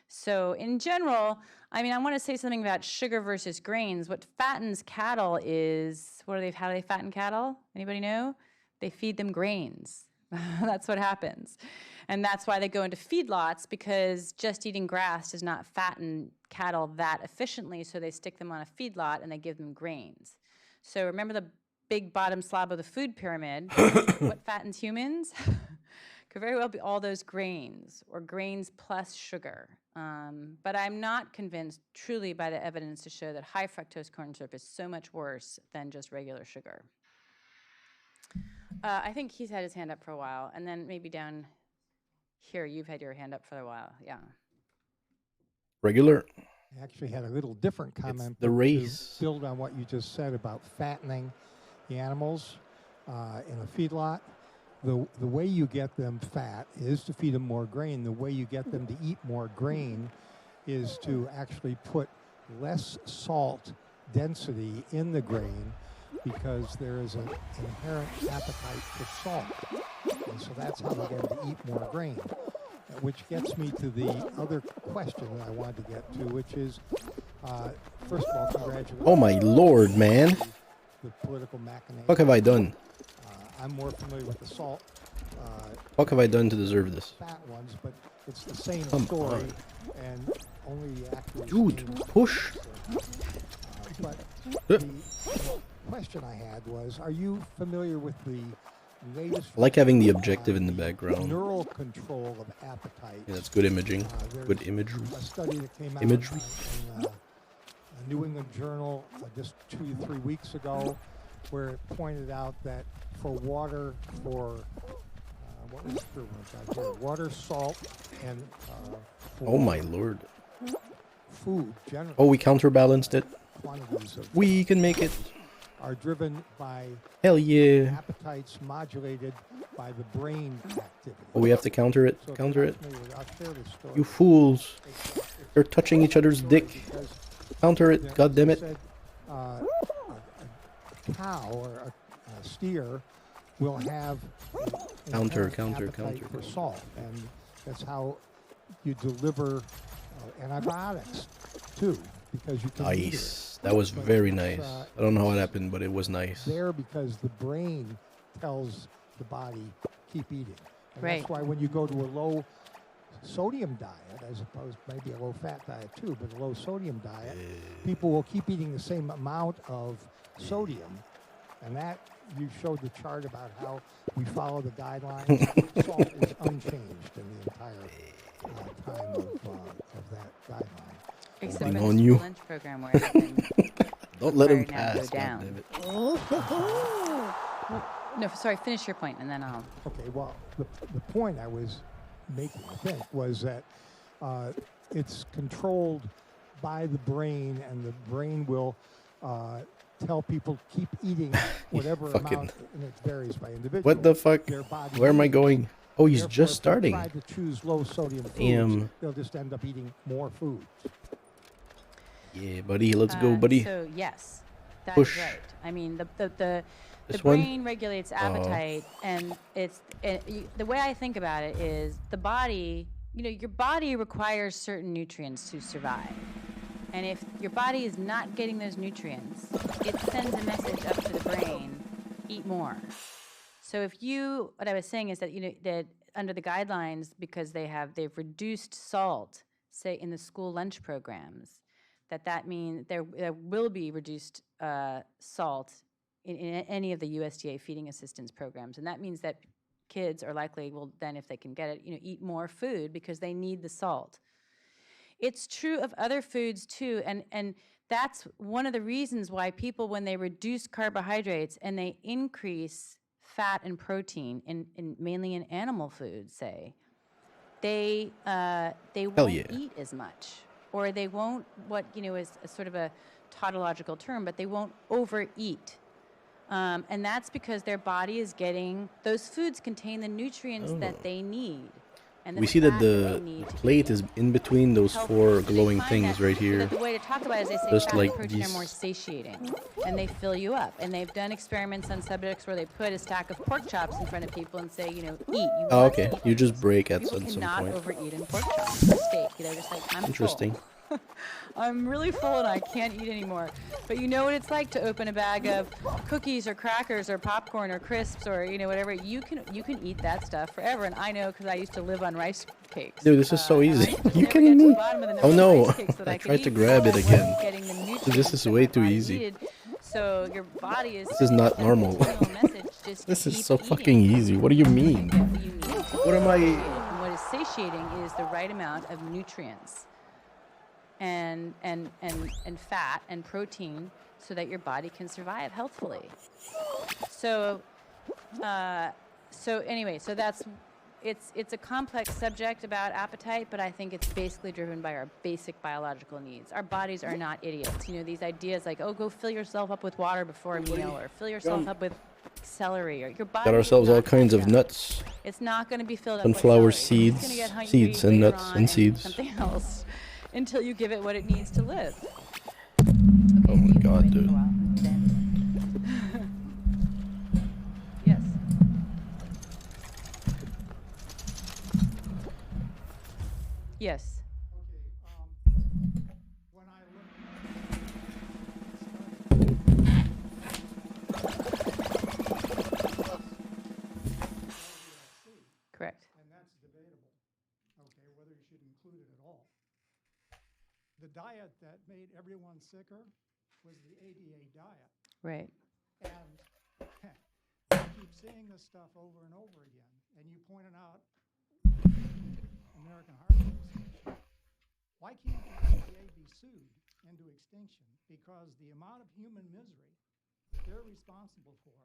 So in general, I mean, I want to say something about sugar versus grains. What fattens cattle is, how do they fatten cattle? Anybody know? They feed them grains. That's what happens. And that's why they go into feedlots, because just eating grass does not fatten cattle that efficiently, so they stick them on a feedlot and they give them grains. So remember the big bottom slab of the food pyramid. What fattens humans? Could very well be all those grains, or grains plus sugar. But I'm not convinced truly by the evidence to show that high fructose corn syrup is so much worse than just regular sugar. I think he's had his hand up for a while, and then maybe down here, you've had your hand up for a while, yeah. Regular. I actually had a little different comment. It's the race. To build on what you just said about fattening the animals in a feedlot. The way you get them fat is to feed them more grain. The way you get them to eat more grain is to actually put less salt density in the grain, because there is an inherent appetite for salt. And so that's how they get them to eat more grain. Which gets me to the other question that I wanted to get to, which is, first of all, congratulations. Oh my lord, man. The political machinations. What have I done? I'm more familiar with the salt. What have I done to deserve this? Fat ones, but it's the same Come story, on. and only the actual. Dude, push. But the question I had was, are you familiar with the latest? I like having the objective in the background. Neural control of appetite. Yeah, that's good imaging. Good imagery. A study that came out Imagery. in a New England Journal just 2 to 3 weeks ago, where it pointed out that for water, what was the here? Water, salt, and Oh my lord. food generally. Oh, we counterbalanced it. quantities of We can make it. are driven by Hell yeah. appetites modulated by the brain activity. Oh, we have to counter it. So if Counter you're it. not familiar with- I'll share this story. You fools. They're touching each other's dick. Counter it. God damn it. Said, a cow or a steer will have Counter, an appetite for salt, and that's how you deliver antibiotics too, because you can eat it. Nice. That was very nice. I don't know how it happened, but it was nice. There because the brain tells the body keep eating. And Right. that's why when you go to a low sodium diet, as opposed maybe a low fat diet too, but a low sodium diet, people will keep eating the same amount of sodium. And that, you showed the chart about how we follow the guidelines. Salt is unchanged in the entire time of that guideline. Except Holding for on the you. school lunch program where it's been Don't let him required now to pass. go down. goddammit. No, sorry, finish your point and then I'll. Okay, well, the point I was making, I think, was that it's controlled by the brain, and the brain will tell people keep eating whatever amount, and it varies by individual. What the fuck? their body Where am I needs. going? Oh, he's Therefore, just if they starting. try to choose low sodium foods, Damn. they'll just end up eating more food. Yeah, buddy. Let's go, buddy. So yes, that is Push. right. I mean, the This one? brain regulates appetite, and the way I think about it is the body. You know, your body requires certain nutrients to survive, and if your body is not getting those nutrients, it sends a message up to the brain: eat more. So if you, what I was saying is that that under the guidelines, because they've reduced salt, say in the school lunch programs, that means there will be reduced salt in any of the USDA feeding assistance programs, and that means that kids are likely will then, if they can get it, eat more food because they need the salt. It's true of other foods too, and that's one of the reasons why people, when they reduce carbohydrates and they increase fat and protein mainly in animal foods, say, they won't eat as much, or they won't, what is a sort of a tautological term, but they won't overeat. And that's because their body is getting, those foods contain the nutrients that they need. And We see that the plate is in between those four glowing things right here. The way to talk about it is they say Just fat like and protein are these. more satiating, and they fill you up. And they've done experiments on subjects where they put a stack of pork chops in front of people and say, eat. You Oh, must okay. eat You just break at People some cannot point. overeat in pork chops or steak. They're just like, I'm Interesting. full. I'm really full and I can't eat anymore. But you know what it's like to open a bag of cookies or crackers or popcorn or crisps or whatever. You can eat that stuff forever. And I know because I used to live on rice cakes. Dude, this is so easy. You never kidding get to the me? bottom of the Oh number of no. rice cakes that I I could tried to eat grab it because I wasn't again. getting the nutrients This is that way my too body easy. needed. So your body is This is not normal. This is so fucking easy. What do you mean? What am I? And what is satiating is the right amount of nutrients and fat and protein so that your body can survive healthfully. So anyway, so that's it's a complex subject about appetite, but I think it's basically driven by our basic biological needs. Our bodies are not idiots. These ideas like, oh, go fill yourself up with water before a meal, or fill yourself up with celery, or your body. Got ourselves all kinds of nuts. It's not going to be filled up Sunflower with celery. It's gonna seeds, get hungry seeds and later nuts on and seeds. Something else until you give it what it needs to live. Oh my god, dude. Yes. Yes. Correct. And that's debatable, okay, whether you should include it at all. The diet that made everyone sicker was the ADA diet. Right. And I keep seeing this stuff over and over again. And you pointed out American Heart Association. Why can't the ADA be sued into extinction? Because the amount of human misery that they're responsible for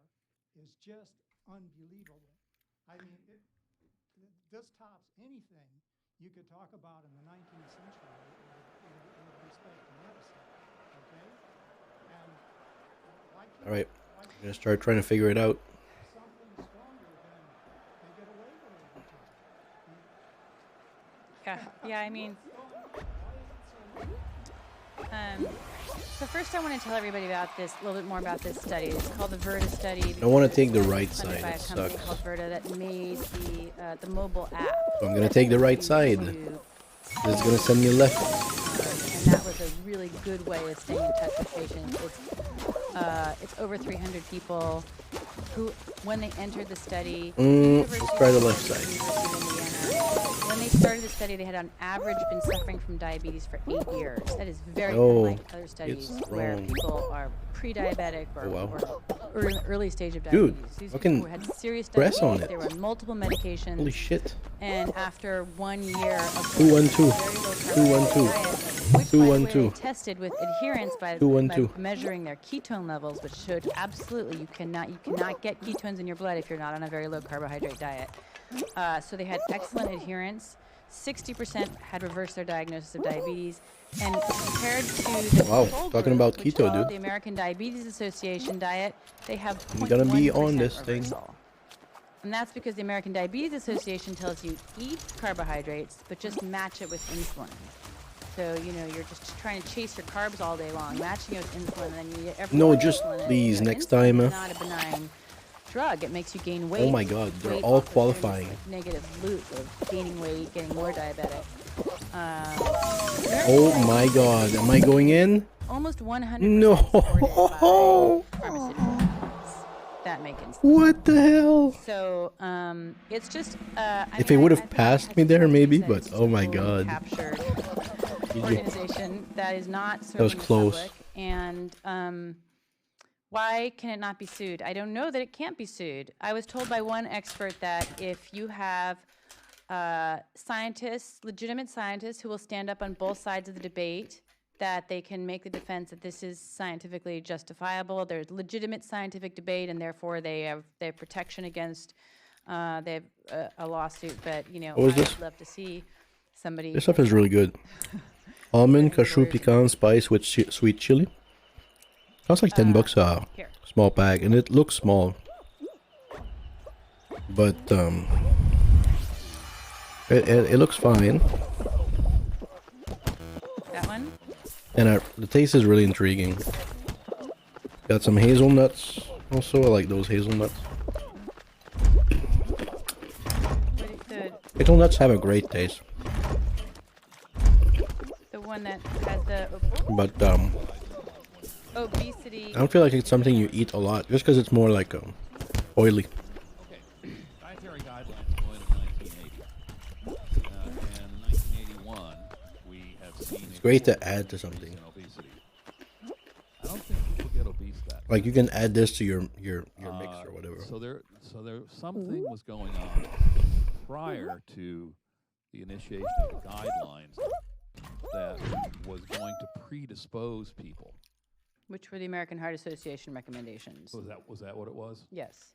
is just unbelievable. I mean, this tops anything you could talk about in the 19th century with respect to medicine, okay? All right, I'm gonna start trying to figure it out. Yeah, I mean, so first I want to tell everybody about this, a little bit more about this study. It's called the Verda study. I want to take the right Funded side. by a It company sucks. called Verda that made the mobile app. So I'm gonna take the right side. This is gonna send me left. And that was a really good way of staying in touch with patients. It's over 300 people who, when they entered the study, Let's try the left side. when they started the study, they had on average been suffering from diabetes for 8 years. That is very Oh, unlike other studies it's where wrong. people are pre-diabetic or, Oh, wow. or in the early stage of Dude, diabetes. These fucking people had serious press on diabetes. it. They were on multiple medications. Holy shit. And after 1 year of 212. very low 212. diet, which, by the way, they 212. tested with adherence by 212. measuring their ketone levels, which showed absolutely you cannot get ketones in your blood if you're not on a very low carbohydrate diet. So they had excellent adherence. 60% had reversed their diagnosis of diabetes, and compared to the Wow, control talking group, about which keto, followed dude. the American Diabetes Association diet, they have I'm gonna be 0.1% on this thing. reversal. And that's because the American Diabetes Association tells you eat carbohydrates, but just match it with insulin. So, you know, you're just trying to chase your carbs all day long, matching it with insulin, and then you get every No, more just insulin, and, please, you know, next insulin time, is not a benign drug. It makes you gain weight. Oh my God, they're Weight all off of qualifying. this negative loop of gaining weight, getting more diabetic. Oh my God, am I going in? Almost 100% No. supported by pharmaceutical companies that make insulin. What the hell? So it's just. If they would have passed me there, maybe, but oh my God. Captured GG. organization that is not That was serving the close. public. And why can it not be sued? I don't know that it can't be sued. I was told by one expert that if you have scientists, legitimate scientists, who will stand up on both sides of the debate, that they can make the defense that this is scientifically justifiable. There's legitimate scientific debate, and therefore they have protection against they have a lawsuit. But you know, What was I this? would love to see somebody. This stuff is really good. Almond, cashew, pecan, spice with sweet chili. Costs like $10 a Here. small pack, and it looks small. But it looks fine, That one? and the taste is really intriguing. Got some hazelnuts. Also, I like those hazelnuts. Hazelnuts have a great taste, The one that has the but obesity. I don't feel like it's something you eat a lot, just because it's more like oily. Dietary guidelines go in 1980. And in 1981, we have seen It's great to add to something. obesity. I don't think people get obese that. Like you can add this to your mix or whatever. So there something was going on prior to the initiation of the guidelines that was going to predispose people. Which were the American Heart Association recommendations. Was that what it was? Yes.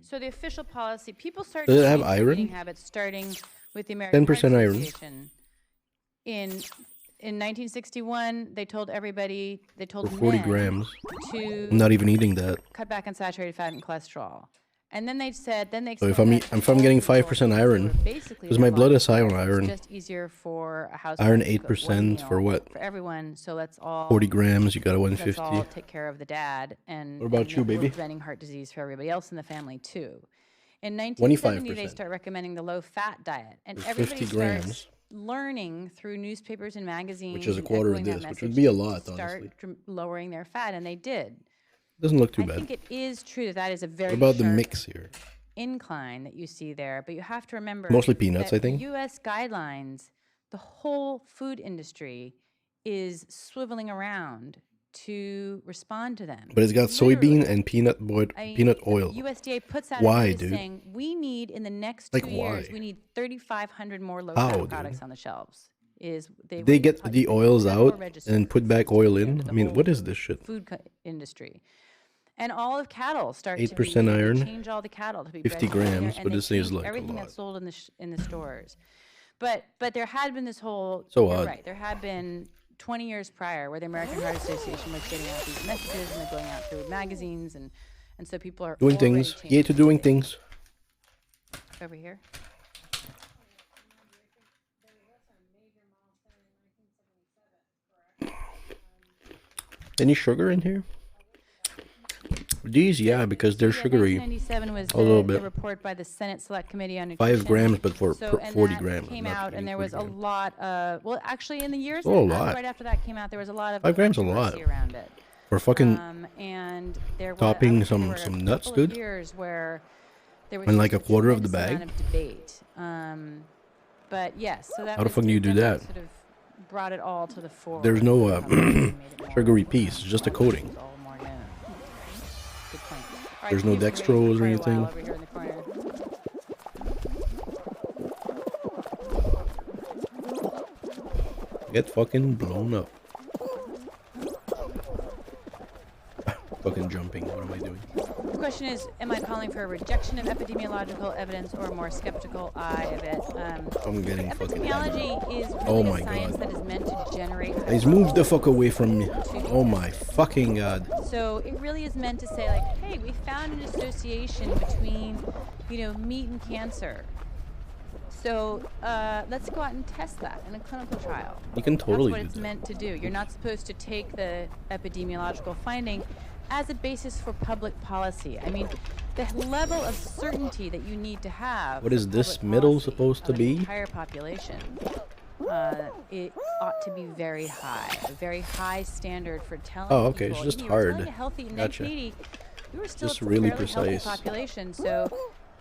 So the official policy, people started Does it have changing iron? eating habits starting with the American 10% Heart iron. Association. In 1961, they told everybody, they told For 40 men grams. to I'm not even eating that. cut back on saturated fat and cholesterol. And then they said, So if I'm getting 5% iron, because my blood is high on it's iron. just easier for a household Iron to cook one 8% for meal what? For everyone, so let's all 40 grams, you got a let's 150. all take care of the dad, and What about and you, we're baby? preventing heart disease for everybody else in the family too. In 1970, they 25%. start recommending the low-fat diet, and It's everybody 50 starts grams. learning through newspapers and magazines, Which is a and quarter of echoing that this, which message would be a to lot, start honestly. lowering their fat, and they did. Doesn't look too I bad. think it is true that that is a very What about the sharp mix here? incline that you see there, but you have to remember Mostly peanuts, that I think. U.S. guidelines, the whole food industry is swiveling around to respond to them. But it's got soybean and peanut oil. USDA puts out Why, a notice dude? saying we need in the next Like, 2 years, why? we need 3,500 more How, low-fat dude? products on the shelves. They get the oils out and put back oil in. I mean, what is this shit? Food industry. And all of cattle start to 8% be, iron, they change all the cattle to be 50 bred together, grams, and but they this is change like a everything lot. that's sold in the stores. But there had been this whole So you're odd. right. There had been 20 years prior, where the American Heart Association was getting out these messages and they're going out through magazines, and so people are Doing already things. changing Yay to doing things. over here. Any sugar in here? These, yeah, because they're sugary. 1997 was A little the bit. report by the Senate Select Committee on Nutrition. 5 grams, but for So, 40 and that grams. came not out, and there 40 was a grams. lot of, well, actually, in the years Oh, a that, lot. right after that came out, there was a lot of 5 grams a lot. controversy around it. For fucking And there topping were, some there were a nuts, couple of dude. years where there was And like a just quarter of the tremendous bag? amount of debate. But yes, so that How the was- fuck do you do that? Sort of brought it all to the fore. There's no Made it more sugary piece, it's just a coating. all more known. Good point. All right, There's no you've been waiting for dextrose or quite a while anything. over here in the corner. Get fucking blown up. Fucking jumping. What am I doing? The question is, am I calling for a rejection of epidemiological evidence or a more skeptical eye of it? I'm getting fucking. Epidemiology is really Oh my a science god. that is meant to generate. He's moved the fuck away from me. Oh my fucking god. So it really is meant to say, like, hey, we found an association between, meat and cancer. So let's go out and test that in a clinical trial. You can totally That's what do it's that. meant to do. You're not supposed to take the epidemiological finding as a basis for public policy. I mean, the level of certainty that you need to have. What is for this public middle policy supposed to of an be? entire population. It ought to be very high, a very high standard for telling Oh, okay, it's people, just you were telling hard. a healthy, in Gotcha. 1980, we were still Just a really fairly healthy precise. population. So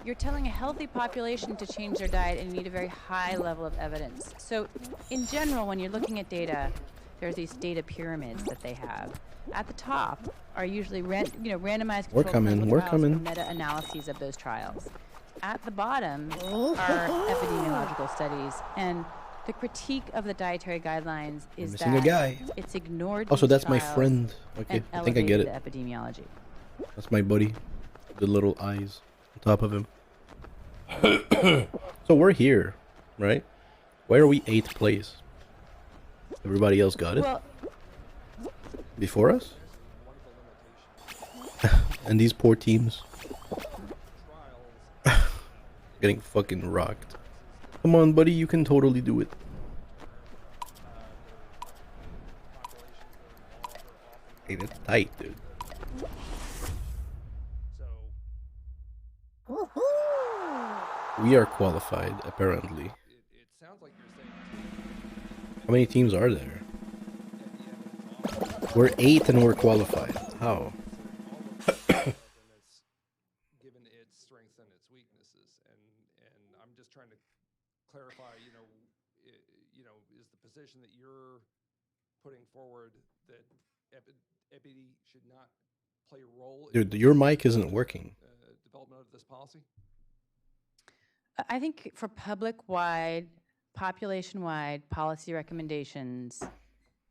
you're telling a healthy population to change their diet, and you need a very high level of evidence. So in general, when you're looking at data, there's these data pyramids that they have. At the top are usually randomized We're controlled coming, clinical we're trials coming. or meta-analyses of those trials. At the bottom are epidemiological studies, and the critique of the dietary guidelines is missing that a guy. it's ignored Oh, so these that's my trials friend. Okay, and I think I get elevated it. the epidemiology. That's my buddy. The little eyes on top of him. So we're here, right? Why are we 8th place? Everybody else got it? Well, Before us? And these poor teams. Getting fucking rocked. Come on, buddy, you can totally do it. Hey, that's tight, dude. We are qualified, apparently. How many teams are there? We're 8th and we're qualified. How? Given its strengths and its weaknesses, and I'm just trying to clarify, is the position that you're putting forward that EPID should not play a role in Dude, your mic isn't working. development of this policy? I think for public-wide, population-wide policy recommendations,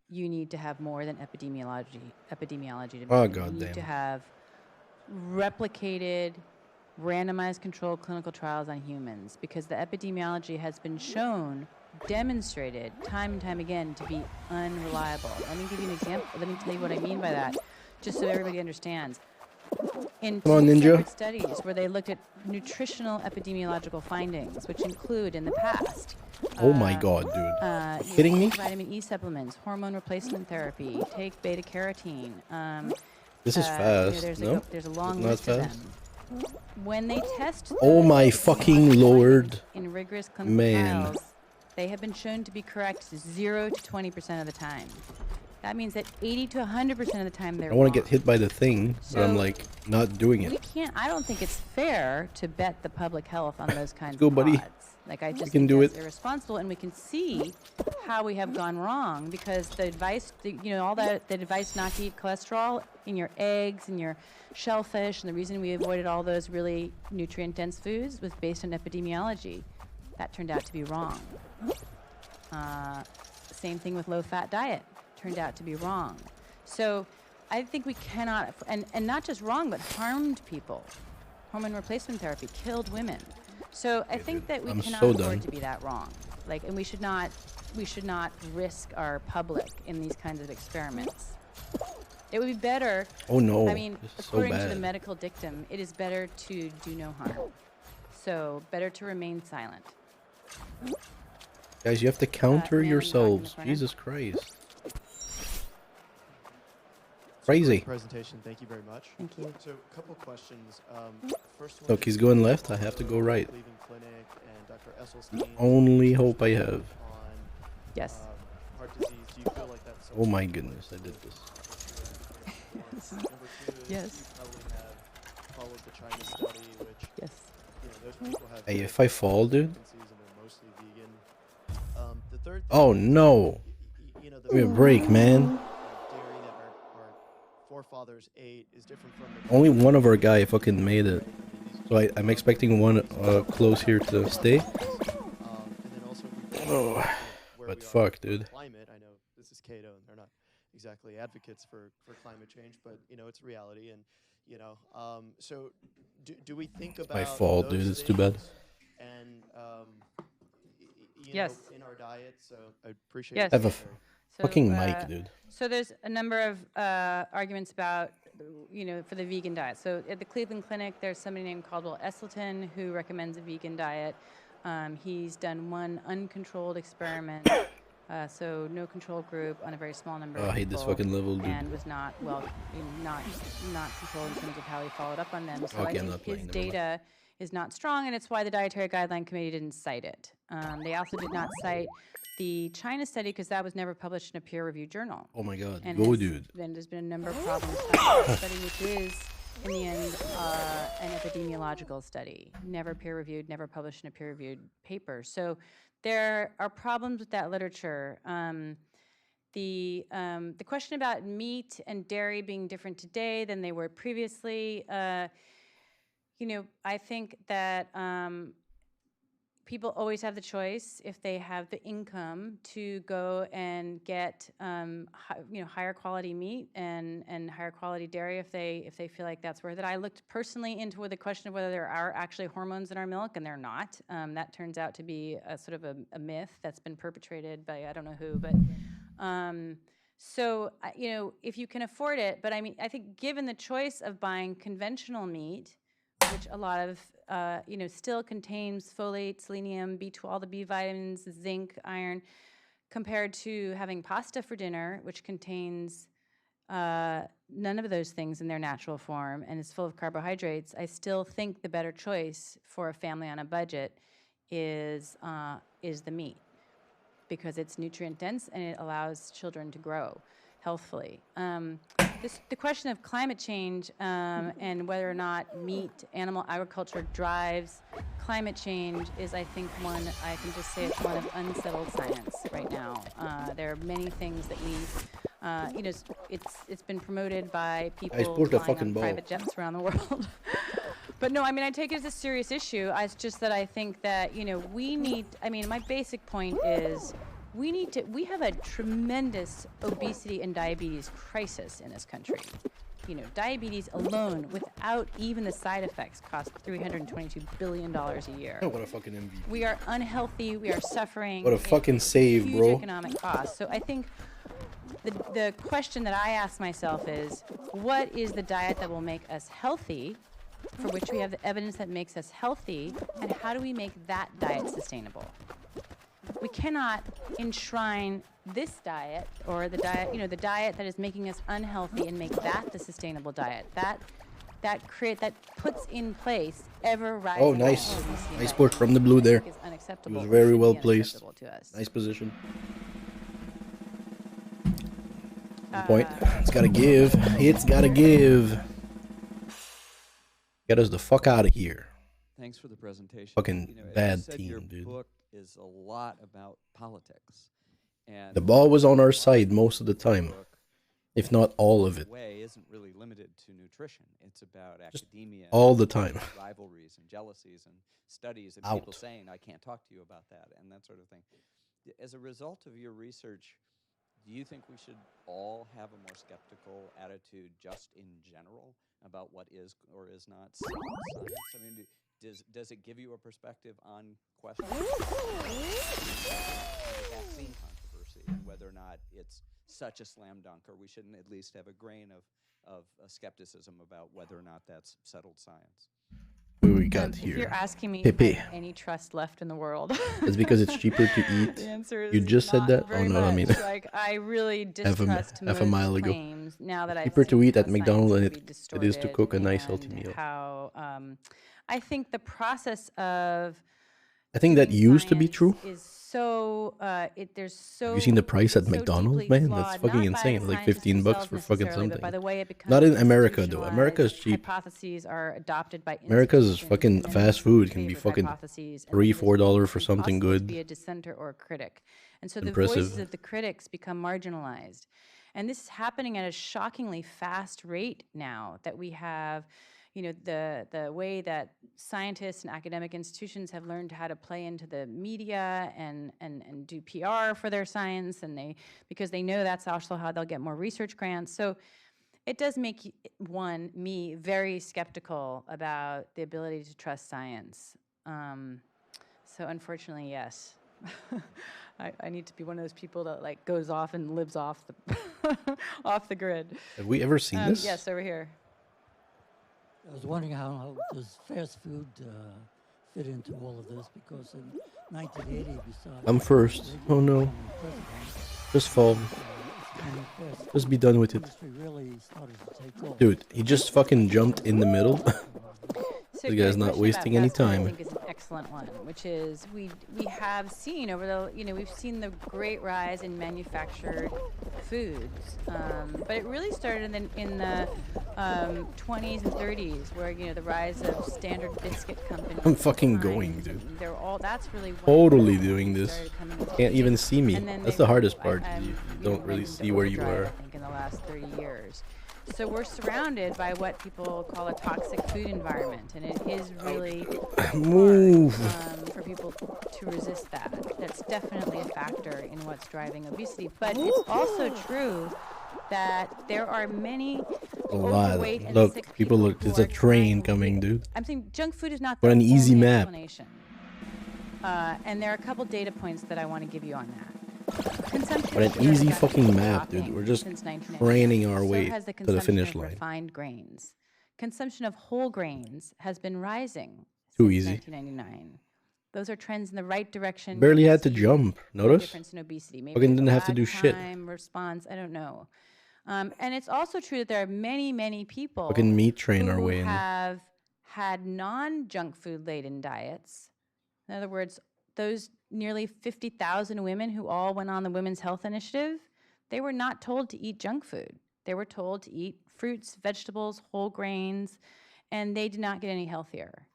you need to have more than epidemiology to Oh, make. You goddamn. need to have replicated, randomized controlled clinical trials on humans, because the epidemiology has been shown, demonstrated time and time again to be unreliable. Let me give you an example. Let me tell you what I mean by that, just so everybody understands. In Come on, two Ninja. separate studies where they looked at nutritional epidemiological findings, which include in the past. Oh my god, dude. Kidding me? Vitamin E supplements, hormone replacement therapy, take beta carotene. This is fast, no? There's a long Not list of fast? them. When they test Oh my fucking lord. in rigorous clinical Man. trials, they have been shown to be correct 0 to 20% of the time. That means that 80 to 100% of the time they're I want wrong. to get hit by the thing, but I'm So, like not doing We it. can't. I don't think it's fair to bet the public health on those kinds go, of buddy. odds. Like I just can think do that's it. irresponsible, and we can see how we have gone wrong because the advice, all that the advice not to eat cholesterol in your eggs and your shellfish, and the reason we avoided all those really nutrient-dense foods was based on epidemiology. That turned out to be wrong. Same thing with low-fat diet. Turned out to be wrong. So I think we cannot, and not just wrong, but harmed people. Hormone replacement therapy killed women. So I think that we I'm cannot so afford done. to be that wrong. And we should not we should not risk our public in these kinds of experiments. It would be better. Oh no! I mean, this is so according to bad. the medical dictum, it is better to do no harm. So better to remain silent. Guys, you have to counter man in the yourselves. corner. Jesus Christ. Crazy. Presentation. Thank you very much. Thank you. So, a couple questions. First one. Look, he's going left. I have to go right. Cleveland Clinic and Dr. The Esselstein's only hope I have. Yes. Heart disease. Do you feel like that's Oh my goodness, I did this. Number two is Yes. you probably have followed the China study, which yes. Those people have Hey, if I fall, dude. pregnancies and they're mostly vegan. The third thing Oh is, no. the Give me a break, man. dairy that our forefathers ate is different from the Only one of our guy fucking made it. So I'm expecting one close here to stay. and then also Oh, but fuck, dude. climate. I know this is Cato and they're not exactly advocates for climate change, but it's reality. And so do we think about My fault, dude. those It's too bad. things And Yes. in our diet, so I appreciate Yes. Have a that. fucking mic, dude. So there's a number of arguments about, for the vegan diet. So at the Cleveland Clinic, there's somebody named Caldwell Esselstyn who recommends a vegan diet. He's done one uncontrolled experiment, so no control group on a very small number of Oh, I hate people, this fucking level, dude. and was not not controlled in terms of how he followed up on them. So Okay, I I'm think not playing, his never mind. data is not strong, and it's why the Dietary Guideline Committee didn't cite it. They also did not cite the China study because that was never published in a peer-reviewed journal. Oh my god, And go, has dude. Then there's been a number of problems with that study, which is, in the end, an epidemiological study, never peer-reviewed, never published in a peer-reviewed paper. So there are problems with that literature. The question about meat and dairy being different today than they were previously, I think that people always have the choice, if they have the income, to go and get higher quality meat and higher quality dairy if they feel like that's worth it. I looked personally into the question of whether there are actually hormones in our milk, and they're not. That turns out to be a sort of a myth that's been perpetrated by I don't know who, but. So if you can afford it, but I think given the choice of buying conventional meat, which a lot of still contains folate, selenium, B12, all the B vitamins, zinc, iron, compared to having pasta for dinner, which contains none of those things in their natural form and is full of carbohydrates. I still think the better choice for a family on a budget is the meat, because it's nutrient dense and it allows children to grow healthfully. The question of climate change and whether or not animal agriculture drives climate change is, I think, I can just say it's one of unsettled science right now. There are many things that it's been promoted by people flying on private jets around the world. But no, I take it as a serious issue. It's just that I think that, we need, my basic point is we have a tremendous obesity and diabetes crisis in this country. Diabetes alone, without even the side effects, costs $322 billion a year. Oh, what a fucking MVP. We are unhealthy, we are suffering. What a fucking save, huge bro. Economic cost. So I think the question that I ask myself is, what is the diet that will make us healthy, for which we have the evidence that makes us healthy, and how do we make that diet sustainable? We cannot enshrine this diet, or the diet, the diet that is making us unhealthy, and make that the sustainable diet. That puts in place ever rising. Oh, nice. obesity Nice that push from the blue there. is He unacceptable, was or very should be well placed. unacceptable to us. Nice position. Good point. It's gotta give. It's gotta give. Get us the fuck out of here. Thanks for the presentation. Fucking as you bad said, team, your dude. book is a lot about politics. And The ball was on our side most of the time, if not all of it. way isn't really limited to nutrition. It's about academia, all the time. rivalries and jealousies and studies and Out. people saying, I can't talk to you about that, and that sort of thing. As a result of your research, do you think we should all have a more skeptical attitude just in general about what is or is not science? does it give you a perspective on questions? The vaccine controversy and whether or not it's such a slam dunk, or we shouldn't at least have a grain of skepticism about whether or not that's settled science. What we got If here? you're asking me Pepe. if I have any trust left in the world. It's because it's cheaper to eat. The answer is You just said not that? Oh very no, I mean much. Like, I really distrust half a most mile ago. claims now that I've Cheaper to seen eat how at McDonald's than science it is to can be cook a nice distorted healthy meal. and how I think the process of I think that used to be true. is so there's so. Have you seen the price at so McDonald's, deeply man? That's flawed, fucking not by insane. Like scientists $15 for themselves fucking necessarily, but something. by the way it becomes Not in America though. America's institutionalized. cheap. Hypotheses are adopted by America's institutions, fucking and then fast food can be favored fucking hypotheses, and $3, then it's $4 for something impossible to good. be a dissenter or a critic. And so Impressive. the voices of the critics become marginalized. And this is happening at a shockingly fast rate now that we have, you know, the way that scientists and academic institutions have learned how to play into the media and do PR for their science, and because they know that's also how they'll get more research grants. So it does make me very skeptical about the ability to trust science. So unfortunately, yes. I need to be one of those people that like goes off and lives off the off the grid. Have we ever seen this? Yes, over here. I was wondering how does fast food fit into all of this, because in 1980, besides... I'm first. Oh no. Just fall. Just be done with it. Really started to take off. Dude, he just fucking jumped in the middle. So The your guy's not question wasting about any fast food, time. I think is an excellent one, which is we have seen over the we've seen the great rise in manufactured foods, but it really started in the 20s and 30s, where the rise of standard biscuit companies. I'm fucking going, dude. They're all that's really when Totally fast doing food this. started coming into Can't even being. see me. And then That's they the hardest really, part. You you don't really went see into where you overdrive, are. I think in the last 30 years. So we're surrounded by what people call a toxic food environment, and it is really Move. hard for people to resist that. That's definitely a factor in what's driving obesity. But it's also true that there are many A lot. overweight and Look, sick people look. who There's are a train trying coming, dude. I'm saying junk food is not What the an easy only map. explanation. And there are a couple data points that I want to give you on that. Consumption What of an sugar easy has been fucking map, dropping dude. We're just since 1999. training our So way has the to the finish consumption of line. refined grains. Consumption of whole grains has been rising Too since easy. 1999. Those are trends in the right direction. Barely You'll had to see jump. a Notice? difference in obesity. Maybe Fucking there's a didn't have to lag do shit. time, response, I don't know. And it's also true that there are many, many people Fucking meat train our who way in. have had non-junk food laden diets. In other words, those nearly 50,000 women who all went on the Women's Health Initiative, they were not told to eat junk food. They were told to eat fruits, vegetables, whole grains, and they did not get any healthier.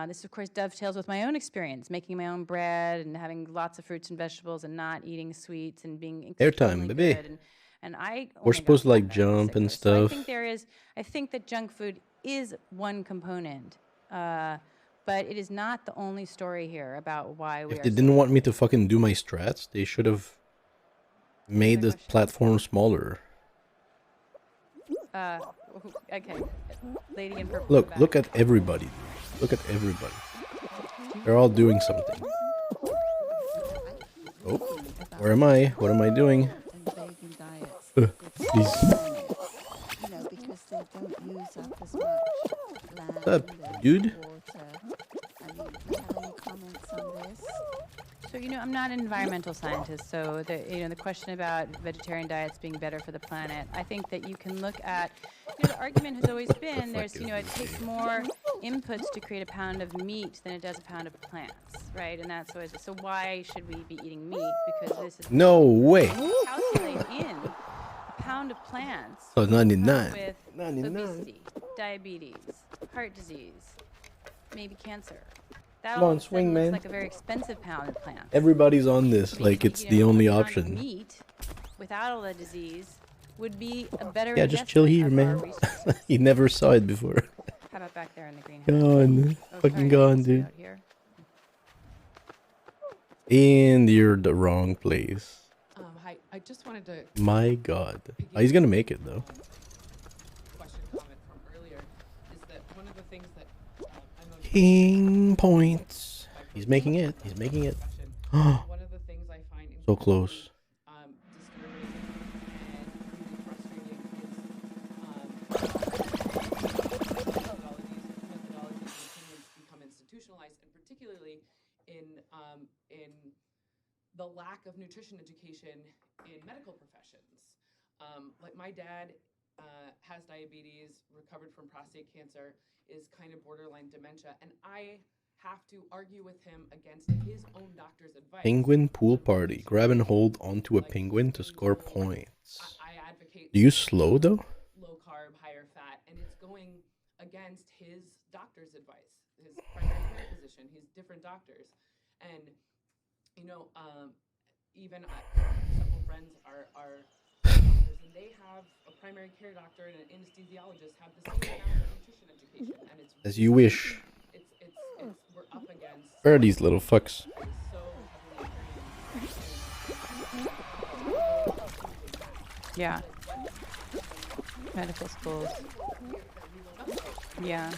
This, of course, dovetails with my own experience, making my own bread and having lots of fruits and vegetables and not eating sweets and being Airtime, extremely baby. good. And I We're only supposed to got like fat when I was jump and sicker. So stuff. I think that junk food is one component, but it is not the only story here about why we If are. they didn't want me to fucking do my strats, they should have made the platform smaller. Okay, lady in purple. Look, look at everybody. Look at everybody. They're all doing something. Oh, where am I? What am I doing? Please. Because they don't use up as much land. What's up, dude? Do you have any comments on this? So, I'm not an environmental scientist, so the question about vegetarian diets being better for the planet, I think that you can look at, the argument has always been there's, it takes more inputs to create a pound of meat than it does a pound of plants, right? And that's always, so why should we be eating meat? Because this is... No way. Calculate in a pound of plants Oh, 99. with 99. obesity, diabetes, heart disease, maybe cancer. That Come all on, of a sudden swing, looks man. like a very expensive pound of plants. Everybody's on this, like it's the only option. Meat without all the disease would be a better Yeah, just chill here, man. He never saw it before. How about back there in the greenhouse? Gone. Fucking gone, dude. And you're the wrong place. Hi, I just wanted to... My God. Oh, he's gonna make it, though. Question comment from earlier is that one of the things that I know Making points. He's making it. He's making it. One of the things I find So close. disturbing and really frustrating is methodologies and opinions become institutionalized, and particularly in the lack of nutrition education in medical professions. Like my dad has diabetes, recovered from prostate cancer, is kind of borderline dementia, and I have to argue with him against his own doctor's advice. Penguin pool party. Grab and hold onto a penguin to score points. Do you slow though? Low carb, higher fat, and it's going against his doctor's advice, his primary care physician. He's different doctors, and even several friends are doctors, and they have a primary care doctor and an anesthesiologist have the same amount of nutrition education, and it's As you wish. we're up against. Where are these little fucks? Yeah. Medical schools. Yeah.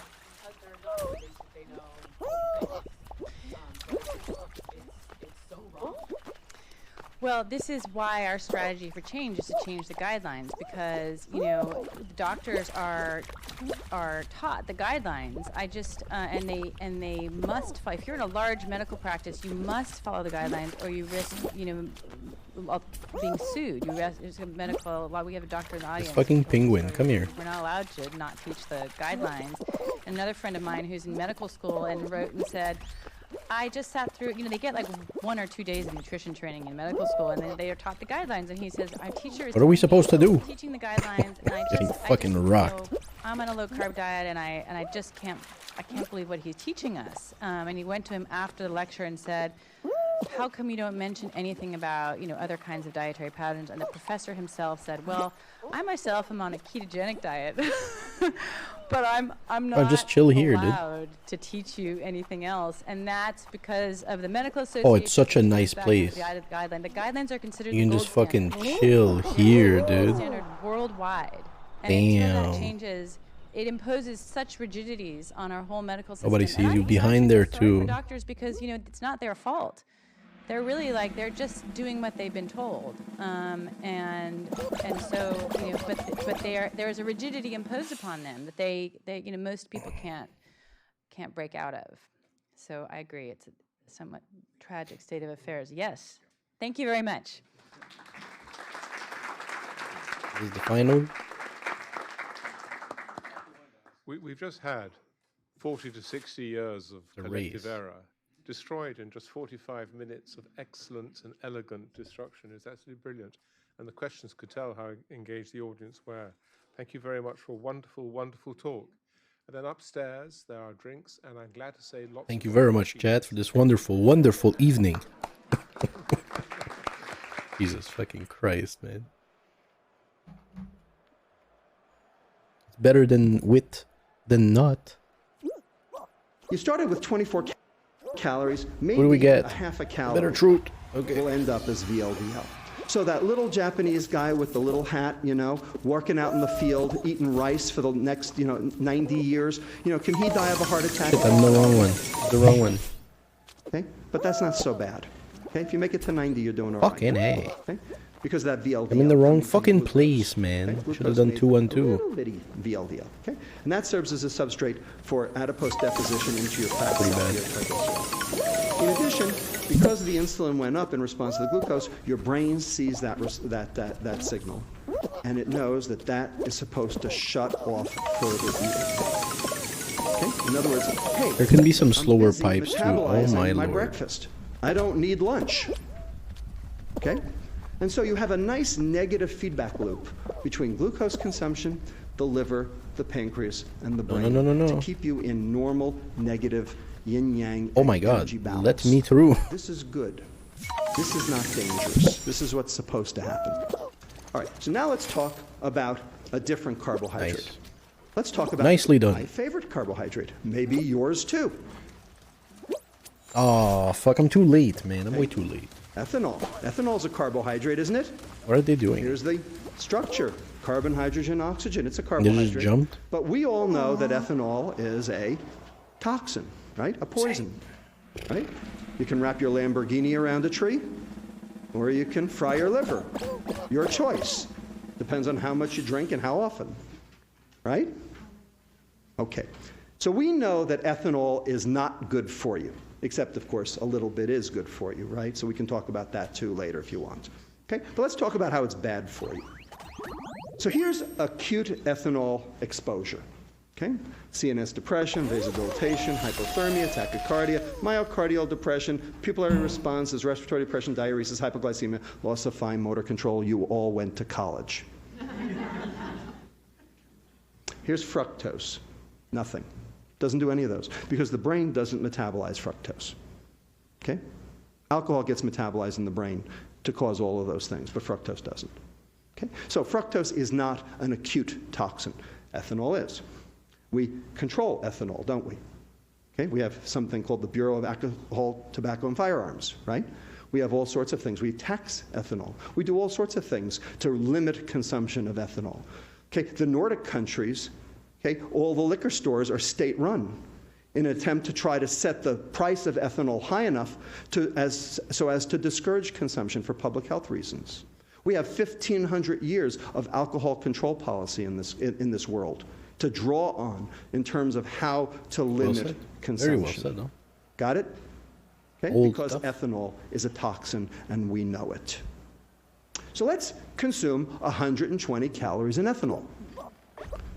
Well, this is why our strategy for change is to change the guidelines, because doctors are taught the guilines. And they must follow. If you're in a large medical practice, you must follow the guidelines, or you risk being sued. You risk medical. Well, we have a doctor in the audience. This fucking penguin, come here. We're not allowed to not teach the guidelines. Another friend of mine who's in medical school and wrote and said, I just sat through, they get like 1 or 2 days of nutrition training in medical school, and they are taught the guidelines. And he says, our teacher is What are we supposed to do? teaching the guidelines, and I Getting just fucking rocked. I'm on a low carb diet, and I just can't believe what he's teaching us. And he went to him after the lecture and said, how come you don't mention anything about other kinds of dietary patterns? And the professor himself said, well, I myself am on a ketogenic diet, but I'm not just chill here, dude. allowed to teach you anything else, and that's because of the medical association. Oh, it's such a nice place. The guidelines are considered. You can the just gold fucking standard. chill here, Gold dude. Standard worldwide. And until that Damn. changes, it imposes such rigidities on our whole medical system. Nobody And sees I you feel behind there sorry too. for doctors, because it's not their fault. They're really they're just doing what they've been told, and so but there is a rigidity imposed upon them that they most people can't break out of. So I agree, it's a somewhat tragic state of affairs. Yes, thank you very much. This is the final. We've just had 40 to 60 years of The collective race. error destroyed in just 45 minutes of excellent and elegant destruction. It's absolutely brilliant. And the questions could tell how engaged the audience were. Thank you very much for a wonderful, wonderful talk. And then upstairs, there are drinks, and I'm glad to say lots Thank of you very much, Chad, for this wonderful, wonderful evening. Jesus fucking Christ, man. It's better than wit than not. You started with 24 calories, maybe What do we get? a half a calorie. Better truth. Okay. Will end up as VLDL. So that little Japanese guy with the little hat, working out in the field, eating rice for the next, 90 years, can he die of a heart attack? Shit, I'm the wrong one. The wrong one. Okay, but that's not so bad. Okay, if you make it to 90, you're doing all right. Fucking A. Okay, because that VLDL. I'm in the wrong fucking place, man. Should have done 2 on 2. Little bitty VLDL. Okay, and that serves as a substrate for adipose deposition into your fat Pretty cell, bad. your triglycerides. In addition, because the insulin went up in response to the glucose, your brain sees that signal, and it knows that is supposed to shut off further eating. Okay, in other words, hey, There can be some I'm slower busy pipes too. Oh metabolizing my my lord. breakfast. I don't need lunch. Okay? And so you have a nice negative feedback loop between glucose consumption, the liver, the pancreas, and the brain no. to keep you in normal negative yin-yang Oh my god. energy balance. Let me through. This is good. This is not dangerous. This is what's supposed to happen. All right, so now let's talk about a different carbohydrate. Nice. Let's talk about Nicely done. my favorite carbohydrate. Maybe yours too. Oh, fuck. I'm too late, man. I'm way too late. Ethanol. Ethanol is a carbohydrate, isn't it? What are they doing? Here's the structure. Carbon, hydrogen, oxygen. It's a They carbohydrate. just jumped? But we all know that ethanol is a toxin. right? A poison, right? You can wrap your Lamborghini around a tree, or you can fry your liver. Your choice. Depends on how much you drink and how often, right? Okay. So we know that ethanol is not good for you, except, of course, a little bit is good for you, right? So we can talk about that too later if you want. Okay? But let's talk about how it's bad for you. So here's acute ethanol exposure. Okay? CNS depression, vasodilatation, hypothermia, tachycardia, myocardial depression, pupillary responses, respiratory depression, diuresis, hypoglycemia, loss of fine motor control. You all went to college. Here's fructose. Nothing. Doesn't do any of those because the brain doesn't metabolize fructose. Okay? Alcohol gets metabolized in the brain to cause all of those things, but fructose doesn't. Okay? So fructose is not an acute toxin. Ethanol is. We control ethanol, don't we? Okay? We have something called the Bureau of Alcohol, Tobacco, and Firearms, right? We have all sorts of things. We tax ethanol. We do all sorts of things to limit consumption of ethanol. Okay? The Nordic countries, okay, all the liquor stores are state-run in an attempt to try to set the price of ethanol high enough so as to discourage consumption for public health reasons. We have 1,500 years of alcohol control policy in this world to draw on in terms of how to limit consumption. Very well said, no? Got it? Okay? Old Because stuff. ethanol is a toxin and we know it. So let's consume 120 calories in ethanol.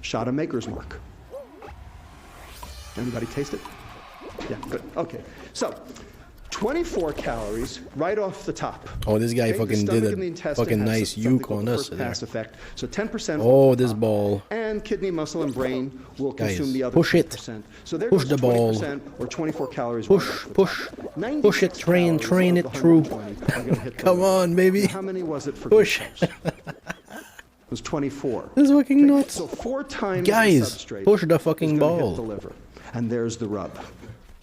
Shot of Maker's Mark. Anybody taste it? Yeah, good. Okay. So, 24 calories right off the top. Oh, this guy Okay, fucking the did stomach and the a intestine fucking has nice something uke called on the us first there. pass effect. So 10%. Oh, this ball. And kidney, muscle, and brain will Guys, consume the other push it. 10%. So there Push goes the ball. 20% or 24 calories. Push, right off the push, top. push it, train it through. Come on, baby. How many was it for Push. glucose? It was 24. This is fucking nuts. So 4 times Guys, the substrate push the is fucking gonna hit ball. the liver. And there's the rub.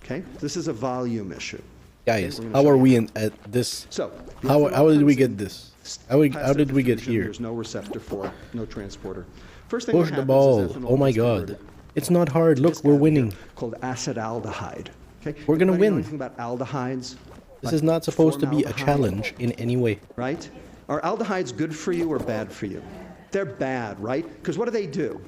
Okay? This is a volume issue. Guys, we're gonna how show are you. we in at this? So, the how ethanol did we comes get in, this? How did we get diffusion, here? There's no receptor for it, no transporter. First thing Push that the happens ball. is ethanol Oh my is converted. god. It's not hard. Look, we're winning. Called acetaldehyde. Okay? We're gonna Anybody know win. anything about aldehydes? This Like is not supposed to be a formaldehyde? challenge in any way. Right? Are aldehydes good for you or bad for you? They're bad, right? Because what do?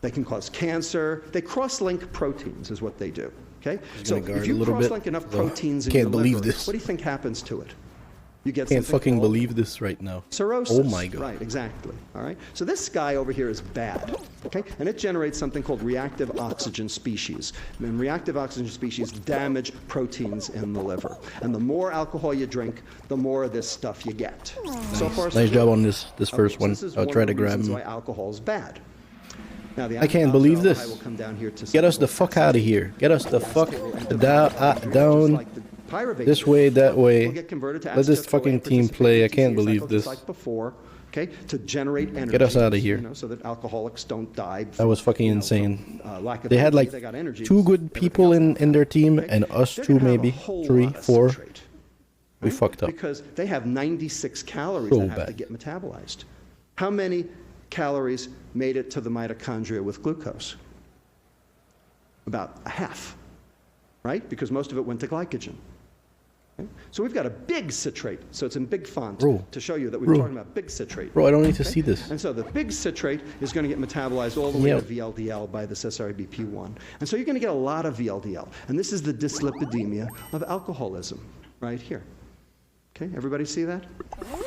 They can cause cancer. They cross-link proteins is what they do. Okay? So gonna guard if a you little bit, cross-link enough though. proteins in Can't your believe liver, this. what do you think happens to it? You get Can't something fucking called believe this right now. cirrhosis. Oh my god. Right, exactly. All right. So this guy over here is bad. Okay? And it generates something called reactive oxygen species. And reactive oxygen species damage proteins in the liver. And the more alcohol you drink, the more of this stuff you get. So far, so Nice good. job on this Okay, first so one. this is I'll one try of to the grab reasons him. why alcohol is bad. Now, the I can't believe acetaldehyde this. will come down here to Get us the fuck out of here. Get us the fuck down. This way, that way. Will get converted to Let this acetyl-CoA fucking and team participate play. in I can't TCA believe cycle this. just like before, okay, to generate energy. Get us outta here. You know, so that alcoholics don't die. That was fucking insane. Lack of They had energy, like they got energy, 2 good people in their team, and us They're 2 gonna have a maybe, whole 3, lot of 4. citrate, We right? fucked up. Because they have 96 calories So that have to bad. get metabolized. How many calories made it to the mitochondria with glucose? About a half, right? Because most of it went to glycogen. Okay? So we've got a big citrate, so it's in big font Bro. to show you that we're Bro. talking about big citrate. Bro, I don't need to Okay? see this. And so the big citrate is going to get metabolized all the way Yeah. to VLDL by this SRBP1. And so you're going to get a lot of VLDL. And this is the dyslipidemia of alcoholism right here. Okay, everybody see that?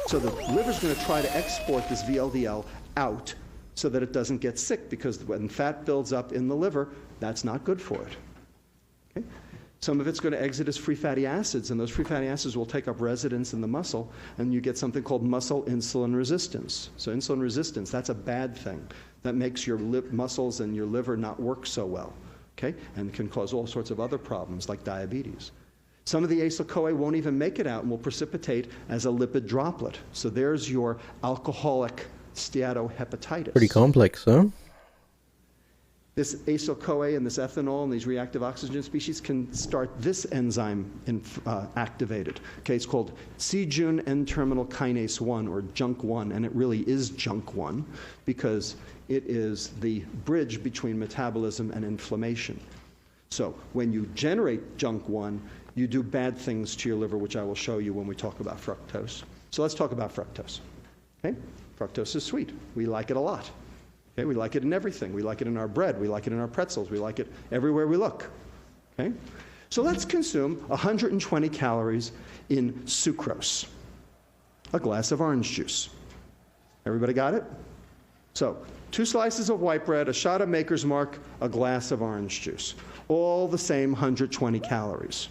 So the liver's going to try to export this VLDL out so that it doesn't get sick, because when fat builds up in the liver, that's not good for it. Okay? Some of it's going to exit as free fatty acids, and those free fatty acids will take up residence in the muscle, and you get something called muscle insulin resistance. So insulin resistance, that's a bad thing. That makes your muscles and your liver not work so well, okay? And can cause all sorts of other problems like diabetes. Some of the acyl-CoA won't even make it out and will precipitate as a lipid droplet. So there's your alcoholic steatohepatitis. Pretty complex, huh? This acyl-CoA and this ethanol and these reactive oxygen species can start this enzyme activated. Okay, it's called C-Jun N-terminal kinase 1, or JUNK1, and it really is JUNK1 because it is the bridge between metabolism and inflammation. So when you generate junk 1, you do bad things to your liver, which I will show you when we talk about fructose. So let's talk about fructose. Okay? Fructose is sweet. We like it a lot. Okay? We like it in everything. We like it in our bread. We like it in our pretzels. We like it everywhere we look. Okay? So let's consume 120 calories in sucrose, a glass of orange juice. Everybody got it? So 2 slices of white bread, a shot of Maker's Mark, a glass of orange juice. All the same 120 calories,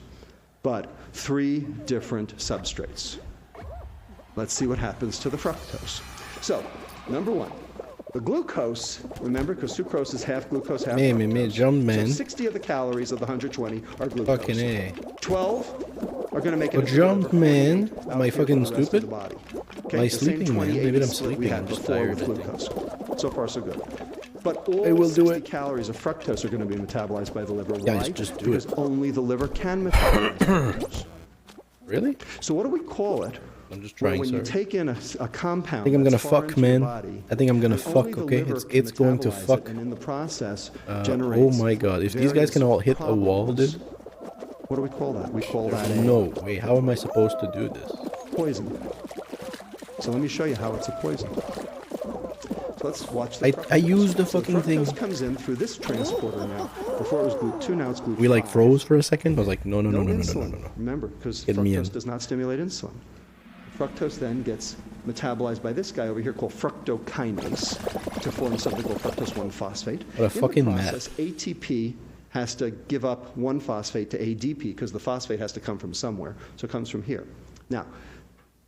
but 3 different substrates. Let's see what happens to the fructose. So, number 1, the glucose, remember, because sucrose is half glucose, half fructose. Jump, man. So 60 of the calories of the 120 are glucose. Fucking A. 12 are going to make it. Jump, man. Am I fucking stupid? Okay, Am I the same sleeping, man? 28 Maybe I'm we sleeping. had I'm just before tired, with I think. glucose. So far, so good. But all I will do 60 it. calories of fructose are going to be metabolized by the liver. Guys, Why? just do because it. only the liver can metabolize fructose. Really? So what do we call it? I'm just Well, trying, when sir. you take in a compound, I think I'm gonna that's foreign fuck, to your man. body, I think I'm gonna and only fuck, the okay? liver It's can going to metabolize it, fuck. and in the process Oh generates my god, if these guys can all hit a wall, dude. What do we call that? We call that No way, how am I supposed to do this? poison. So let me show you how it's a poison. So let's watch the I used the fucking thing. Fructose comes in through this transporter now. Before it was GLUT2, now it's GLUT5. We like froze for a second. I was like, no. Insulin. Remember, because Get me in. fructose does not stimulate insulin. Fructose then gets metabolized by this guy over here called fructokinase to form something called fructose 1-phosphate. What a fucking process, ATP has to give up 1-phosphate to ADP because the phosphate has to come from somewhere. So it comes from here. Now,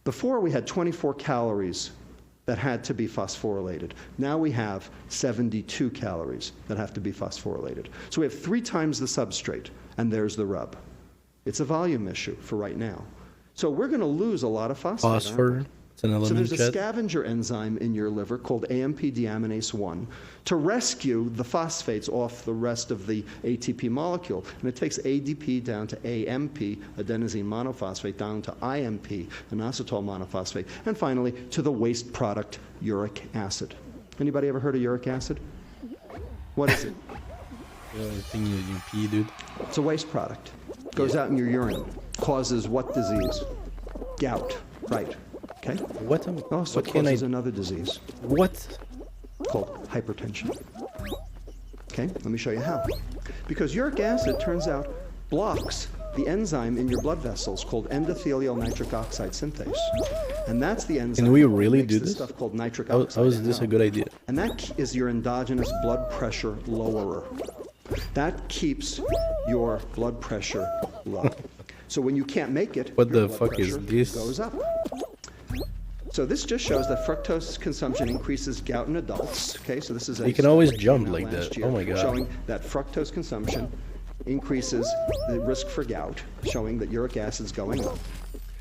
before we had 24 calories that had to be phosphorylated. Now we have 72 calories that have to be phosphorylated. So we have 3 times the substrate, and there's the rub. It's a volume issue for right now. So we're going to lose a lot of phosphate. aren't we? Phosphor. It's an element. So there's a Chet. scavenger enzyme in your liver called AMP deaminase 1 to rescue the phosphates off the rest of the ATP molecule. And it takes ADP down to AMP, adenosine monophosphate, down to IMP, inositol monophosphate, and finally to the waste product, uric acid. Anybody ever heard of uric acid? What is it? The thing you pee, dude. It's a waste product. Goes out in your urine. Causes what disease? Gout. Right. Okay? What? Also What can causes I? another disease What? called hypertension. Okay? Let me show you how. Because uric acid, turns out, blocks the enzyme in your blood vessels called endothelial nitric oxide synthase. And that's the enzyme Can we really that makes do this this? stuff called nitric How oxide. is this a good idea? And that is your endogenous blood pressure lowerer. That keeps your blood pressure low. So when you can't make it, What your the blood fuck is pressure this? goes up. So this just shows that fructose consumption increases gout in adults. Okay, so this is a You can always study jump came out like last that. year Oh my god. showing that fructose consumption increases the risk for gout, showing that uric acid's going up.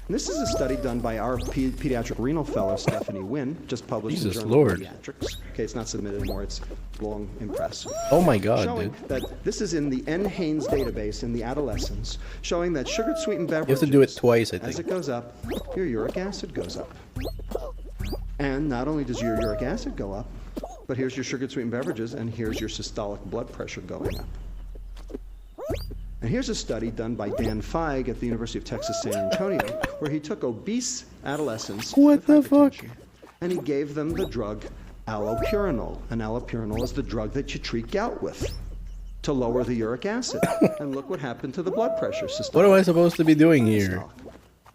And this is a study done by our pediatric renal fellow, Stephanie Wynn, just published Jesus in Journal Lord. of Pediatrics. Okay, it's not submitted anymore, it's long in press. Oh my god, Showing dude. that this is in the NHANES database in the adolescents, showing that sugar sweetened You beverages, have to do it twice, I as think. it goes up, your uric acid goes up. And not only does your uric acid go up, but here's your sugar sweetened beverages, and here's your systolic blood pressure going up. And here's a study done by Dan Feig at the University of Texas San Antonio, where he took obese adolescents What the fuck? and he gave them the drug allopurinol. And allopurinol is the drug that you treat gout with to lower the uric acid. And look what happened to the blood pressure system. What am I supposed to be doing here?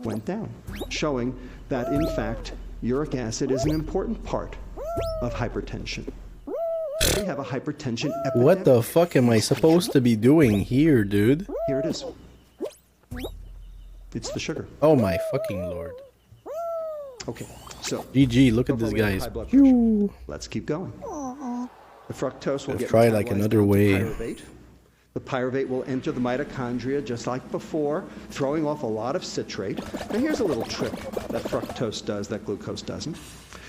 Went down, showing that in fact uric acid is an important part of hypertension. We have a hypertension epidemic. What the fuck am I supposed to be doing here, dude? Here it is. It's the sugar. Oh my fucking lord. Okay, so GG, look at so this far we have guy's. high blood pressure. Let's keep going. The fructose will Let's get try like metabolized another into way. pyruvate. The pyruvate will enter the mitochondria just like before, throwing off a lot of citrate. Now here's a little trick that fructose does that glucose doesn't.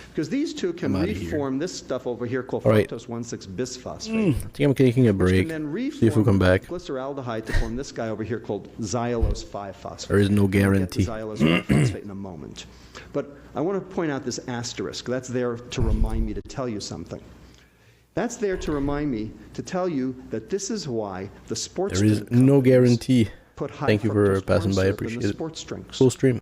Because these two can I'm outta here. reform this stuff over here called All right. fructose 1,6-bisphosphate. I think I'm taking a Which break. can then See if we come back. glyceraldehyde to form this guy over here called xylulose 5-phosphate. There is no We'll get to guarantee. xylulose 5-phosphate in a moment. But I want to point out this asterisk. That's there to remind me to tell you something. That's there to remind me to tell you that this is why the sports There is drink no guarantee. put high Thank you for fructose passing corn by. I syrup in the appreciate it. sports drinks. Full stream.